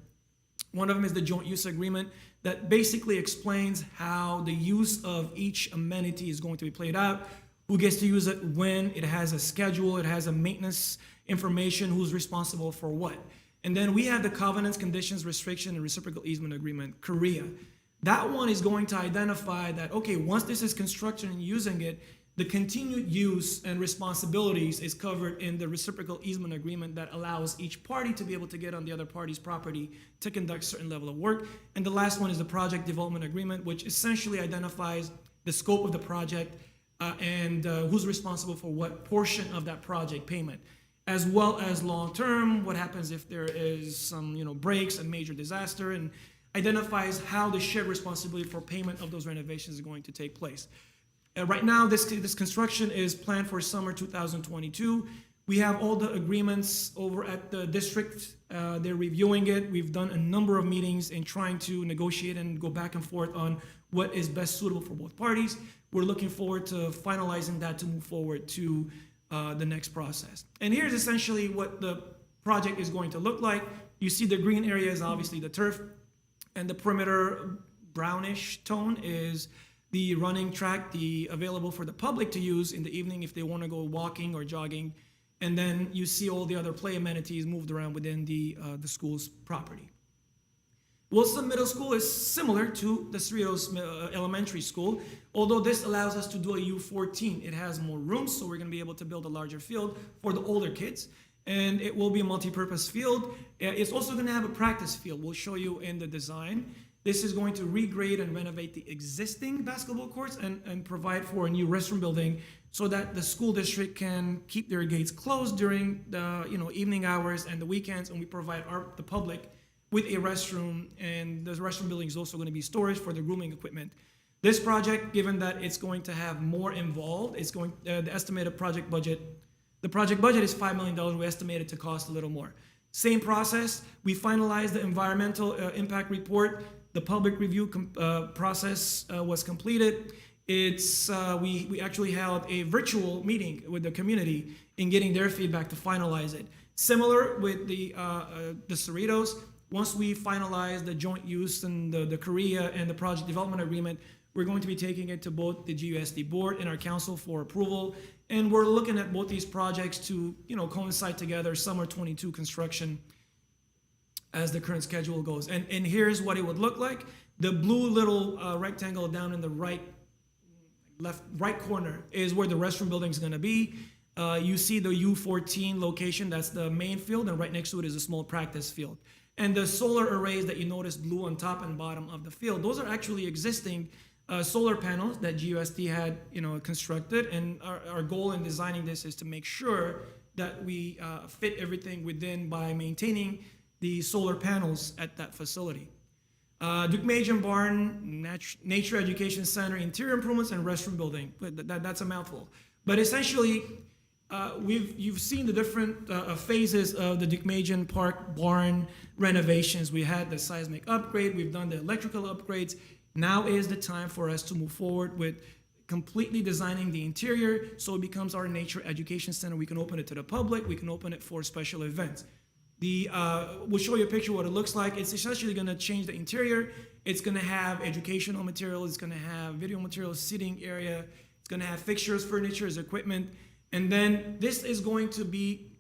S6: One of them is the joint use agreement that basically explains how the use of each amenity is going to be played out, who gets to use it when, it has a schedule, it has a maintenance information, who's responsible for what. And then we have the covenants, conditions, restriction, and reciprocal easement agreement, Korea. That one is going to identify that, okay, once this is constructed and using it, the continued use and responsibilities is covered in the reciprocal easement agreement that allows each party to be able to get on the other party's property to conduct certain level of work. And the last one is the project development agreement, which essentially identifies the scope of the project and who's responsible for what portion of that project payment, as well as long-term, what happens if there is some breaks and major disaster, and identifies how the shared responsibility for payment of those renovations is going to take place. Right now, this construction is planned for summer 2022. We have all the agreements over at the district. They're reviewing it. We've done a number of meetings in trying to negotiate and go back and forth on what is best suitable for both parties. We're looking forward to finalizing that to move forward to the next process. And here's essentially what the project is going to look like. You see the green area is obviously the turf, and the perimeter brownish tone is the running track, available for the public to use in the evening if they want to go walking or jogging. And then you see all the other play amenities moved around within the school's property. Wilson Middle School is similar to the Cerritos Elementary School, although this allows us to do a U14. It has more rooms, so we're going to be able to build a larger field for the older kids. and it will be a multi-purpose field. It's also going to have a practice field. We'll show you in the design. This is going to regrade and renovate the existing basketball courts and provide for a new restroom building so that the school district can keep their gates closed during the evening hours and the weekends, and we provide the public with a restroom, and the restroom building is also going to be storage for the grooming equipment. This project, given that it's going to have more involved, the estimated project budget, the project budget is $5 million. We estimate it to cost a little more. Same process. We finalized the environmental impact report. The public review process was completed. We actually held a virtual meeting with the community in getting their feedback to finalize it. Similar with the Cerritos, once we finalize the joint use and the Korea and the project development agreement, we're going to be taking it to both the GUSD board and our council for approval. And we're looking at both these projects to coincide together, summer 22 construction as the current schedule goes. And here's what it would look like. The blue little rectangle down in the right corner is where the restroom building is going to be. You see the U14 location, that's the main field, and right next to it is a small practice field. And the solar arrays that you notice blue on top and bottom of the field, those are actually existing solar panels that GUSD had constructed. And our goal in designing this is to make sure that we fit everything within by maintaining the solar panels at that facility. Dukmajian Barn, Nature Education Center, interior improvements, and restroom building. That's a mouthful. But essentially, you've seen the different phases of the Dukmajian Park barn renovations. We had the seismic upgrade. We've done the electrical upgrades. Now is the time for us to move forward with completely designing the interior so it becomes our Nature Education Center. We can open it to the public. We can open it for special events. We'll show you a picture of what it looks like. It's essentially going to change the interior. It's going to have educational material. It's going to have video material, seating area. It's going to have fixtures, furniture, equipment. And then this is going to be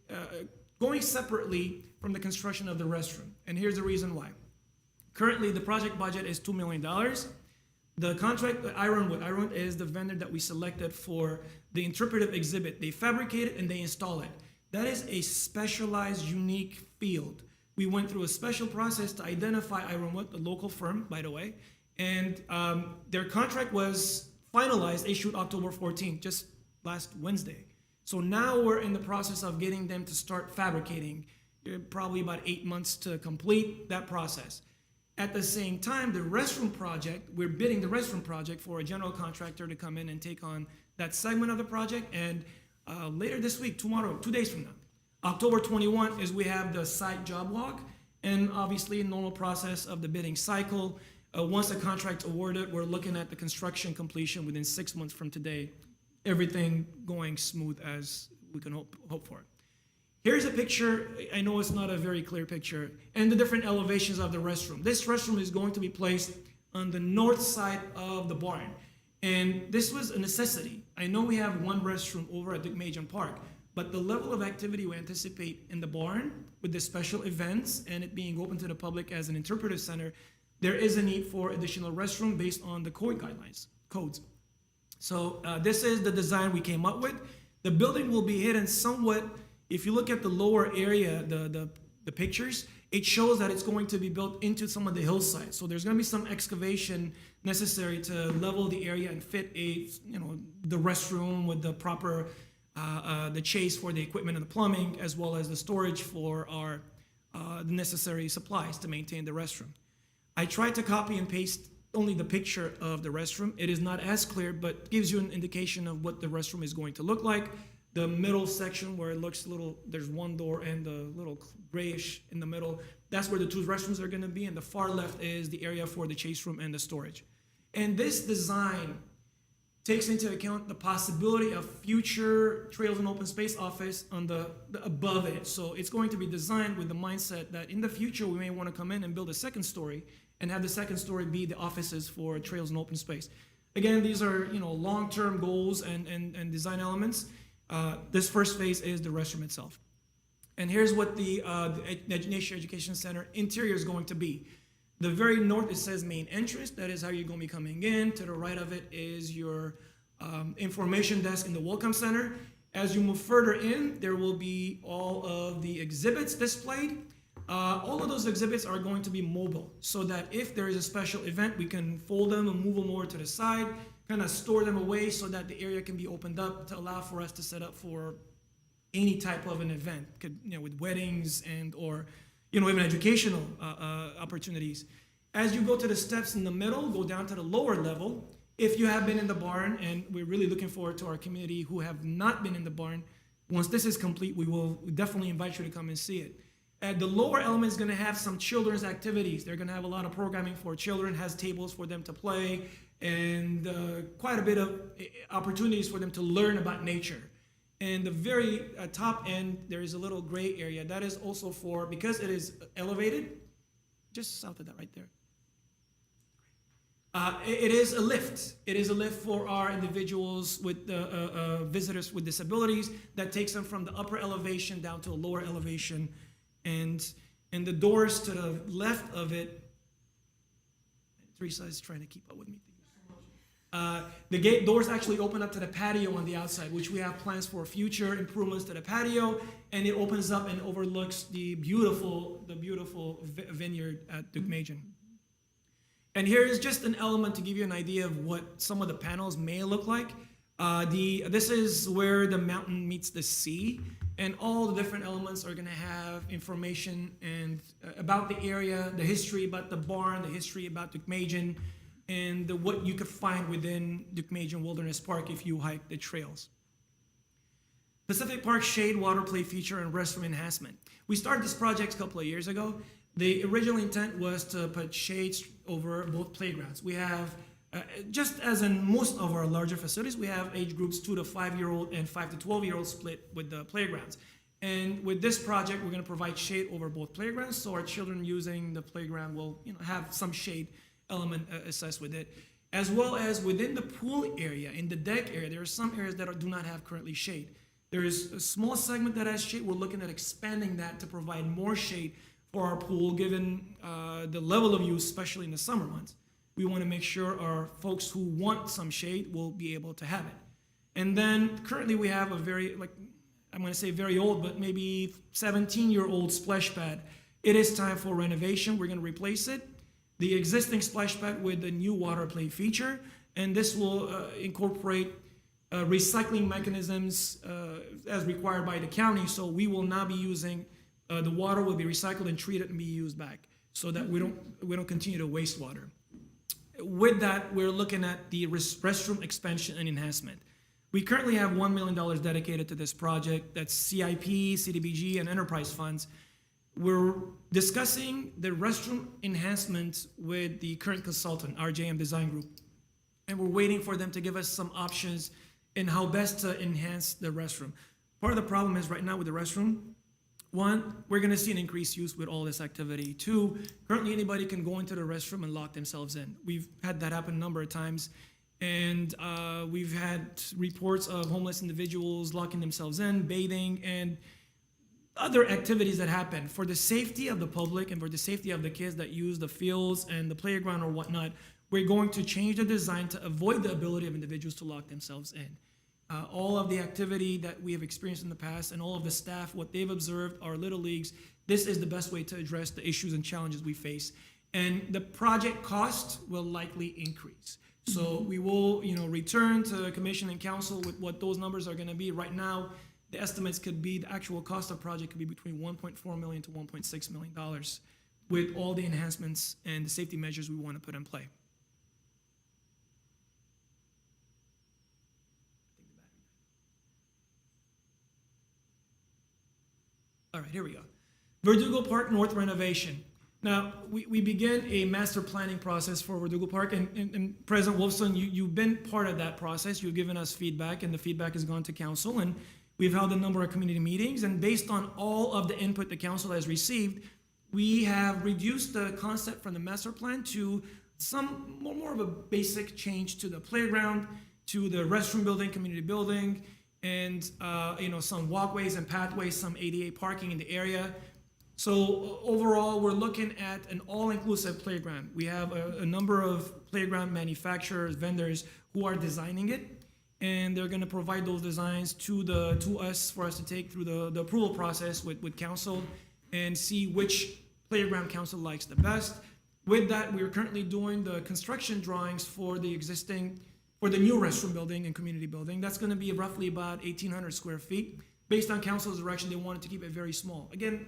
S6: going separately from the construction of the restroom. And here's the reason why. Currently, the project budget is $2 million. The contract with Ironwood is the vendor that we selected for the interpretive exhibit. They fabricate it and they install it. That is a specialized, unique field. We went through a special process to identify Ironwood, the local firm, by the way, and their contract was finalized, issued October 14th, just last Wednesday. So now we're in the process of getting them to start fabricating, probably about 8 months to complete that process. At the same time, the restroom project, we're bidding the restroom project for a general contractor to come in and take on that segment of the project. And later this week, tomorrow, 2 days from now, October 21 is we have the site job walk, and obviously normal process of the bidding cycle. Once the contract's awarded, we're looking at the construction completion within 6 months from today. Everything going smooth as we can hope for. Here's a picture. I know it's not a very clear picture, and the different elevations of the restroom. This restroom is going to be placed on the north side of the barn. And this was a necessity. I know we have one restroom over at Dukmajian Park, but the level of activity we anticipate in the barn with the special events and it being open to the public as an interpretive center, there is a need for additional restroom based on the codes. So this is the design we came up with. The building will be hidden somewhat. If you look at the lower area, the pictures, it shows that it's going to be built into some of the hillsides. So there's going to be some excavation necessary to level the area and fit the restroom with the proper the chase for the equipment and the plumbing, as well as the storage for our the necessary supplies to maintain the restroom. I tried to copy and paste only the picture of the restroom. It is not as clear, but gives you an indication of what the restroom is going to look like. The middle section where it looks there's one door and a little grayish in the middle. That's where the two restrooms are going to be. And the far left is the area for the chase room and the storage. And this design takes into account the possibility of future Trails and Open Space office on the above it. So it's going to be designed with the mindset that in the future we may want to come in and build a second story and have the second story be the offices for Trails and Open Space. Again, these are long-term goals and design elements. This first phase is the restroom itself. And here's what the Nature Education Center interior is going to be. The very north, it says main entrance. That is how you're going to be coming in. To the right of it is your information desk in the Welcome Center. As you move further in, there will be all of the exhibits displayed. All of those exhibits are going to be mobile, so that if there is a special event, we can fold them and move them over to the side, kind of store them away so that the area can be opened up to allow for us to set up for any type of an event, with weddings and or even educational opportunities. As you go to the steps in the middle, go down to the lower level. If you have been in the barn, and we're really looking forward to our community who have not been in the barn, once this is complete, we will definitely invite you to come and see it. The lower element is going to have some children's activities. They're going to have a lot of programming for children, has tables for them to play, and quite a bit of opportunities for them to learn about nature. And the very top end, there is a little gray area. That is also for, because it is elevated, just south of that right there. It is a lift. It is a lift for our individuals with visitors with disabilities that takes them from the upper elevation down to a lower elevation. And the doors to the left of it, Teresa is trying to keep up with me. The gate doors actually open up to the patio on the outside, which we have plans for future improvements to the patio, and it opens up and overlooks the beautiful vineyard at Dukmajan. And here is just an element to give you an idea of what some of the panels may look like. This is where the mountain meets the sea, and all the different elements are going to have information and about the area, the history about the barn, the history about Dukmajan, and what you could find within Dukmajan Wilderness Park if you hike the trails. Pacific Park Shade Water Play Feature and Restroom Enhancement. We started this project a couple of years ago. The original intent was to put shades over both playgrounds. We have, just as in most of our larger facilities, we have age groups 2 to 5-year-old and 5 to 12-year-old split with the playgrounds. And with this project, we're going to provide shade over both playgrounds, so our children using the playground will have some shade element assessed with it. As well as within the pool area, in the deck area, there are some areas that do not have currently shade. There is a small segment that has shade. We're looking at expanding that to provide more shade for our pool, given the level of use, especially in the summer months. We want to make sure our folks who want some shade will be able to have it. And then currently we have a very, I'm going to say very old, but maybe 17-year-old splash pad. It is time for renovation. We're going to replace it. The existing splash pad with the new water play feature, and this will incorporate recycling mechanisms as required by the county, so we will not be using, the water will be recycled and treated and be used back, so that we don't continue to waste water. With that, we're looking at the restroom expansion and enhancement. We currently have $1 million dedicated to this project. That's CIP, CDBG, and enterprise funds. We're discussing the restroom enhancements with the current consultant, RJM Design Group, and we're waiting for them to give us some options in how best to enhance the restroom. Part of the problem is right now with the restroom, one, we're going to see an increased use with all this activity. Two, currently anybody can go into the restroom and lock themselves in. We've had that happen a number of times, and we've had reports of homeless individuals locking themselves in, bathing, and other activities that happen. For the safety of the public and for the safety of the kids that use the fields and the playground or whatnot, we're going to change the design to avoid the ability of individuals to lock themselves in. All of the activity that we have experienced in the past and all of the staff, what they've observed, our little leagues, this is the best way to address the issues and challenges we face. And the project cost will likely increase. So we will, return to commission and council with what those numbers are going to be. Right now, the estimates could be, the actual cost of project could be between $1.4 million to $1.6 million with all the enhancements and the safety measures we want to put in play. All right, here we go. Verdugo Park North renovation. Now, we begin a master planning process for Verdugo Park, and President Wolfson, you've been part of that process. You've given us feedback, and the feedback has gone to council, and we've held a number of community meetings, and based on all of the input the council has received, we have reduced the concept from the master plan to some more of a basic change to the playground, to the restroom building, community building, and some walkways and pathways, some ADA parking in the area. So overall, we're looking at an all-inclusive playground. We have a number of playground manufacturers, vendors who are designing it, and they're going to provide those designs to us for us to take through the approval process with council and see which playground council likes the best. With that, we are currently doing the construction drawings for the new restroom building and community building. That's going to be roughly about 1,800 square feet. Based on council's direction, they wanted to keep it very small. Again,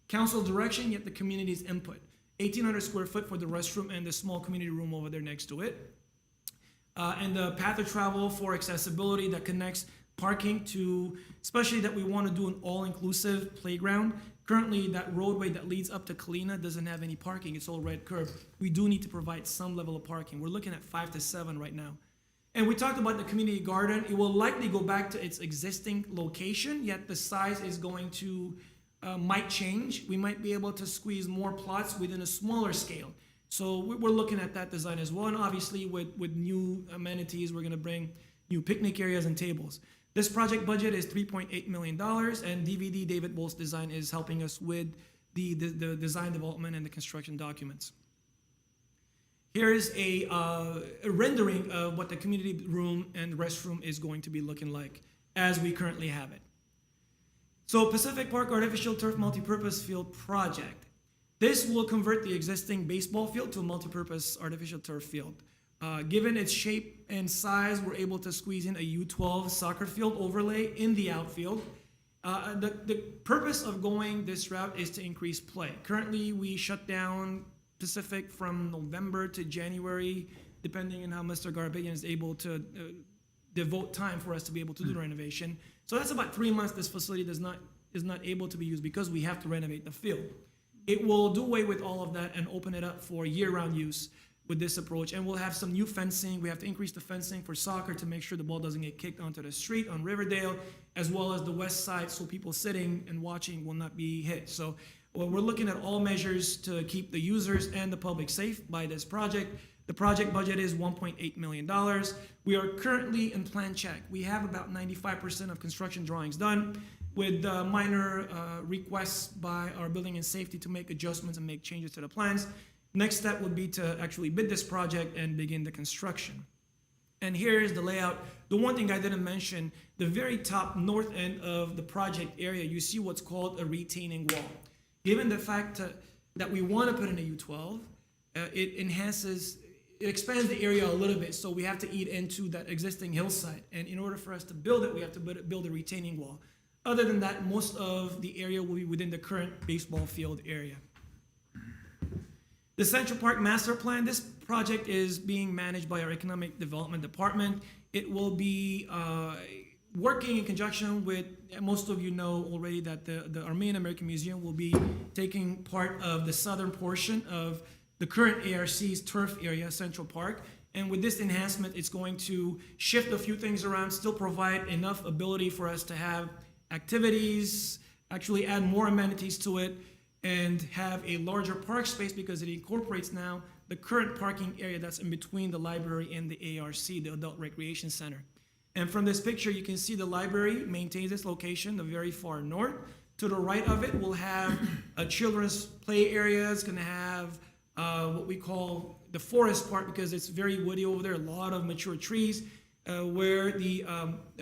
S6: council direction, yet the community's input. 1,800 square foot for the restroom and the small community room over there next to it. And the path of travel for accessibility that connects parking to, especially that we want to do an all-inclusive playground. Currently, that roadway that leads up to Kalina doesn't have any parking. It's all red curb. We do need to provide some level of parking. We're looking at 5 to 7 right now. And we talked about the community garden. It will likely go back to its existing location, yet the size is going to, might change. We might be able to squeeze more plots within a smaller scale. So we're looking at that design as well. And obviously with new amenities, we're going to bring new picnic areas and tables. This project budget is $3.8 million, and DVD David Bolt's design is helping us with the design development and the construction documents. Here's a rendering of what the community room and restroom is going to be looking like as we currently have it. So Pacific Park Artificial Turf Multipurpose Field Project. This will convert the existing baseball field to a multipurpose artificial turf field. Given its shape and size, we're able to squeeze in a U12 soccer field overlay in the outfield. The purpose of going this route is to increase play. Currently, we shut down Pacific from November to January, depending on how Mr. Garabedian is able to devote time for us to be able to do the renovation. So that's about 3 months this facility is not able to be used because we have to renovate the field. It will do away with all of that and open it up for year-round use with this approach. And we'll have some new fencing. We have to increase the fencing for soccer to make sure the ball doesn't get kicked onto the street on Riverdale, as well as the west side, so people sitting and watching will not be hit. So we're looking at all measures to keep the users and the public safe by this project. The project budget is $1.8 million. We are currently in plan check. We have about 95% of construction drawings done, with minor requests by our building and safety to make adjustments and make changes to the plans. Next step would be to actually bid this project and begin the construction. And here's the layout. The one thing I didn't mention, the very top north end of the project area, you see what's called a retaining wall. Given the fact that we want to put in a U12, it expands the area a little bit, so we have to eat into that existing hillside. And in order for us to build it, we have to build a retaining wall. Other than that, most of the area will be within the current baseball field area. The Central Park Master Plan, this project is being managed by our Economic Development Department. It will be working in conjunction with, most of you know already that the Armenian American Museum will be taking part of the southern portion of the current ARC's turf area, Central Park. And with this enhancement, it's going to shift a few things around, still provide enough ability for us to have activities, actually add more amenities to it, and have a larger park space because it incorporates now the current parking area that's in between the library and the ARC, the Adult Recreation Center. And from this picture, you can see the library maintains its location, the very far north. To the right of it, we'll have a children's play area. It's going to have what we call the forest part because it's very woody over there, a lot of mature trees, where the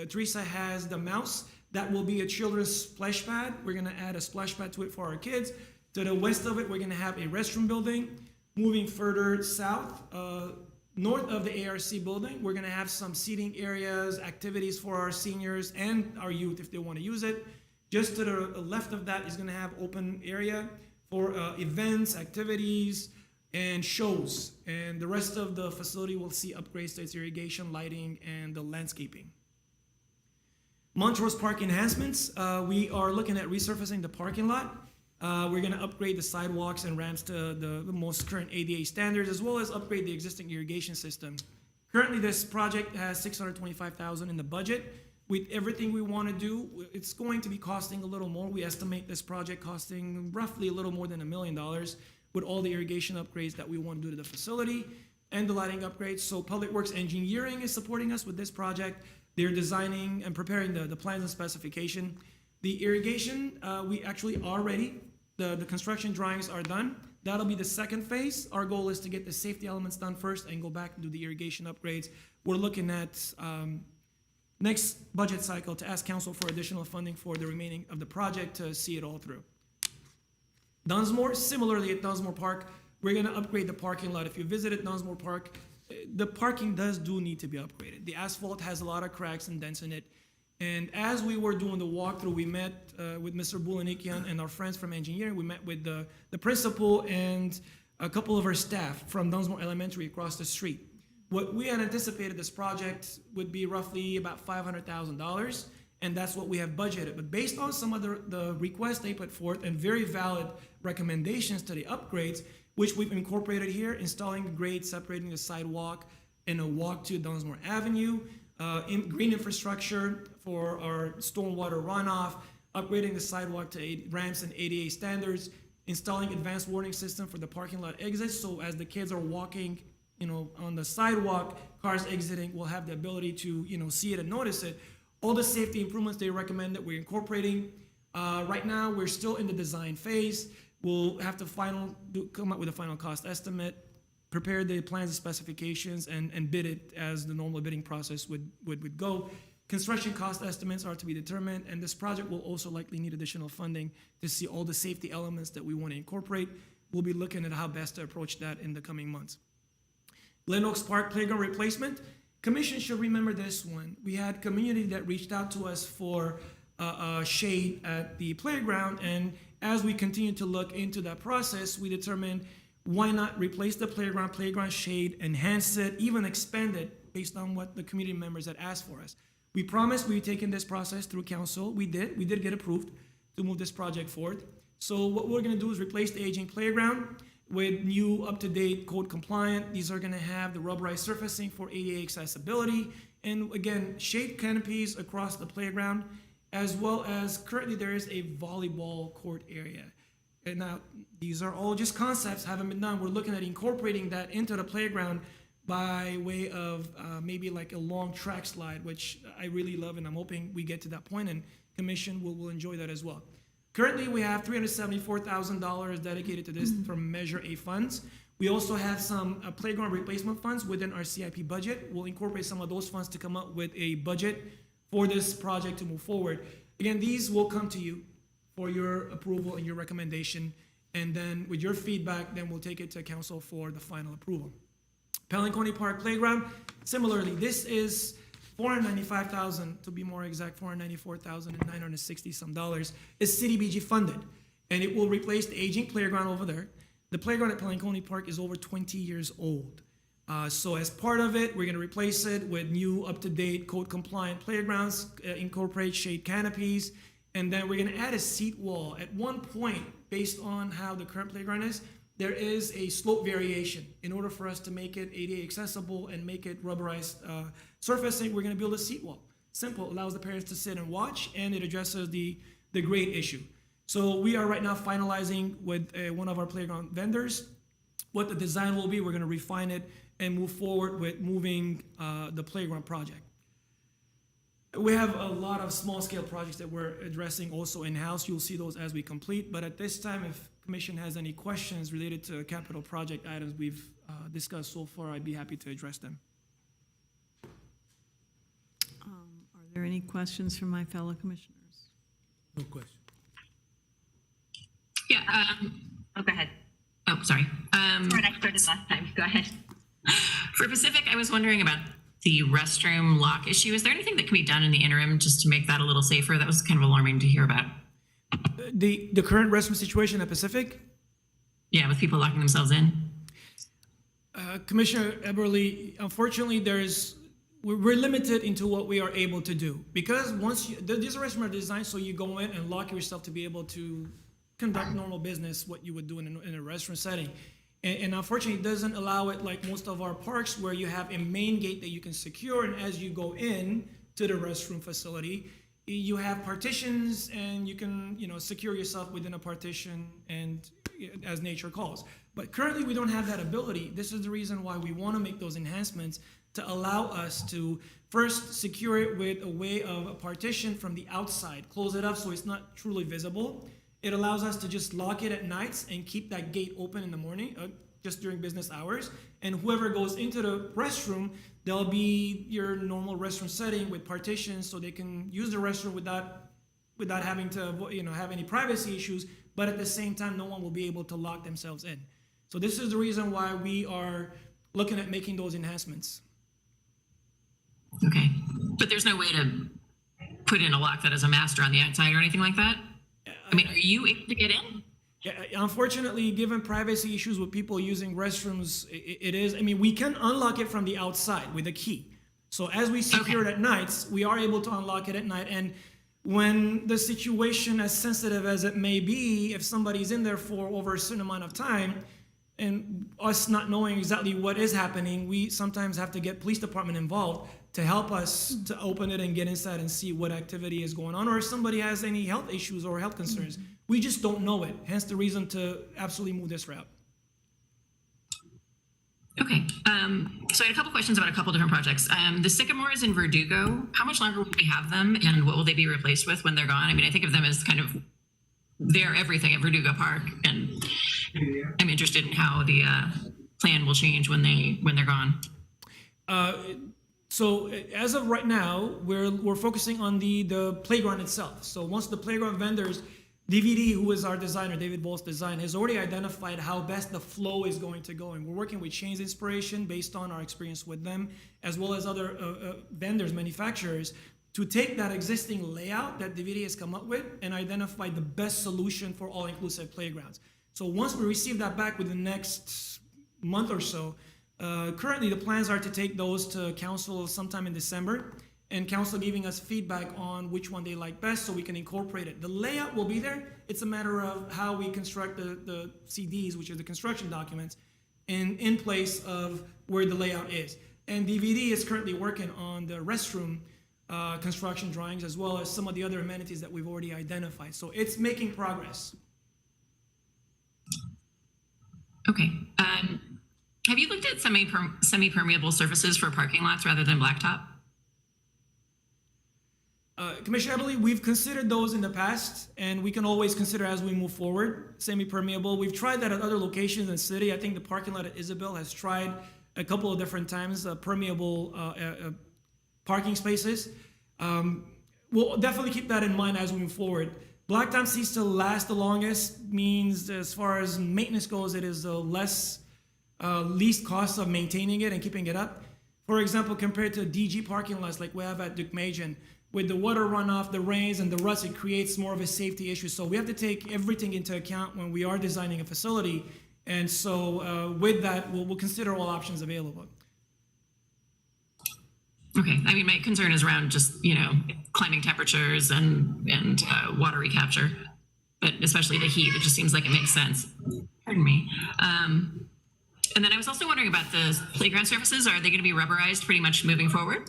S6: Teresa has the mouse. That will be a children's splash pad. We're going to add a splash pad to it for our kids. To the west of it, we're going to have a restroom building. Moving further south, north of the ARC building, we're going to have some seating areas, activities for our seniors and our youth if they want to use it. Just to the left of that is going to have open area for events, activities, and shows. And the rest of the facility will see upgrades to its irrigation, lighting, and the landscaping. Montrose Park enhancements. We are looking at resurfacing the parking lot. We're going to upgrade the sidewalks and ramps to the most current ADA standards, as well as upgrade the existing irrigation system. Currently, this project has $625,000 in the budget. With everything we want to do, it's going to be costing a little more. We estimate this project costing roughly a little more than $1 million with all the irrigation upgrades that we want to do to the facility and the lighting upgrades. So Public Works Engineering is supporting us with this project. They're designing and preparing the plans and specification. The irrigation, we actually are ready. The construction drawings are done. That'll be the second phase. Our goal is to get the safety elements done first and go back and do the irrigation upgrades. We're looking at next budget cycle to ask council for additional funding for the remaining of the project to see it all through. Dunsmore, similarly at Dunsmore Park, we're gonna upgrade the parking lot. If you visited Dunsmore Park, the parking do need to be upgraded. The asphalt has a lot of cracks and dents in it. And as we were doing the walkthrough, we met with Mr. Bulanikian and our friends from engineering. We met with the principal and a couple of our staff from Dunsmore Elementary across the street. What we had anticipated this project would be roughly about $500,000, and that's what we have budgeted. But based on some of the requests they put forth and very valid recommendations to the upgrades, which we've incorporated here, installing the grade, separating the sidewalk and a walk to Dunsmore Avenue, green infrastructure for our stormwater runoff, upgrading the sidewalk to ramps and ADA standards, installing advanced warning system for the parking lot exits, so as the kids are walking, on the sidewalk, cars exiting will have the ability to, see it and notice it. All the safety improvements they recommend that we're incorporating. Right now, we're still in the design phase. We'll have to come up with a final cost estimate, prepare the plans and specifications, and bid it as the normal bidding process would go. Construction cost estimates are to be determined, and this project will also likely need additional funding to see all the safety elements that we want to incorporate. We'll be looking at how best to approach that in the coming months. Glen Oaks Park Playground replacement. Commission should remember this one. We had community that reached out to us for shade at the playground, and as we continue to look into that process, we determined why not replace the playground shade, enhance it, even expand it based on what the community members had asked for us. We promised we'd taken this process through council. We did get approved to move this project forward. So what we're gonna do is replace the aging playground with new up-to-date code compliant. These are gonna have the rubberized surfacing for ADA accessibility. And again, shade canopies across the playground, as well as currently there is a volleyball court area. And now, these are all just concepts, haven't been done. We're looking at incorporating that into the playground by way of maybe like a long track slide, which I really love, and I'm hoping we get to that point, and commission will enjoy that as well. Currently, we have $374,000 dedicated to this from Measure A funds. We also have some playground replacement funds within our CIP budget. We'll incorporate some of those funds to come up with a budget for this project to move forward. Again, these will come to you for your approval and your recommendation, and then with your feedback, then we'll take it to council for the final approval. Pelinconi Park Playground, similarly, this is $495,000, to be more exact, $494,960 some dollars, is CDBG funded, and it will replace the aging playground over there. The playground at Pelinconi Park is over 20 years old. So as part of it, we're gonna replace it with new up-to-date code-compliant playgrounds, incorporate shade canopies, and then we're gonna add a seat wall. At one point, based on how the current playground is, there is a slope variation. In order for us to make it ADA accessible and make it rubberized surfacing, we're gonna build a seat wall. Simple, allows the parents to sit and watch, and it addresses the grade issue. So we are right now finalizing with one of our playground vendors what the design will be. We're gonna refine it and move forward with moving the playground project. We have a lot of small scale projects that we're addressing also in-house. You'll see those as we complete, but at this time, if commission has any questions related to capital project items we've discussed so far, I'd be happy to address them.
S1: Are there any questions from my fellow commissioners?
S4: No question.
S3: Yeah.
S7: Oh, go ahead.
S3: Oh, sorry.
S7: Sorry, I started last time. Go ahead.
S3: For Pacific, I was wondering about the restroom lock issue. Is there anything that can be done in the interim just to make that a little safer? That was kind of alarming to hear about.
S6: The current restroom situation at Pacific?
S3: Yeah, with people locking themselves in.
S6: Commissioner Eberly, unfortunately, we're limited into what we are able to do, because these restrooms are designed so you go in and lock yourself to be able to conduct normal business, what you would do in a restaurant setting. And unfortunately, it doesn't allow it like most of our parks, where you have a main gate that you can secure, and as you go in to the restroom facility, you have partitions, and you can, secure yourself within a partition, and as nature calls. But currently, we don't have that ability. This is the reason why we want to make those enhancements to allow us to first secure it with a way of a partition from the outside, close it up so it's not truly visible. It allows us to just lock it at nights and keep that gate open in the morning, just during business hours. And whoever goes into the restroom, there'll be your normal restroom setting with partitions so they can use the restroom without having to, have any privacy issues. But at the same time, no one will be able to lock themselves in. So this is the reason why we are looking at making those enhancements.
S3: Okay. But there's no way to put in a lock that has a master on the outside or anything like that? I mean, are you able to get in?
S6: Yeah, unfortunately, given privacy issues with people using restrooms, it is. I mean, we can unlock it from the outside with a key. So as we secure it at nights, we are able to unlock it at night. And when the situation, as sensitive as it may be, if somebody's in there for over a certain amount of time, and us not knowing exactly what is happening, we sometimes have to get police department involved to help us to open it and get inside and see what activity is going on, or if somebody has any health issues or health concerns. We just don't know it, hence the reason to absolutely move this route.
S3: Okay. So I had a couple questions about a couple different projects. The sycamores in Verdugo, how much longer will we have them, and what will they be replaced with when they're gone? I mean, I think of them as kind of, they're everything at Verdugo Park, and I'm interested in how the plan will change when they're gone.
S6: So as of right now, we're focusing on the playground itself. So once the playground vendors, DVD, who is our designer, David Vol's design, has already identified how best the flow is going to go. And we're working with Chains Inspiration based on our experience with them, as well as other vendors, manufacturers, to take that existing layout that DVD has come up with and identify the best solution for all-inclusive playgrounds. So once we receive that back within the next month or so, currently the plans are to take those to council sometime in December, and council giving us feedback on which one they like best so we can incorporate it. The layout will be there. It's a matter of how we construct the CDs, which are the construction documents, in place of where the layout is. And DVD is currently working on the restroom construction drawings, as well as some of the other amenities that we've already identified. So it's making progress.
S3: Okay. Have you looked at semi-permeable surfaces for parking lots rather than blacktop?
S6: Commissioner, I believe we've considered those in the past, and we can always consider as we move forward, semi-permeable. We've tried that at other locations in the city. I think the parking lot at Isabel has tried a couple of different times permeable parking spaces. We'll definitely keep that in mind as we move forward. Blacktop seems to last the longest, means as far as maintenance goes, it is the least cost of maintaining it and keeping it up. For example, compared to DG parking lots like we have at Duke-Majan, with the water runoff, the rains, and the ruts, it creates more of a safety issue. So we have to take everything into account when we are designing a facility. And so with that, we'll consider all options available.
S3: Okay. I mean, my concern is around just, climbing temperatures and water recapture, but especially the heat. It just seems like it makes sense. Pardon me. And then I was also wondering about the playground surfaces. Are they going to be rubberized pretty much moving forward?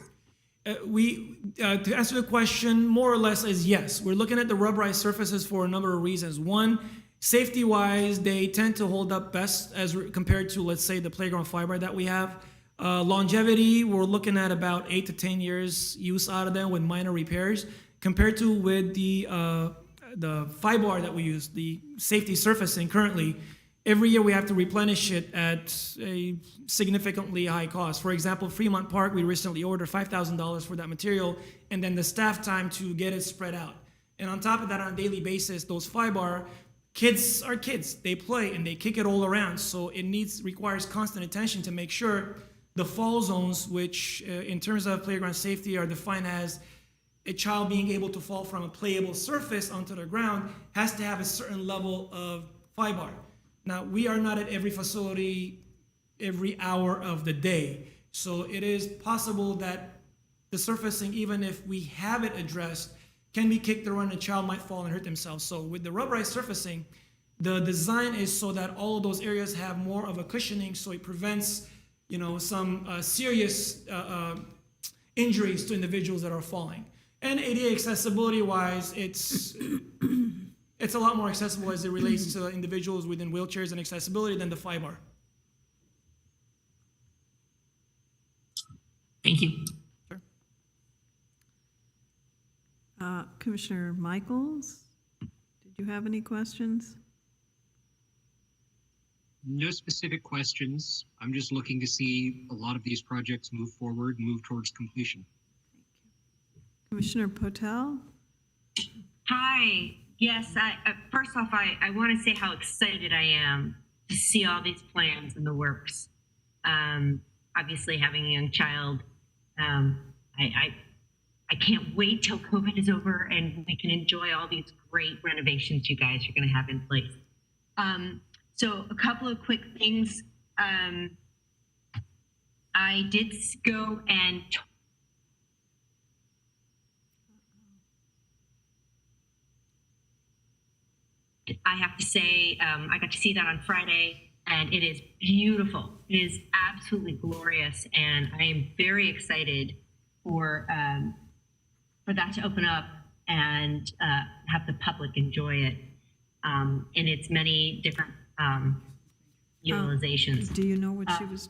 S6: To answer the question, more or less is yes. We're looking at the rubberized surfaces for a number of reasons. One, safety-wise, they tend to hold up best as compared to, let's say, the playground fiber that we have. Longevity, we're looking at about 8 to 10 years use out of them with minor repairs, compared to with the fiber that we use, the safety surfacing currently. Every year we have to replenish it at a significantly high cost. For example, Fremont Park, we recently ordered $5,000 for that material, and then the staff time to get it spread out. And on top of that, on a daily basis, those fiber, kids are kids. They play and they kick it all around. So it requires constant attention to make sure the fall zones, which in terms of playground safety are defined as a child being able to fall from a playable surface onto the ground, has to have a certain level of fiber. Now, we are not at every facility every hour of the day. So it is possible that the surfacing, even if we have it addressed, can be kicked around and a child might fall and hurt themselves. So with the rubberized surfacing, the design is so that all of those areas have more of a cushioning, so it prevents, some serious injuries to individuals that are falling. And ADA accessibility-wise, it's a lot more accessible as it relates to individuals within wheelchairs and accessibility than the fiber.
S3: Thank you.
S6: Sure.
S1: Commissioner Michaels, did you have any questions?
S9: No specific questions. I'm just looking to see a lot of these projects move forward, move towards completion.
S1: Commissioner Potel?
S7: Hi. Yes, first off, I want to say how excited I am to see all these plans in the works. Obviously, having a young child, I can't wait till COVID is over and we can enjoy all these great renovations you guys are going to have in place. So a couple of quick things. I did go and I have to say, I got to see that on Friday, and it is beautiful. It is absolutely glorious, and I am very excited for that to open up and have the public enjoy it in its many different utilizations.
S1: Do you know what she was?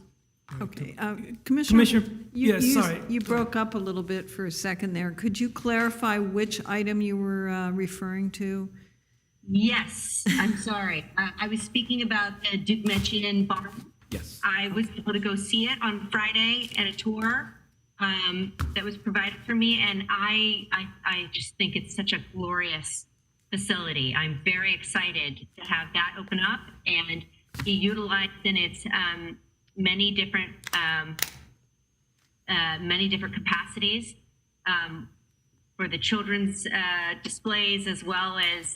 S1: Okay, Commissioner,
S6: yes, sorry.
S1: You broke up a little bit for a second there. Could you clarify which item you were referring to?
S7: Yes, I'm sorry. I was speaking about the Duke Mechian barn.
S6: Yes.
S7: I was able to go see it on Friday at a tour that was provided for me, and I just think it's such a glorious facility. I'm very excited to have that open up and be utilized in its many different capacities for the children's displays, as well as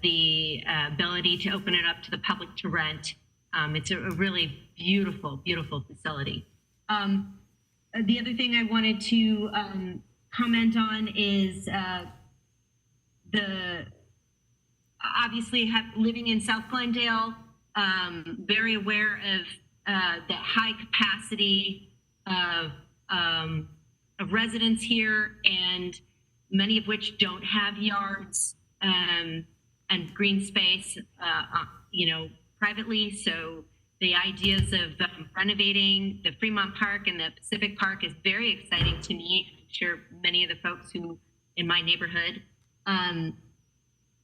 S7: the ability to open it up to the public to rent. It's a really beautiful, beautiful facility. The other thing I wanted to comment on is living in South Glendale, very aware of the high capacity of residents here, and many of which don't have yards and green space, privately. So the ideas of renovating the Fremont Park and the Pacific Park is very exciting to me. I'm sure many of the folks who in my neighborhood.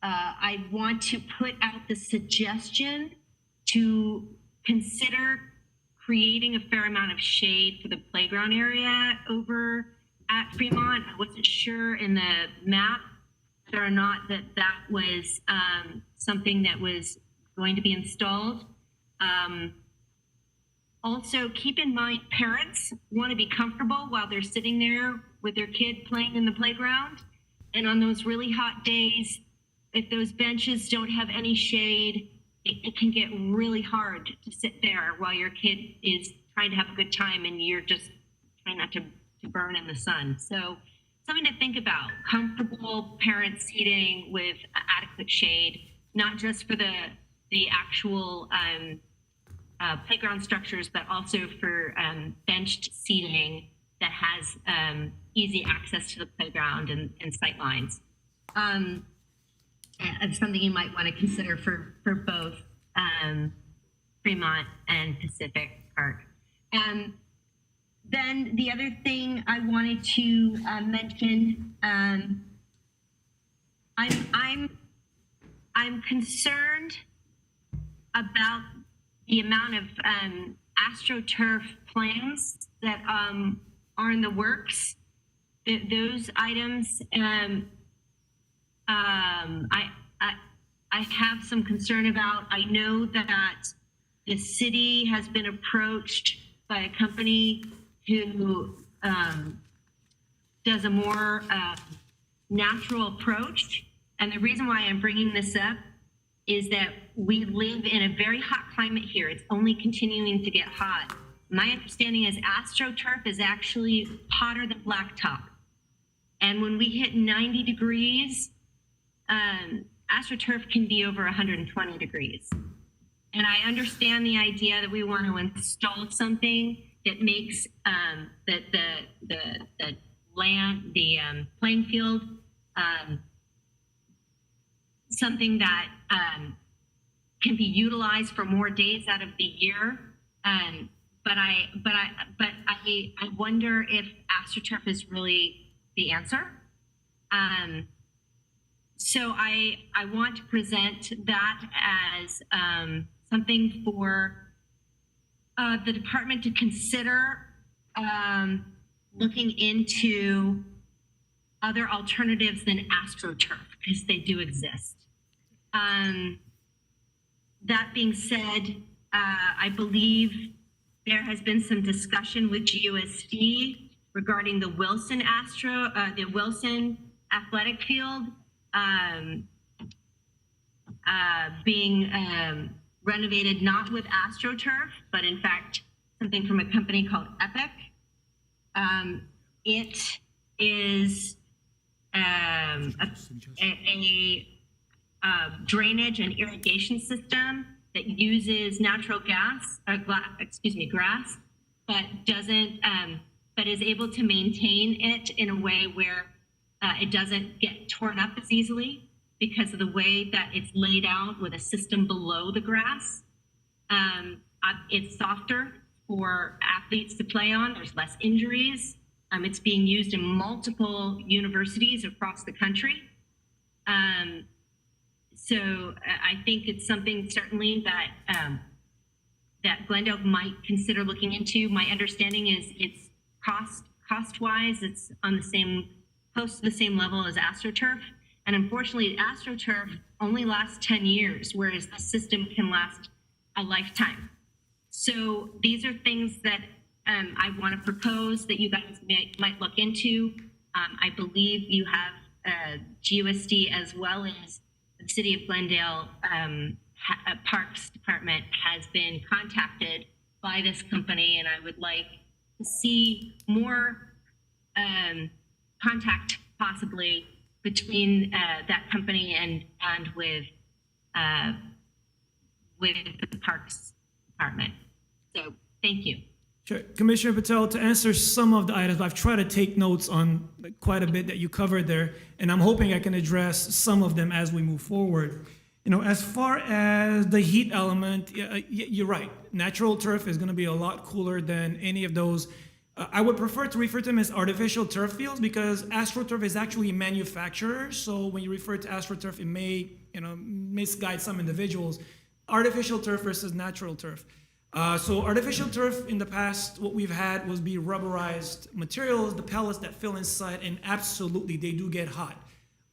S7: I want to put out the suggestion to consider creating a fair amount of shade for the playground area over at Fremont. I wasn't sure in the map whether or not that was something that was going to be installed. Also, keep in mind, parents want to be comfortable while they're sitting there with their kid playing in the playground. And on those really hot days, if those benches don't have any shade, it can get really hard to sit there while your kid is trying to have a good time and you're just trying not to burn in the sun. So something to think about: comfortable parent seating with adequate shade, not just for the actual playground structures, but also for benched seating that has easy access to the playground and sight lines. It's something you might want to consider for both Fremont and Pacific Park. Then the other thing I wanted to mention, I'm concerned about the amount of AstroTurf plans that are in the works. Those items, I have some concern about. I know that the city has been approached by a company who does a more natural approach. And the reason why I'm bringing this up is that we live in a very hot climate here. It's only continuing to get hot. My understanding is AstroTurf is actually hotter than blacktop. And when we hit 90 degrees, AstroTurf can be over 120 degrees. And I understand the idea that we want to install something that makes the playing field something that can be utilized for more days out of the year. But I wonder if AstroTurf is really the answer. So I want to present that as something for the department to consider looking into other alternatives than AstroTurf, because they do exist. That being said, I believe there has been some discussion with GUSD regarding the Wilson athletic field being renovated not with AstroTurf, but in fact something from a company called Epic. It is a drainage and irrigation system that uses natural gas, grass, but doesn't, but is able to maintain it in a way where it doesn't get torn up as easily because of the way that it's laid out with a system below the grass. It's softer for athletes to play on. There's less injuries. It's being used in multiple universities across the country. So I think it's something certainly that that Glendale might consider looking into. My understanding is it's cost-wise, it's on the same, close to the same level as AstroTurf. And unfortunately, AstroTurf only lasts 10 years, whereas the system can last a lifetime. So these are things that I want to propose that you guys might look into. I believe you have GUSD as well as the City of Glendale Parks Department has been contacted by this company, and I would like to see more contact possibly between that company and with the Parks Department. So thank you.
S6: Sure. Commissioner Patel, to answer some of the items, I've tried to take notes on quite a bit that you covered there, and I'm hoping I can address some of them as we move forward. You know, as far as the heat element, you're right. Natural turf is going to be a lot cooler than any of those. I would prefer to refer to them as artificial turf fields because AstroTurf is actually a manufacturer. So when you refer to AstroTurf, it may, misguide some individuals. Artificial turf versus natural turf. So artificial turf in the past, what we've had was be rubberized materials, the pellets that fill inside, and absolutely they do get hot.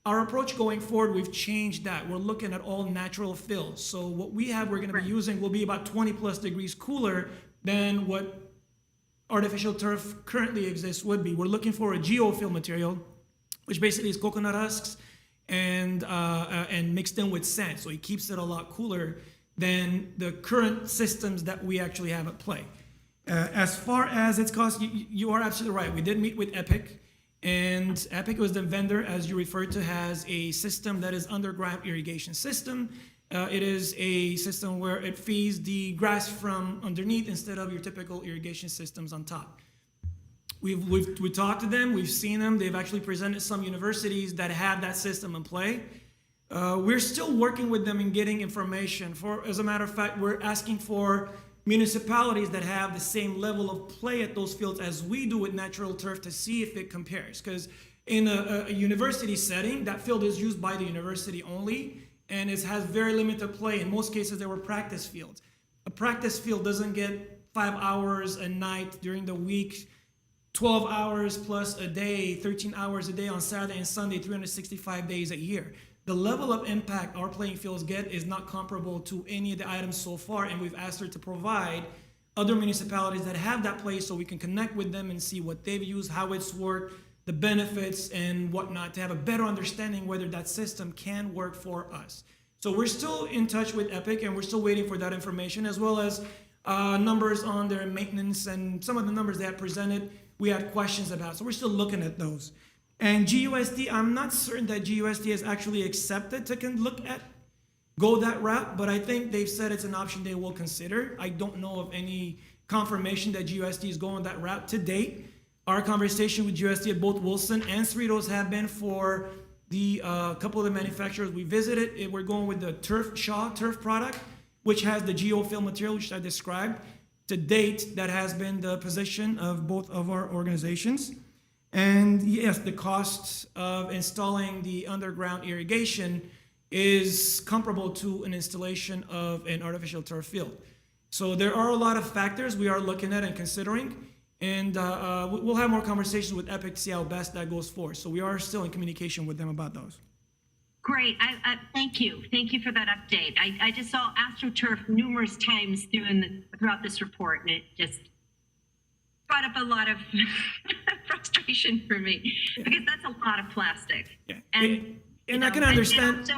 S6: Our approach going forward, we've changed that. We're looking at all natural fills. So what we're going to be using will be about 20 plus degrees cooler than what artificial turf currently exists would be. We're looking for a geofill material, which basically is coconut husks and mixed in with sand. So it keeps it a lot cooler than the current systems that we actually have at play. As far as its cost, you are absolutely right. We did meet with Epic, and Epic was the vendor, as you referred to, has a system that is underground irrigation system. It is a system where it feeds the grass from underneath instead of your typical irrigation systems on top. We talked to them, we've seen them. They've actually presented some universities that have that system in play. We're still working with them and getting information. As a matter of fact, we're asking for municipalities that have the same level of play at those fields as we do with natural turf to see if it compares. Because in a university setting, that field is used by the university only, and it has very limited play. In most cases, there were practice fields. A practice field doesn't get 5 hours a night during the week, 12 hours plus a day, 13 hours a day on Saturday and Sunday, 365 days a year. The level of impact our playing fields get is not comparable to any of the items so far, and we've asked her to provide other municipalities that have that place so we can connect with them and see what they've used, how it's worked, the benefits and whatnot, to have a better understanding whether that system can work for us. So we're still in touch with Epic, and we're still waiting for that information, as well as numbers on their maintenance and some of the numbers they had presented we had questions about. So we're still looking at those. And GUSD, I'm not certain that GUSD has actually accepted to go that route, but I think they've said it's an option they will consider. I don't know of any confirmation that GUSD is going that route to date. Our conversation with GUSD at both Wilson and Cerritos have been for the couple of the manufacturers we visited. We're going with the Shaw turf product, which has the geofill material, which I described. To date, that has been the position of both of our organizations. And yes, the cost of installing the underground irrigation is comparable to an installation of an artificial turf field. So there are a lot of factors we are looking at and considering, and we'll have more conversations with EPIC to see how best that goes forward. So we are still in communication with them about those.
S7: Great. Thank you. Thank you for that update. I just saw AstroTurf numerous times throughout this report, and it just brought up a lot of frustration for me because that's a lot of plastic.
S6: Yeah.
S7: And
S6: I can understand.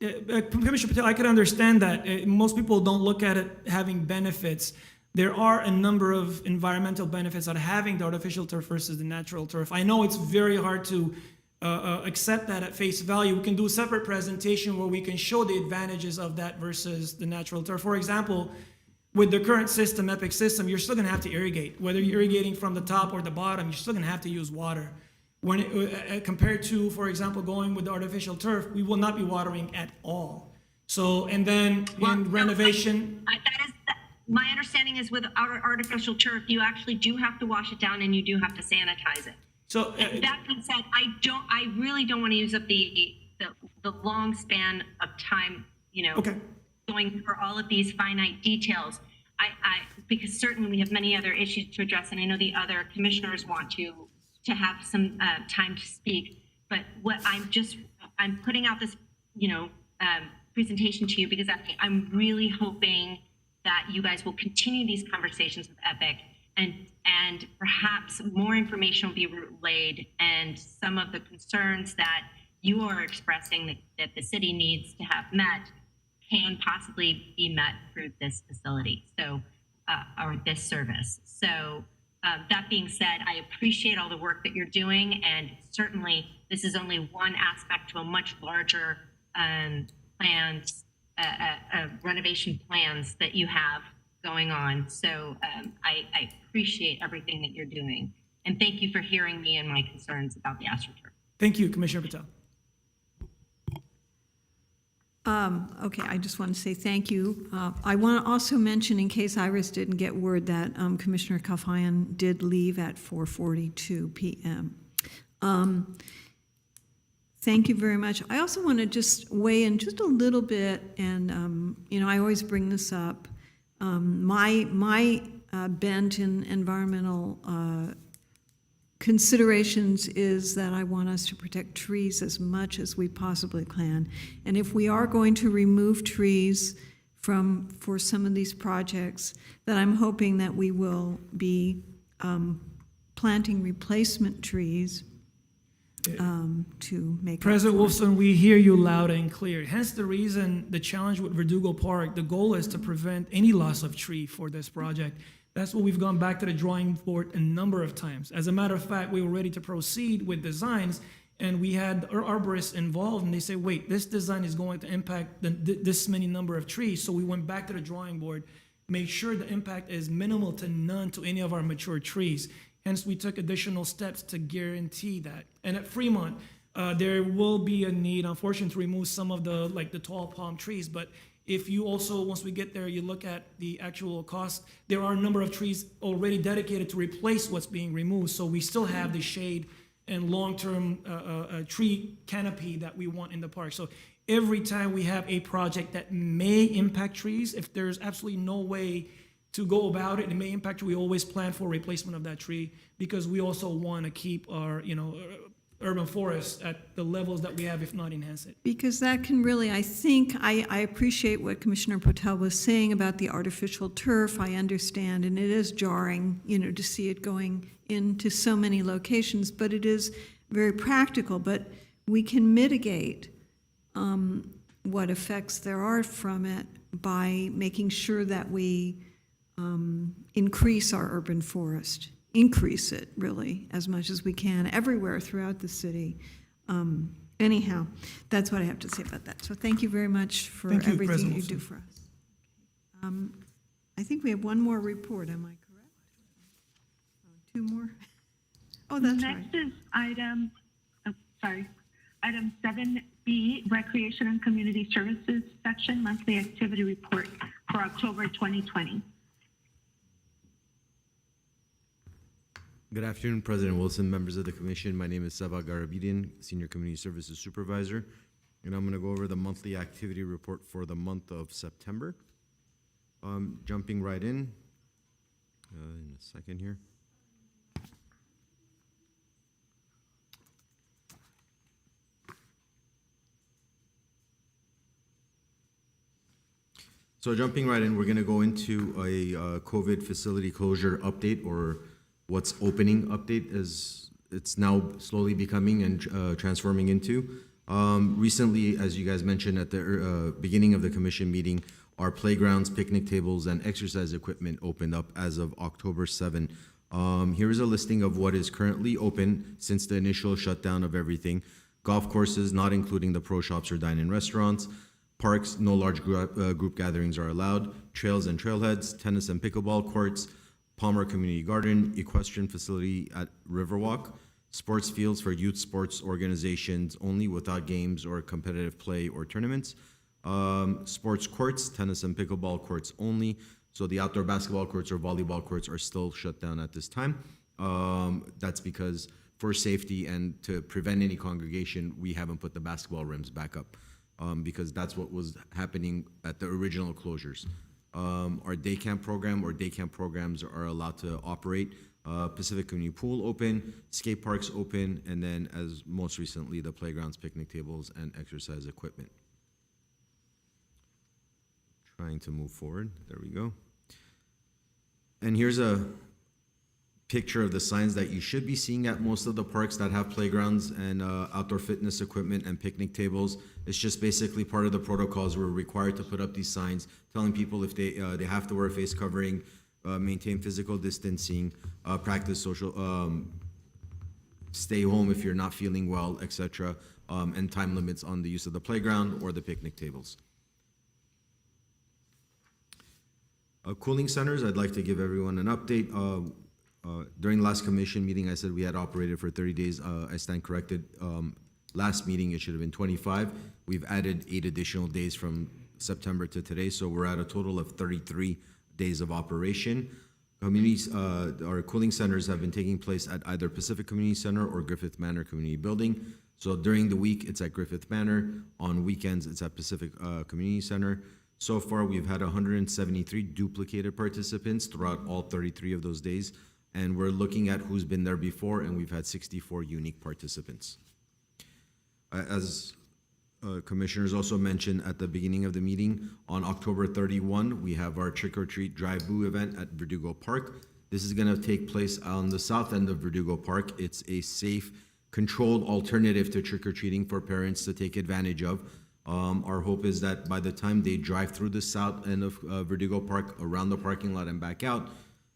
S6: Commissioner Patel, I can understand that. Most people don't look at it having benefits. There are a number of environmental benefits out of having the artificial turf versus the natural turf. I know it's very hard to accept that at face value. We can do a separate presentation where we can show the advantages of that versus the natural turf. For example, with the current system, EPIC system, you're still going to have to irrigate. Whether you're irrigating from the top or the bottom, you're still going to have to use water. When compared to, for example, going with the artificial turf, we will not be watering at all. So, and then renovation.
S7: My understanding is with artificial turf, you actually do have to wash it down and you do have to sanitize it.
S6: So
S7: that being said, I really don't want to use up the long span of time,
S6: okay.
S7: going for all of these finite details. Because certainly we have many other issues to address, and I know the other commissioners want to have some time to speak. But what I'm putting out this, presentation to you because I'm really hoping that you guys will continue these conversations with EPIC, and perhaps more information will be relayed, and some of the concerns that you are expressing that the city needs to have met can possibly be met through this facility, or this service. So that being said, I appreciate all the work that you're doing, and certainly this is only one aspect to a much larger renovation plans that you have going on. So I appreciate everything that you're doing, and thank you for hearing me and my concerns about the AstroTurf.
S6: Thank you, Commissioner Patel.
S1: Okay, I just want to say thank you. I want to also mention, in case Iris didn't get word, that Commissioner Kalfayan did leave at 4:42 p.m. Thank you very much. I also want to just weigh in just a little bit, and I always bring this up. My bent in environmental considerations is that I want us to protect trees as much as we possibly can. And if we are going to remove trees for some of these projects, then I'm hoping that we will be planting replacement trees to make
S6: President Wolfson, we hear you loud and clear. Hence the reason the challenge with Verdugo Park, the goal is to prevent any loss of tree for this project. That's what we've gone back to the drawing board a number of times. As a matter of fact, we were ready to proceed with designs, and we had our arborists involved, and they say, wait, this design is going to impact this many number of trees. So we went back to the drawing board, made sure the impact is minimal to none to any of our mature trees. Hence, we took additional steps to guarantee that. And at Fremont, there will be a need, unfortunately, to remove some of the tall palm trees. But if you also, once we get there, you look at the actual cost, there are a number of trees already dedicated to replace what's being removed. So we still have the shade and long-term tree canopy that we want in the park. So every time we have a project that may impact trees, if there's absolutely no way to go about it, it may impact, we always plan for replacement of that tree, because we also want to keep our, urban forests at the levels that we have, if not enhance it.
S1: Because that can really, I think, I appreciate what Commissioner Patel was saying about the artificial turf. I understand, and it is jarring, to see it going into so many locations, but it is very practical. But we can mitigate what effects there are from it by making sure that we increase our urban forest. Increase it, really, as much as we can, everywhere throughout the city. Anyhow, that's what I have to say about that. So thank you very much for everything you do for us. I think we have one more report, am I correct? Two more? Oh, that's right.
S2: Next is item 7B, Recreation and Community Services Section, Monthly Activity Report for October 2020.
S10: Good afternoon, President Wilson, members of the commission. My name is Seva Garabidian, Senior Community Services Supervisor, and I'm going to go over the monthly activity report for the month of September. Jumping right in a second here. So jumping right in, we're going to go into a COVID facility closure update, or what's opening update, as it's now slowly becoming and transforming into. Recently, as you guys mentioned at the beginning of the commission meeting, our playgrounds, picnic tables, and exercise equipment opened up as of October 7. Here is a listing of what is currently open since the initial shutdown of everything. Golf courses, not including the pro shops or dine-in restaurants. Parks, no large group gatherings are allowed. Trails and trailheads, tennis and pickleball courts, Palmer Community Garden, equestrian facility at Riverwalk, sports fields for youth sports organizations only without games or competitive play or tournaments. Sports courts, tennis and pickleball courts only. So the outdoor basketball courts or volleyball courts are still shut down at this time. That's because for safety and to prevent any congregation, we haven't put the basketball rims back up. Because that's what was happening at the original closures. Our day camp program or day camp programs are allowed to operate. Pacific Community Pool open, skate parks open, and then as most recently, the playgrounds, picnic tables, and exercise equipment. Trying to move forward, there we go. And here's a picture of the signs that you should be seeing at most of the parks that have playgrounds and outdoor fitness equipment and picnic tables. It's just basically part of the protocols. We're required to put up these signs telling people if they have to wear a face covering, maintain physical distancing, practice social, stay home if you're not feeling well, etc., and time limits on the use of the playground or the picnic tables. Cooling centers, I'd like to give everyone an update. During the last commission meeting, I said we had operated for 30 days. I stand corrected. Last meeting, it should have been 25. We've added 8 additional days from September to today, so we're at a total of 33 days of operation. Communities, our cooling centers have been taking place at either Pacific Community Center or Griffith Manor Community Building. So during the week, it's at Griffith Manor. On weekends, it's at Pacific Community Center. So far, we've had 173 duplicated participants throughout all 33 of those days. And we're looking at who's been there before, and we've had 64 unique participants. As commissioners also mentioned at the beginning of the meeting, on October 31, we have our Trick or Treat Drive-Boo event at Verdugo Park. This is going to take place on the south end of Verdugo Park. It's a safe, controlled alternative to trick-or-treating for parents to take advantage of. Our hope is that by the time they drive through the south end of Verdugo Park, around the parking lot and back out,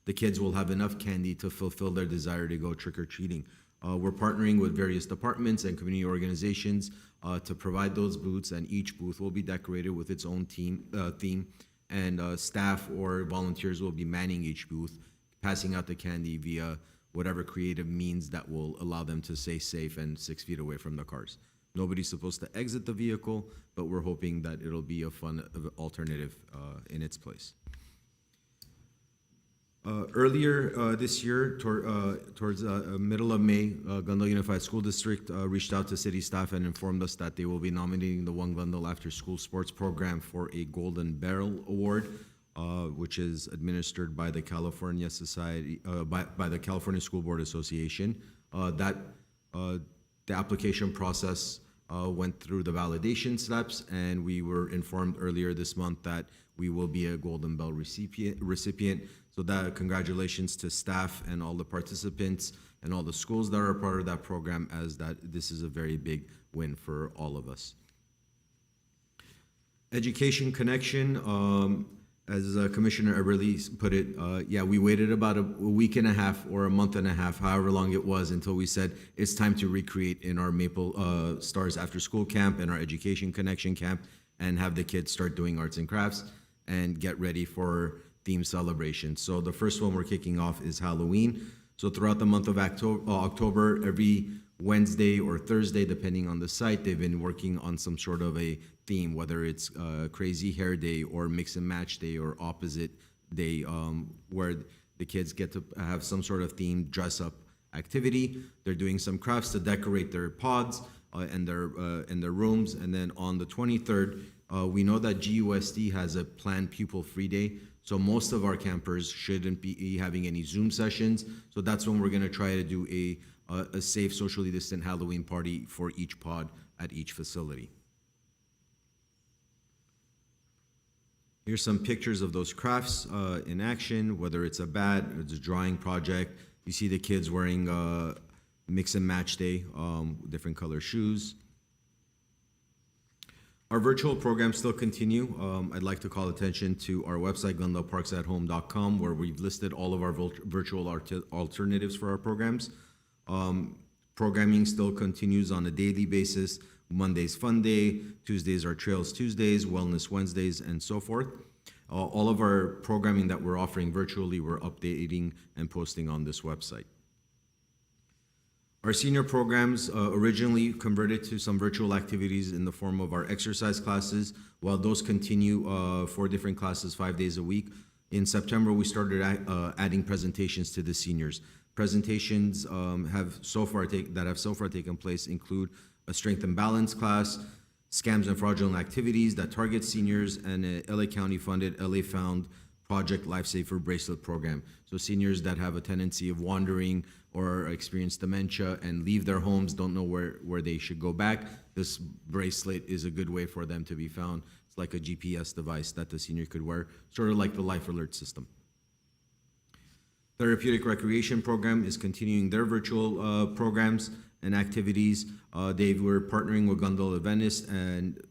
S10: the kids will have enough candy to fulfill their desire to go trick-or-treating. We're partnering with various departments and community organizations to provide those booths, and each booth will be decorated with its own theme, and staff or volunteers will be manning each booth, passing out the candy via whatever creative means that will allow them to stay safe and 6 feet away from the cars. Nobody's supposed to exit the vehicle, but we're hoping that it'll be a fun alternative in its place. Earlier this year, towards middle of May, Glendale Unified School District reached out to city staff and informed us that they will be nominating the One Glendale After School Sports Program for a Golden Barrel Award, which is administered by the California Society, by the California School Board Association. The application process went through the validation steps, and we were informed earlier this month that we will be a Golden Bell recipient. So that congratulations to staff and all the participants and all the schools that are a part of that program, as that this is a very big win for all of us. Education Connection, as Commissioner Eberle put it, yeah, we waited about a week and a half or a month and a half, however long it was, until we said it's time to recreate in our Maple Stars After School Camp and our Education Connection Camp, and have the kids start doing arts and crafts and get ready for theme celebrations. So the first one we're kicking off is Halloween. So throughout the month of October, every Wednesday or Thursday, depending on the site, they've been working on some sort of a theme, whether it's Crazy Hair Day or Mix and Match Day or Opposite Day, where the kids get to have some sort of theme, dress up activity. They're doing some crafts to decorate their pods and their rooms. And then on the 23rd, we know that GUSD has a planned pupil free day. So most of our campers shouldn't be having any Zoom sessions. So that's when we're going to try to do a safe, socially distant Halloween party for each pod at each facility. Here's some pictures of those crafts in action, whether it's a bat, it's a drawing project. You see the kids wearing mix and match day, different color shoes. Our virtual programs still continue. I'd like to call attention to our website, glendaleparksathome.com, where we've listed all of our virtual alternatives for our programs. Programming still continues on a daily basis. Monday's Fun Day, Tuesdays are Trails Tuesdays, Wellness Wednesdays, and so forth. All of our programming that we're offering virtually, we're updating and posting on this website. Our senior programs originally converted to some virtual activities in the form of our exercise classes. While those continue 4 different classes 5 days a week, in September we started adding presentations to the seniors. Presentations have so far taken place include a strength and balance class, scams and fraudulent activities that target seniors, and a LA County funded LA Found Project Lifesaver Bracelet Program. So seniors that have a tendency of wandering or experience dementia and leave their homes, don't know where they should go back, this bracelet is a good way for them to be found. It's like a GPS device that the senior could wear, sort of like the Life Alert system. Therapeutic Recreation Program is continuing their virtual programs and activities. We're partnering with Glendale Adventist, and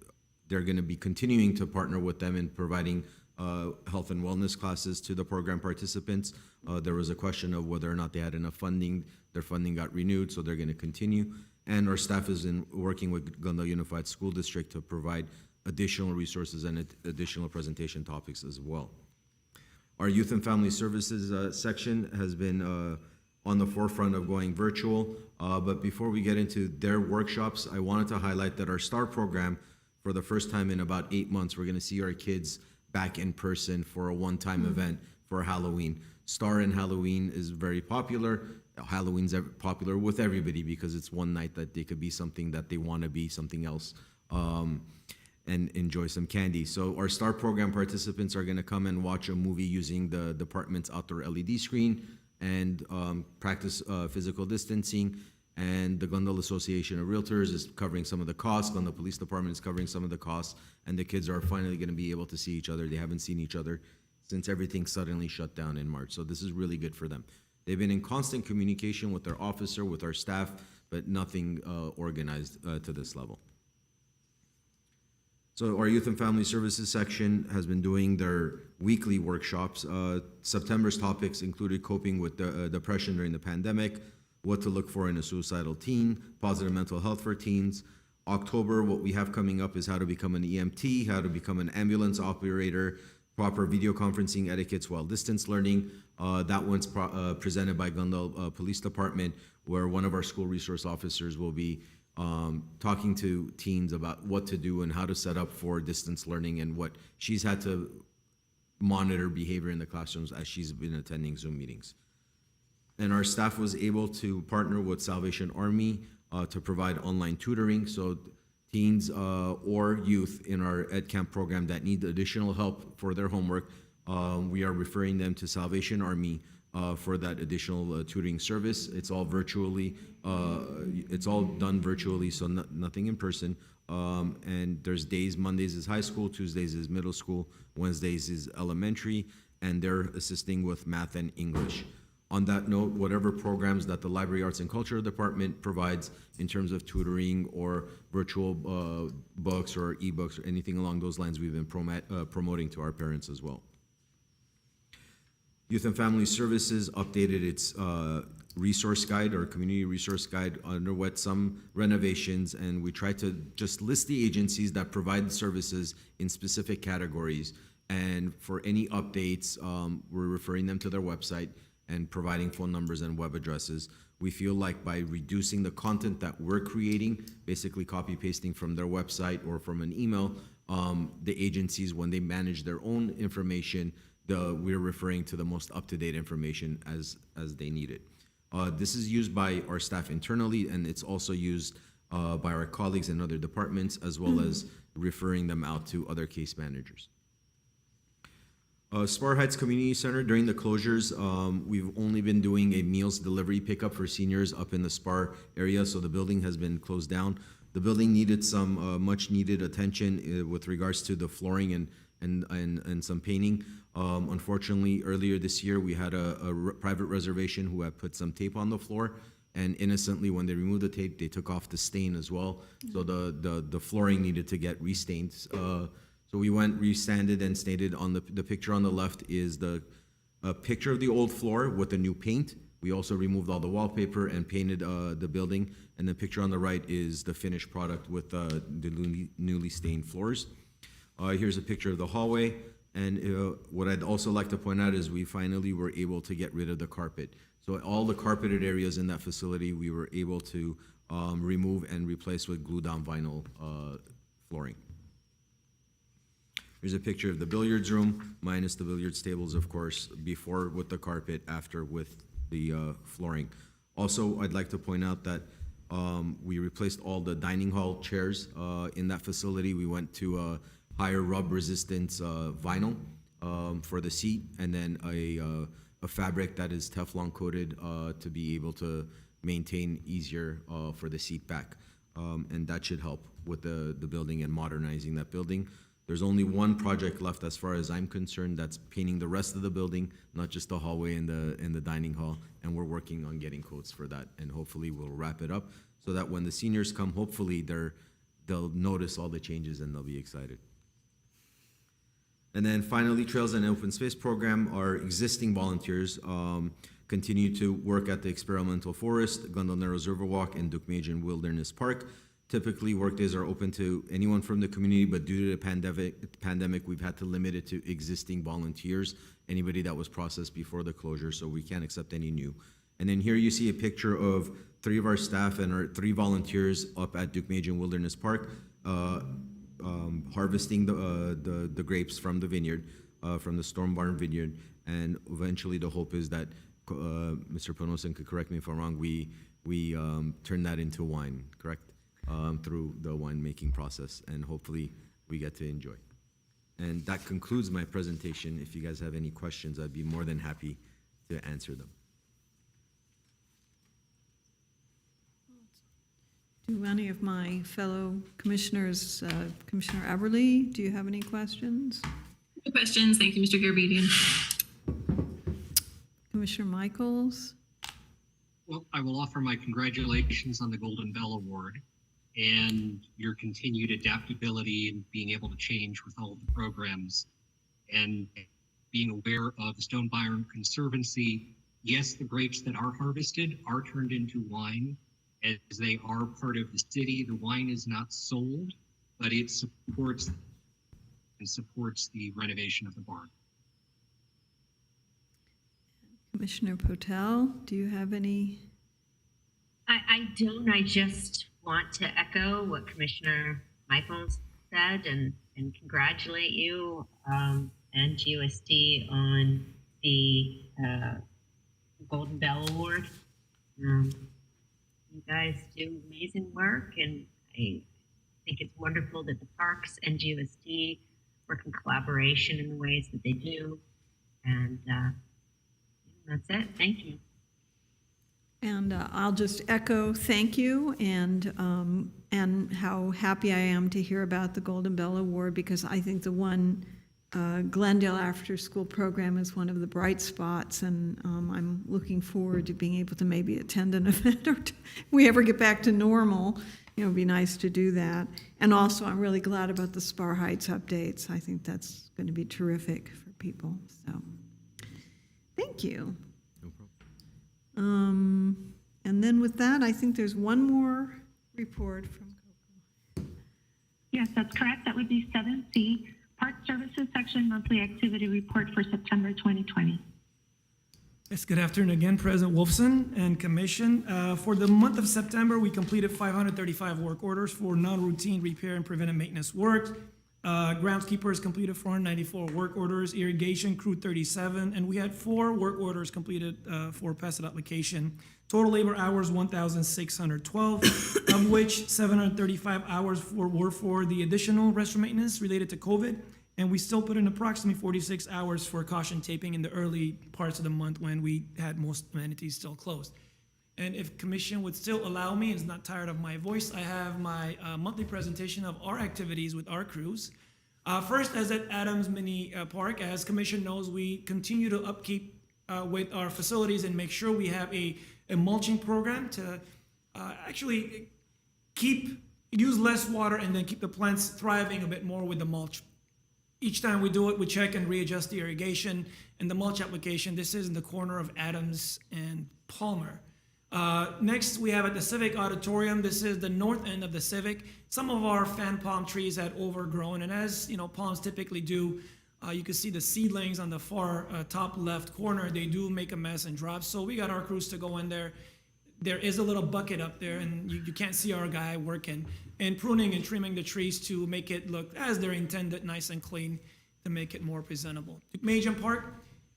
S10: they're going to be continuing to partner with them in providing health and wellness classes to the program participants. There was a question of whether or not they had enough funding. Their funding got renewed, so they're going to continue. And our staff is working with Glendale Unified School District to provide additional resources and additional presentation topics as well. Our Youth and Family Services section has been on the forefront of going virtual. But before we get into their workshops, I wanted to highlight that our STAR program, for the first time in about 8 months, we're going to see our kids back in person for a one-time event for Halloween. STAR and Halloween is very popular. Halloween's popular with everybody because it's one night that they could be something that they want to be, something else, and enjoy some candy. So our STAR program participants are going to come and watch a movie using the department's outdoor LED screen and practice physical distancing. And the Glendale Association of Realtors is covering some of the costs. Glendale Police Department is covering some of the costs. And the kids are finally going to be able to see each other. They haven't seen each other since everything suddenly shut down in March. So this is really good for them. They've been in constant communication with their officer, with our staff, but nothing organized to this level. So our Youth and Family Services section has been doing their weekly workshops. September's topics included coping with depression during the pandemic, what to look for in a suicidal teen, positive mental health for teens. October, what we have coming up is how to become an EMT, how to become an ambulance operator, proper video conferencing etiquettes while distance learning. That one's presented by Glendale Police Department, where one of our school resource officers will be talking to teens about what to do and how to set up for distance learning and what she's had to monitor behavior in the classrooms as she's been attending Zoom meetings. And our staff was able to partner with Salvation Army to provide online tutoring. So teens or youth in our Ed Camp program that need additional help for their homework, we are referring them to Salvation Army for that additional tutoring service. It's all virtually, it's all done virtually, so nothing in person. And there's days, Mondays is high school, Tuesdays is middle school, Wednesdays is elementary, and they're assisting with math and English. On that note, whatever programs that the Library Arts and Culture Department provides in terms of tutoring or virtual books or ebooks or anything along those lines, we've been promoting to our parents as well. Youth and Family Services updated its resource guide or community resource guide, underwent some renovations, and we tried to just list the agencies that provide services in specific categories. And for any updates, we're referring them to their website and providing phone numbers and web addresses. We feel like by reducing the content that we're creating, basically copy pasting from their website or from an email, the agencies, when they manage their own information, we're referring to the most up-to-date information as they need it. This is used by our staff internally, and it's also used by our colleagues in other departments, as well as referring them out to other case managers. Spar Heights Community Center, during the closures, we've only been doing a meals delivery pickup for seniors up in the Spar area, so the building has been closed down. The building needed some much needed attention with regards to the flooring and some painting. Unfortunately, earlier this year, we had a private reservation who had put some tape on the floor, and innocently, when they removed the tape, they took off the stain as well. So the flooring needed to get restained. So we went, resanded and stated on the picture on the left is a picture of the old floor with the new paint. We also removed all the wallpaper and painted the building. And the picture on the right is the finished product with the newly stained floors. Here's a picture of the hallway. And what I'd also like to point out is we finally were able to get rid of the carpet. So all the carpeted areas in that facility, we were able to remove and replace with glue-down vinyl flooring. Here's a picture of the billiards room, minus the billiards tables, of course, before with the carpet, after with the flooring. Also, I'd like to point out that we replaced all the dining hall chairs in that facility. We went to a higher rub resistance vinyl for the seat, and then a fabric that is Teflon coated to be able to maintain easier for the seat back. And that should help with the building and modernizing that building. There's only one project left as far as I'm concerned, that's painting the rest of the building, not just the hallway and the dining hall, and we're working on getting quotes for that, and hopefully we'll wrap it up so that when the seniors come, hopefully they'll notice all the changes and they'll be excited. And then finally, Trails and Open Space Program, our existing volunteers continue to work at the Experimental Forest, Glendale Narrows Riverwalk, and Duke-Majan Wilderness Park. Typically, workdays are open to anyone from the community, but due to the pandemic, we've had to limit it to existing volunteers, anybody that was processed before the closure, so we can't accept any new. And then here you see a picture of 3 of our staff and our 3 volunteers up at Duke-Majan Wilderness Park, harvesting the grapes from the vineyard, from the Storm Barn vineyard, and eventually the hope is that, Mr. Ponosan could correct me if I'm wrong, we turn that into wine, correct? Through the winemaking process, and hopefully we get to enjoy. And that concludes my presentation. If you guys have any questions, I'd be more than happy to answer them.
S1: Do any of my fellow commissioners, Commissioner Aberly, do you have any questions?
S3: No questions. Thank you, Mr. Garabedian.
S1: Commissioner Michaels?
S9: Well, I will offer my congratulations on the Golden Bell Award and your continued adaptability and being able to change with all of the programs and being aware of the Stone Barn Conservancy. Yes, the grapes that are harvested are turned into wine as they are part of the city. The wine is not sold, but it supports the renovation of the barn.
S1: Commissioner Potel, do you have any?
S7: I don't. I just want to echo what Commissioner Michaels said and congratulate you and GUSD on the Golden Bell Award. You guys do amazing work, and I think it's wonderful that the parks and GUSD work in collaboration in the ways that they do. And that's it. Thank you.
S1: And I'll just echo thank you and how happy I am to hear about the Golden Bell Award, because I think the one Glendale After School program is one of the bright spots, and I'm looking forward to being able to maybe attend an event or if we ever get back to normal. It would be nice to do that. And also, I'm really glad about the Spar Heights updates. I think that's going to be terrific for people. So, thank you. And then with that, I think there's one more report from Coco.
S2: Yes, that's correct. That would be 7C, Park Services Section Monthly Activity Report for September 2020.
S6: Yes, good afternoon again, President Wolfson and Commission. For the month of September, we completed 535 work orders for non-routine repair and preventive maintenance work. Groundskeepers completed 494 work orders, irrigation crew 37, and we had 4 work orders completed for pesticide application. Total labor hours 1,612, of which 735 hours were for the additional restroom maintenance related to COVID, and we still put in approximately 46 hours for caution taping in the early parts of the month when we had most amenities still closed. And if commission would still allow me, and is not tired of my voice, I have my monthly presentation of our activities with our crews. First, as at Adams Mini Park, as commission knows, we continue to upkeep with our facilities and make sure we have a mulching program to actually use less water and then keep the plants thriving a bit more with the mulch. Each time we do it, we check and readjust the irrigation and the mulch application. This is in the corner of Adams and Palmer. Next, we have at the Civic Auditorium. This is the north end of the Civic. Some of our fan palm trees had overgrown, and as you know, palms typically do, you can see the seedlings on the far top left corner. They do make a mess and drop. So we got our crews to go in there. There is a little bucket up there, and you can't see our guy working and pruning and trimming the trees to make it look as they're intended, nice and clean, to make it more presentable. Major Park.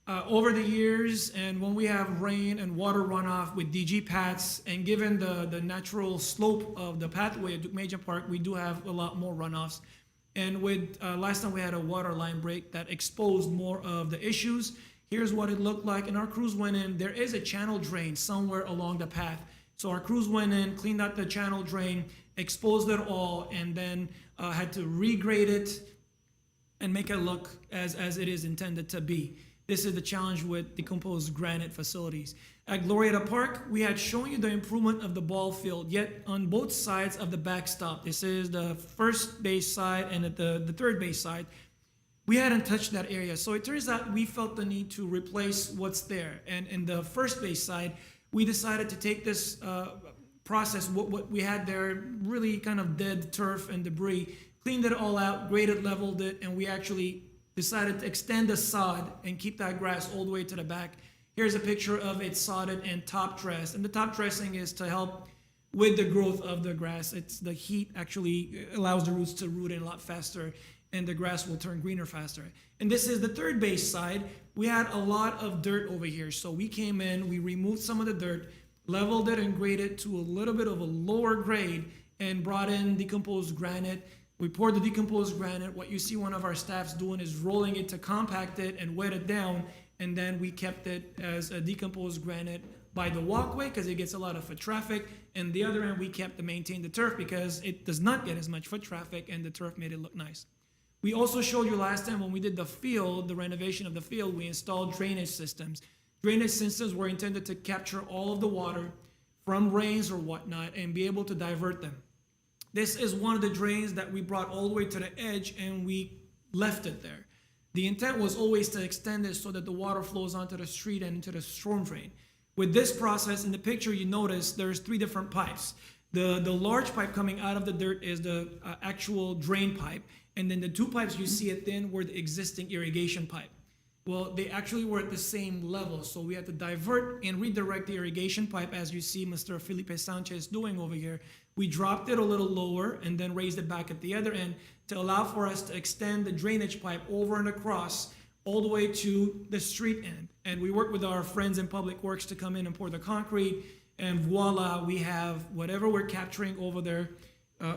S6: Over the years, and when we have rain and water runoff with DG paths, and given the natural slope of the pathway at Duke Major Park, we do have a lot more runoffs. And with last time we had a water line break that exposed more of the issues. Here's what it looked like, and our crews went in. There is a channel drain somewhere along the path. So our crews went in, cleaned out the channel drain, exposed it all, and then had to regrade it and make it look as it is intended to be. This is the challenge with decomposed granite facilities. At Glorieta Park, we had shown you the improvement of the ball field, yet on both sides of the backstop. This is the first base side and at the third base side. We hadn't touched that area. So it turns out we felt the need to replace what's there. And in the first base side, we decided to take this process, what we had there, really kind of dead turf and debris, cleaned it all out, graded, leveled it, and we actually decided to extend the sod and keep that grass all the way to the back. Here's a picture of it sodded and top dressed. And the top dressing is to help with the growth of the grass. It's the heat actually allows the roots to root in a lot faster, and the grass will turn greener faster. And this is the third base side. We had a lot of dirt over here. So we came in, we removed some of the dirt, leveled it and graded it to a little bit of a lower grade, and brought in decomposed granite. We poured the decomposed granite. What you see one of our staffs doing is rolling it to compact it and wet it down, and then we kept it as a decomposed granite by the walkway because it gets a lot of foot traffic, and the other end we kept to maintain the turf because it does not get as much foot traffic, and the turf made it look nice. We also showed you last time when we did the field, the renovation of the field, we installed drainage systems. Drainage systems were intended to capture all of the water from rains or whatnot and be able to divert them. This is one of the drains that we brought all the way to the edge and we left it there. The intent was always to extend it so that the water flows onto the street and into the storm drain. With this process, in the picture you notice there's 3 different pipes. The large pipe coming out of the dirt is the actual drain pipe, and then the 2 pipes you see at the end were the existing irrigation pipe. Well, they actually were at the same level, so we had to divert and redirect the irrigation pipe, as you see Mr. Felipe Sanchez doing over here. We dropped it a little lower and then raised it back at the other end to allow for us to extend the drainage pipe over and across all the way to the street end. And we worked with our friends in Public Works to come in and pour the concrete, and voila, we have whatever we're capturing over there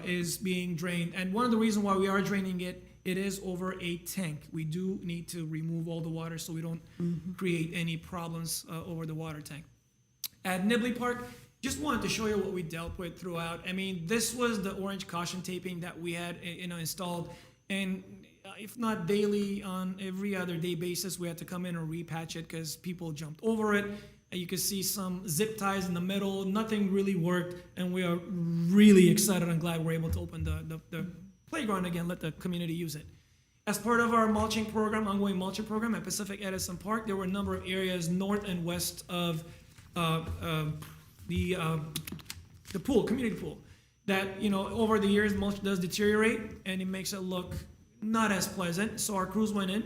S6: is being drained. And one of the reasons why we are draining it, it is over a tank. We do need to remove all the water so we don't create any problems over the water tank. At Nibley Park, just wanted to show you what we dealt with throughout. I mean, this was the orange caution taping that we had installed, and if not daily, on every other day basis, we had to come in and repatch it because people jumped over it. You can see some zip ties in the middle. Nothing really worked, and we are really excited and glad we're able to open the playground again, let the community use it. As part of our mulching program, ongoing mulching program at Pacific Edison Park, there were a number of areas north and west of the pool, community pool, that over the years mulch does deteriorate and it makes it look not as pleasant. So our crews went in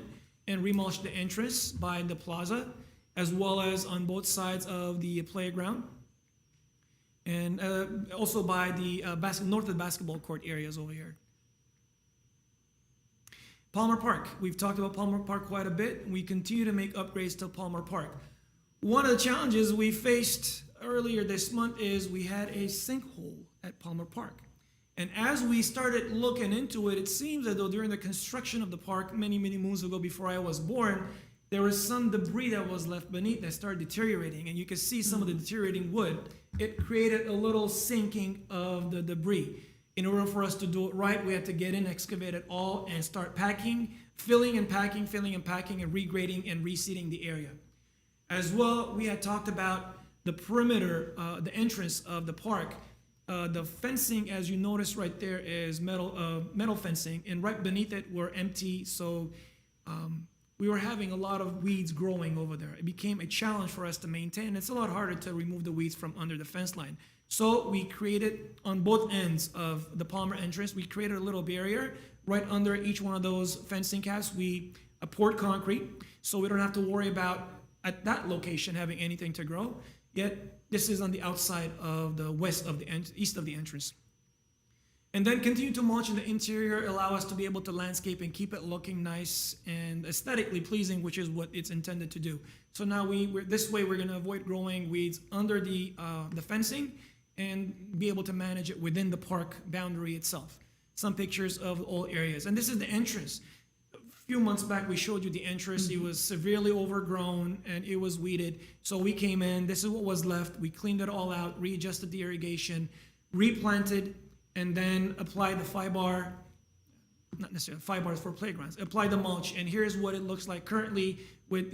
S6: and remulched the entrance by the plaza, as well as on both sides of the playground, and also by the north of the basketball court areas over here. Palmer Park. We've talked about Palmer Park quite a bit. We continue to make upgrades to Palmer Park. One of the challenges we faced earlier this month is we had a sinkhole at Palmer Park. And as we started looking into it, it seems as though during the construction of the park many, many moons ago before I was born, there was some debris that was left beneath that started deteriorating. And you can see some of the deteriorating wood. It created a little sinking of the debris. In order for us to do it right, we had to get in, excavate it all, and start packing, filling and packing, and regrading and reseeding the area. As well, we had talked about the perimeter, the entrance of the park. The fencing, as you notice right there, is metal fencing, and right beneath it were empty. So we were having a lot of weeds growing over there. It became a challenge for us to maintain. It's a lot harder to remove the weeds from under the fence line. So we created, on both ends of the Palmer entrance, we created a little barrier right under each one of those fencing caps. We poured concrete, so we don't have to worry about at that location having anything to grow. Yet this is on the outside of the east of the entrance. And then continue to mulch in the interior, allow us to be able to landscape and keep it looking nice and aesthetically pleasing, which is what it's intended to do. So now this way we're going to avoid growing weeds under the fencing and be able to manage it within the park boundary itself. Some pictures of all areas. And this is the entrance. A few months back, we showed you the entrance. It was severely overgrown and it was weeded. So we came in, this is what was left. We cleaned it all out, readjusted the irrigation, replanted, and then applied the 5-bar, not necessarily 5 bars for playgrounds, applied the mulch. And here's what it looks like currently with,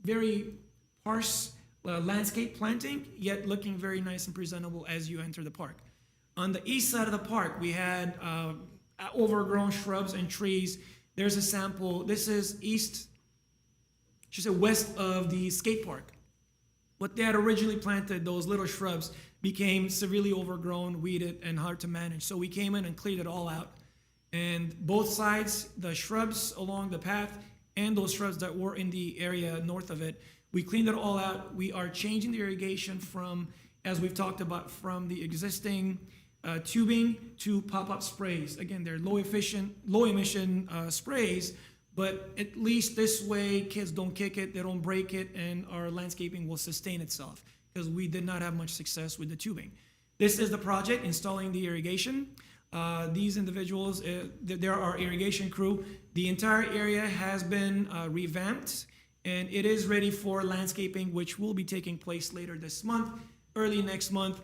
S6: very sparse landscape planting, yet looking very nice and presentable as you enter the park. On the east side of the park, we had overgrown shrubs and trees. There's a sample. This is west of the skate park. What they had originally planted, those little shrubs, became severely overgrown, weeded, and hard to manage. So we came in and cleared it all out. And both sides, the shrubs along the path and those shrubs that were in the area north of it, we cleaned it all out. We are changing the irrigation from, as we've talked about, from the existing tubing to pop-up sprays. Again, they're low emission sprays, but at least this way kids don't kick it, they don't break it, and our landscaping will sustain itself, because we did not have much success with the tubing. This is the project, installing the irrigation. These individuals, they're our irrigation crew. The entire area has been revamped, and it is ready for landscaping, which will be taking place later this month, early next month,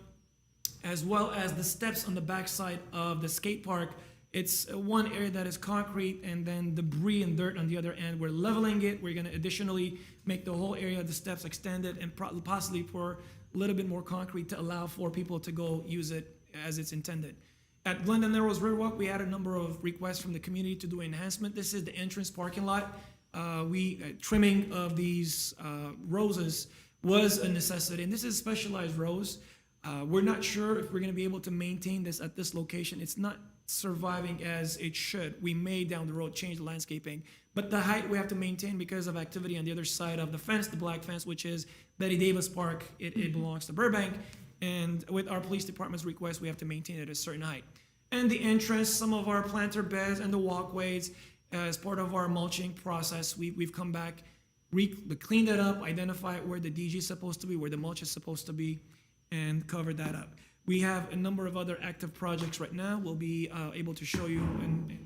S6: as well as the steps on the backside of the skate park. It's one area that is concrete, and then debris and dirt on the other end. We're leveling it. We're going to additionally make the whole area of the steps extended and possibly pour a little bit more concrete to allow for people to go use it as it's intended. At Glendon Narrows Riverwalk, we had a number of requests from the community to do enhancement. This is the entrance parking lot. Trimming of these roses was a necessity, and this is specialized rose. We're not sure if we're going to be able to maintain this at this location. It's not surviving as it should. We may down the road change the landscaping, but the height we have to maintain because of activity on the other side of the fence, the black fence, which is Betty Davis Park. It belongs to Burbank, and with our police department's request, we have to maintain it at a certain height. And the entrance, some of our planter beds and the walkways, as part of our mulching process, we've come back, cleaned it up, identified where the DG is supposed to be, where the mulch is supposed to be, and covered that up. We have a number of other active projects right now. We'll be able to show you in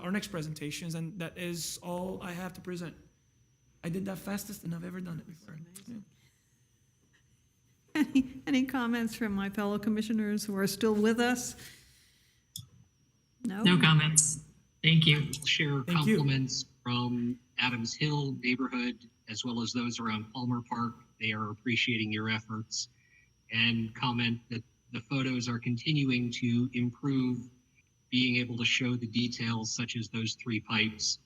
S6: our next presentations, and that is all I have to present. I did that fastest than I've ever done it before. Yeah.
S1: Any comments from my fellow commissioners who are still with us? No?
S3: No comments. Thank you.
S9: Share
S6: Thank you.
S9: compliments from Adams Hill neighborhood, as well as those around Palmer Park. They are appreciating your efforts, and comment that the photos are continuing to improve, being able to show the details such as those 3 pipes,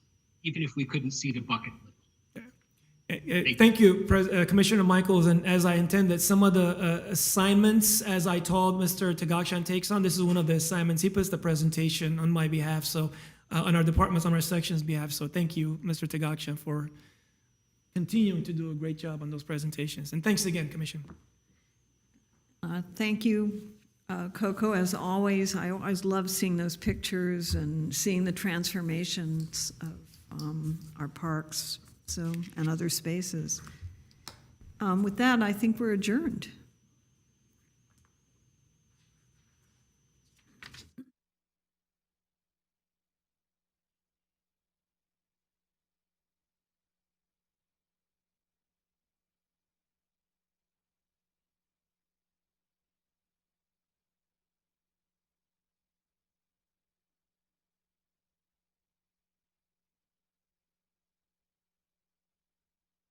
S9: even if we couldn't see the bucket lid.
S6: Thank you, Commissioner Michaels. And as I intended, some of the assignments, as I told Mr. Tagakshan takes on, this is one of the assignments. He puts the presentation on my behalf, so on our department's, on our section's behalf. So thank you, Mr. Tagakshan, for continuing to do a great job on those presentations. And thanks again, Commission.
S1: Thank you, Coco, as always, I always love seeing those pictures and seeing the transformations of our parks and other spaces. With that, I think we're adjourned.